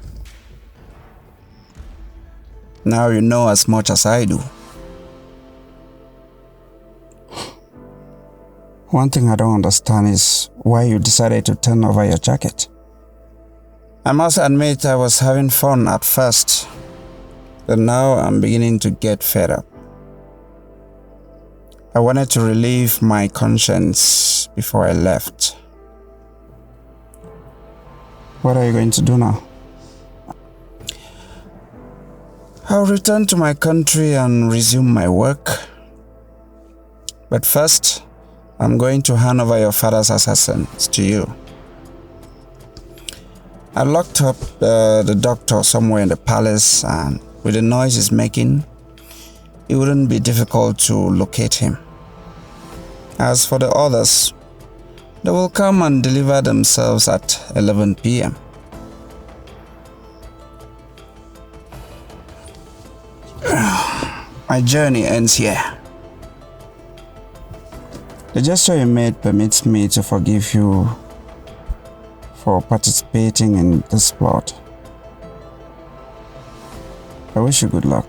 Now you know as much as I do. One thing I don't understand is why you decided to turn over your jacket. I must admit I was having fun at first, but now I'm beginning to get fed up. I wanted to relieve my conscience before I left. What are you going to do now? I'll return to my country and resume my work. But first, I'm going to hand over your father's assassins to you. I locked up the doctor somewhere in the palace, and with the noise he's making, it wouldn't be difficult to locate him. As for the others, they will come and deliver themselves at 11 p.m. My journey ends here. The gesture you made permits me to forgive you for participating in this plot. I wish you good luck.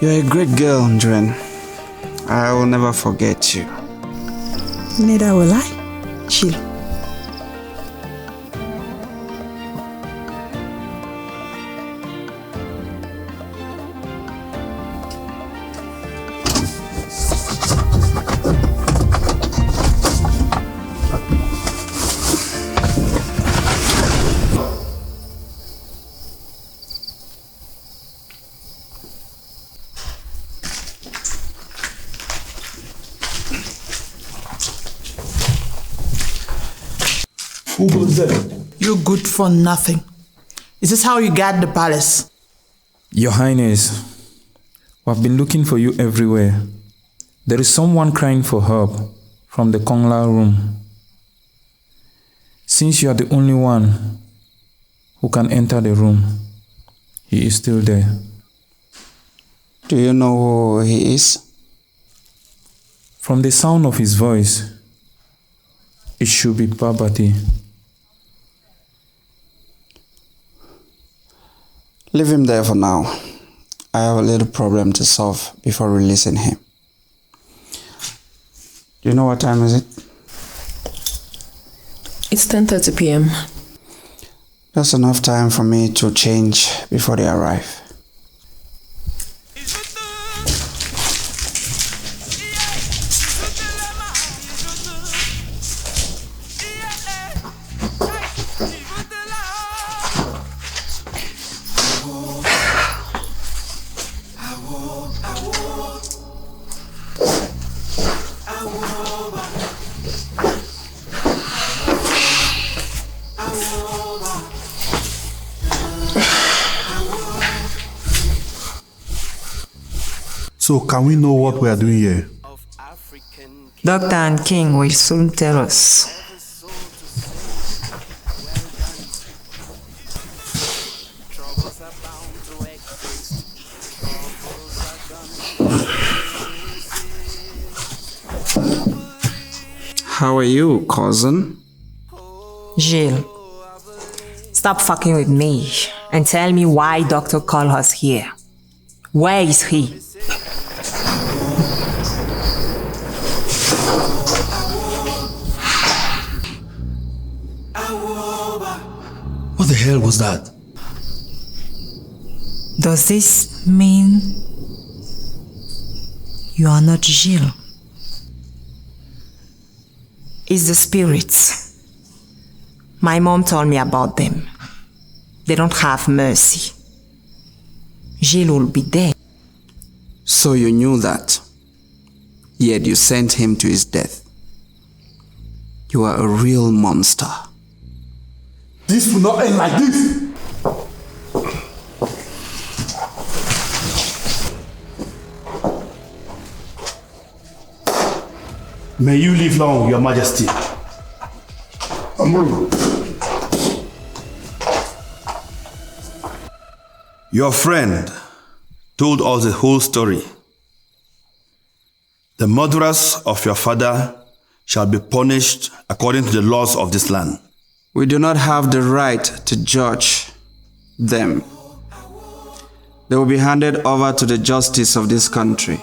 You're a great girl, Njuen. I will never forget you.
Neither will I, Jill.
Who goes there?
You're good for nothing. Is this how you guard the palace?
Your Highness, we've been looking for you everywhere. There is someone crying for help from the Kongla room. Since you are the only one who can enter the room, he is still there.
Do you know who he is?
From the sound of his voice, it should be Babati.
Leave him there for now. I have a little problem to solve before releasing him. Do you know what time is it?
It's 10:30 p.m.
That's enough time for me to change before they arrive.
So can we know what we are doing here?
Doctor and King will soon tell us.
How are you, cousin?
Jill, stop fucking with me and tell me why Doctor called us here. Where is he?
What the hell was that?
Does this mean you are not Jill? It's the spirits. My mom told me about them. They don't have mercy. Jill will be dead.
So you knew that, yet you sent him to his death. You are a real monster.
This will not end like this!
May you live long, Your Majesty. Your friend told us the whole story. The murderers of your father shall be punished according to the laws of this land.
We do not have the right to judge them. They will be handed over to the justice of this country.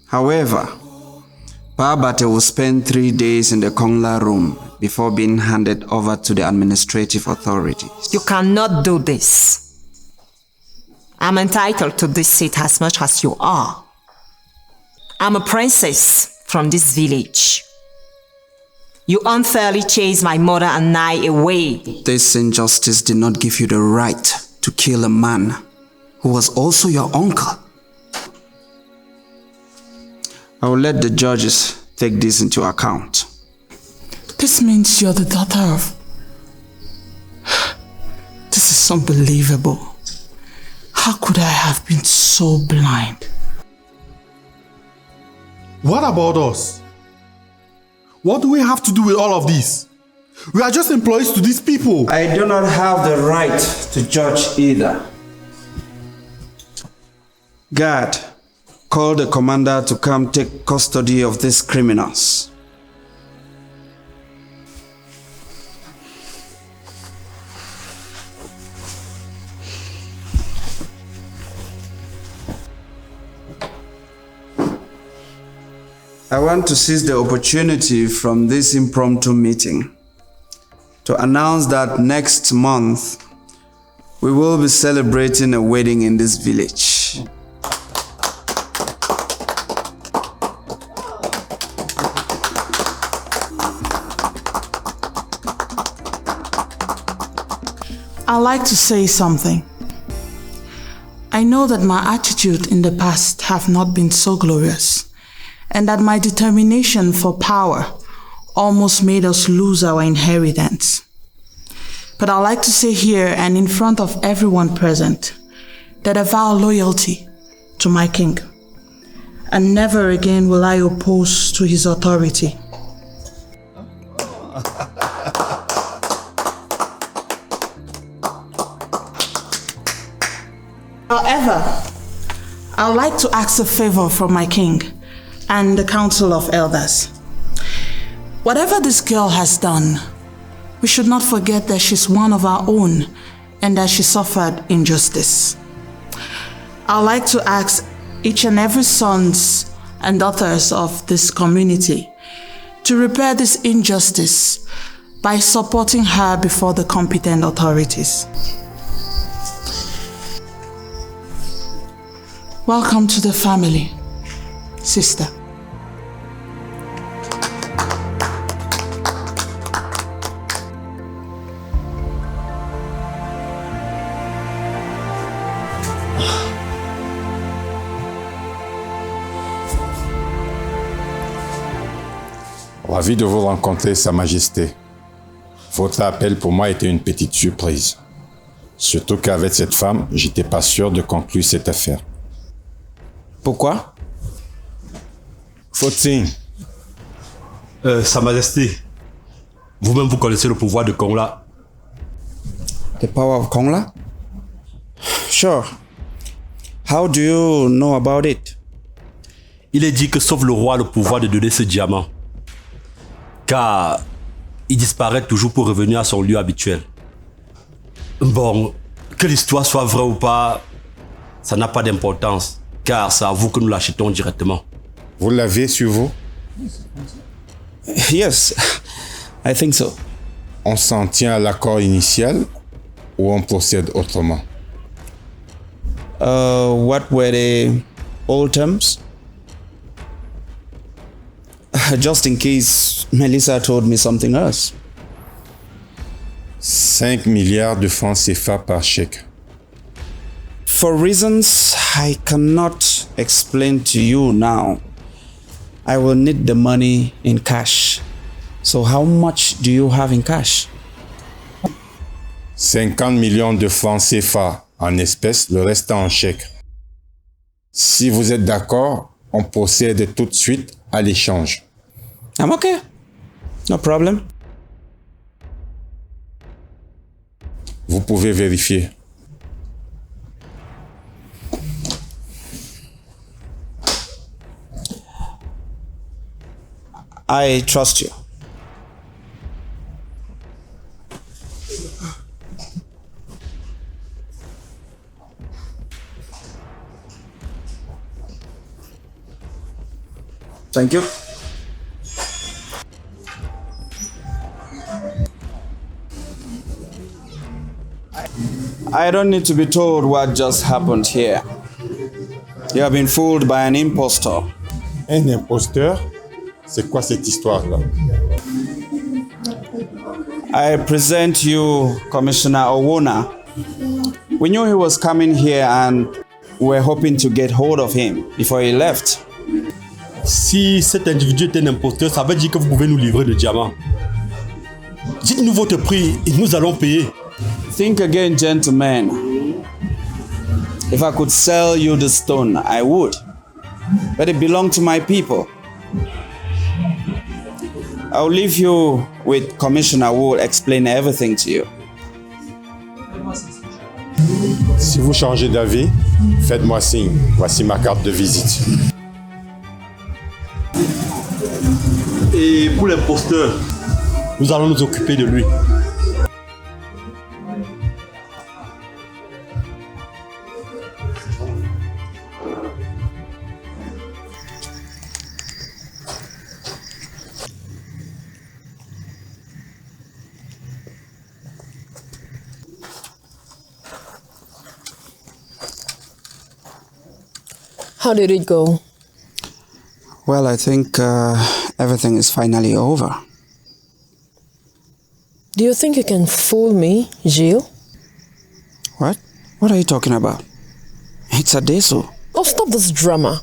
However, Babate will spend 3 days in the Kongla room before being handed over to the administrative authorities.
You cannot do this. I'm entitled to this seat as much as you are. I'm a princess from this village. You unfairly chased my mother and I away.
This injustice did not give you the right to kill a man who was also your uncle. I will let the judges take this into account.
This means you're the daughter of... This is unbelievable. How could I have been so blind?
What about us? What do we have to do with all of this? We are just employees to these people.
I do not have the right to judge either. Guard, call the commander to come take custody of these criminals. I want to seize the opportunity from this impromptu meeting to announce that next month we will be celebrating a wedding in this village.
I'd like to say something. I know that my attitude in the past have not been so glorious, and that my determination for power almost made us lose our inheritance. But I'd like to say here and in front of everyone present that I vow loyalty to my king, and never again will I oppose to his authority. However, I'd like to ask a favor from my king and the council of elders. Whatever this girl has done, we should not forget that she's one of our own and that she suffered injustice. I'd like to ask each and every sons and daughters of this community to repair this injustice by supporting her before the competent authorities. Welcome to the family, sister.
Ravi de vous rencontrer, Sa Majesté. Votre appel pour moi était une petite surprise. Surtout qu'avec cette femme, j'étais pas sûr de conclure cette affaire.
Pourquoi?
Faut-il?
Sa Majesté, vous-même vous connaissez le pouvoir de Kongla.
The power of Kongla? Sure. How do you know about it?
Il est dit que sauf le roi a le pouvoir de donner ce diamant. Car il disparaît toujours pour revenir à son lieu habituel. Bon, que l'histoire soit vraie ou pas, ça n'a pas d'importance. Car c'est à vous que nous l'achetons directement.
Vous l'avez sur vous?
Yes, I think so.
On s'en tient à l'accord initial ou on procède autrement?
What were the old terms? Just in case Melissa told me something else.
5 milliards de francs CFA par chèque.
For reasons I cannot explain to you now, I will need the money in cash. So how much do you have in cash?
50 millions de francs CFA en espèces, le reste en chèque. Si vous êtes d'accord, on procède tout de suite à l'échange.
I'm okay. No problem.
Vous pouvez vérifier.
I trust you. Thank you. I don't need to be told what just happened here. You have been fooled by an impostor.
Un imposteur? C'est quoi cette histoire-là?
I present you Commissioner Owona. We knew he was coming here and we're hoping to get hold of him before he left.
Si cet individu est un imposteur, ça veut dire que vous pouvez nous livrer le diamant. Dites-nous votre prix et nous allons payer.
Think again, gentlemen. If I could sell you the stone, I would. But it belonged to my people. I'll leave you with Commissioner who will explain everything to you.
Si vous changez d'avis, faites-moi signe. Voici ma carte de visite.
Et pour l'imposteur, nous allons nous occuper de lui.
How did it go?
Well, I think everything is finally over.
Do you think you can fool me, Gilles?
What? What are you talking about? It's Adeso.
Oh, stop this drama.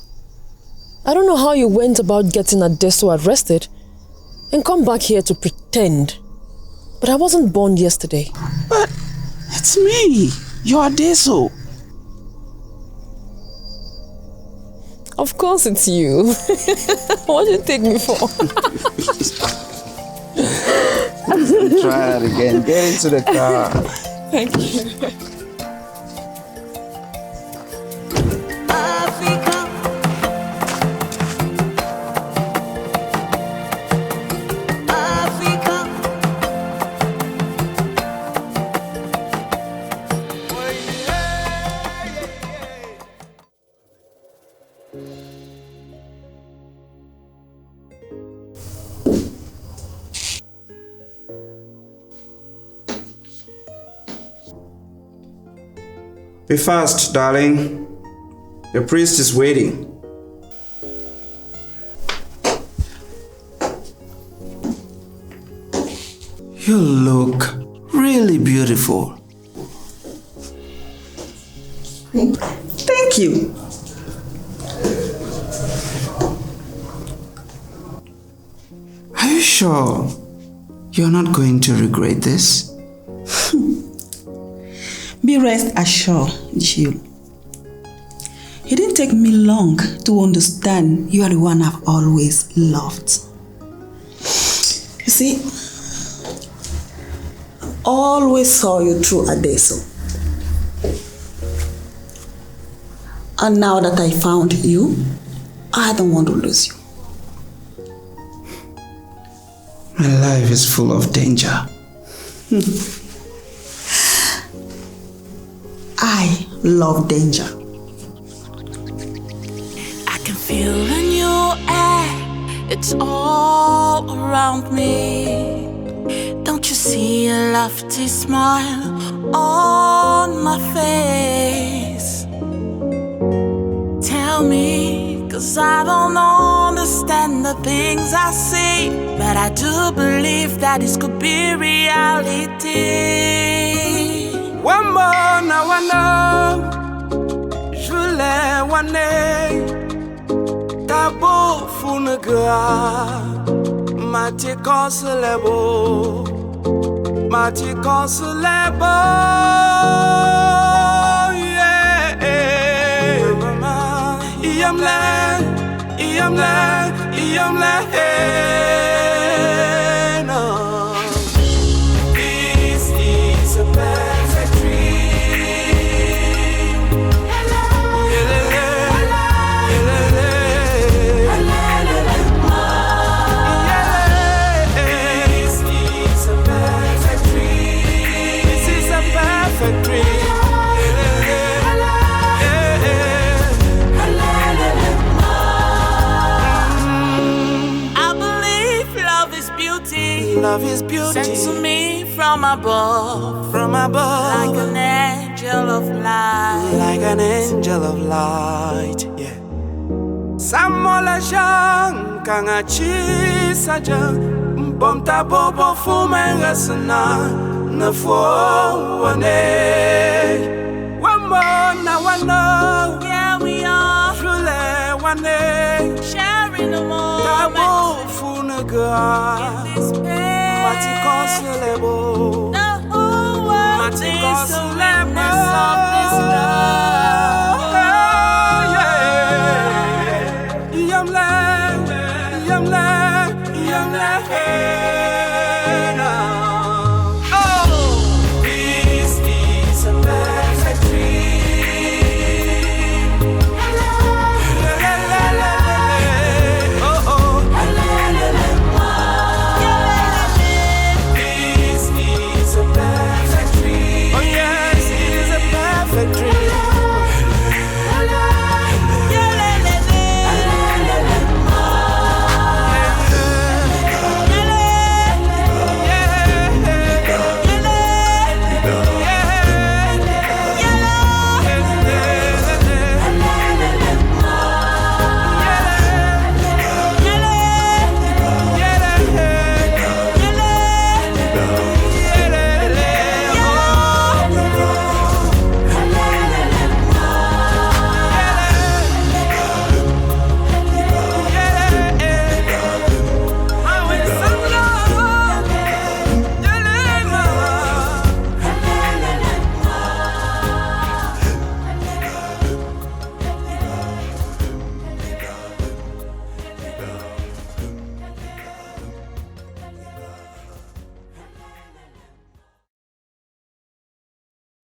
I don't know how you went about getting Adeso arrested and come back here to pretend. But I wasn't born yesterday.
But it's me. You're Adeso.
Of course it's you. What do you take me for?
Try that again. Get into the car.
Thank you.
Be fast, darling. The priest is waiting. You look really beautiful.
Thank you.
Are you sure you're not going to regret this?
Be rest assured, Gilles. It didn't take me long to understand you are the one I've always loved. You see, I always saw you through Adeso. And now that I found you, I don't want to lose you.
My life is full of danger.
I love danger.
I can feel the new air, it's all around me. Don't you see a lofty smile on my face? Tell me, 'cause I don't understand the things I see, but I do believe that this could be reality.
One more now I know, Jules wane, Tabo funaga, Mati consolebo, Mati consolebo, yeah. Iamle, no. This is a perfect dream. This is a perfect dream. This is a perfect dream. Love is beauty,
sent to me from above, like an angel of light,
like an angel of light, yeah. Samola jang kangachi sajang, mbomta bobo fumenga sana na wane. Wamona wano,
yeah we are,
Jules wane,
sharing the moment,
tabo funaga. Mati consolebo.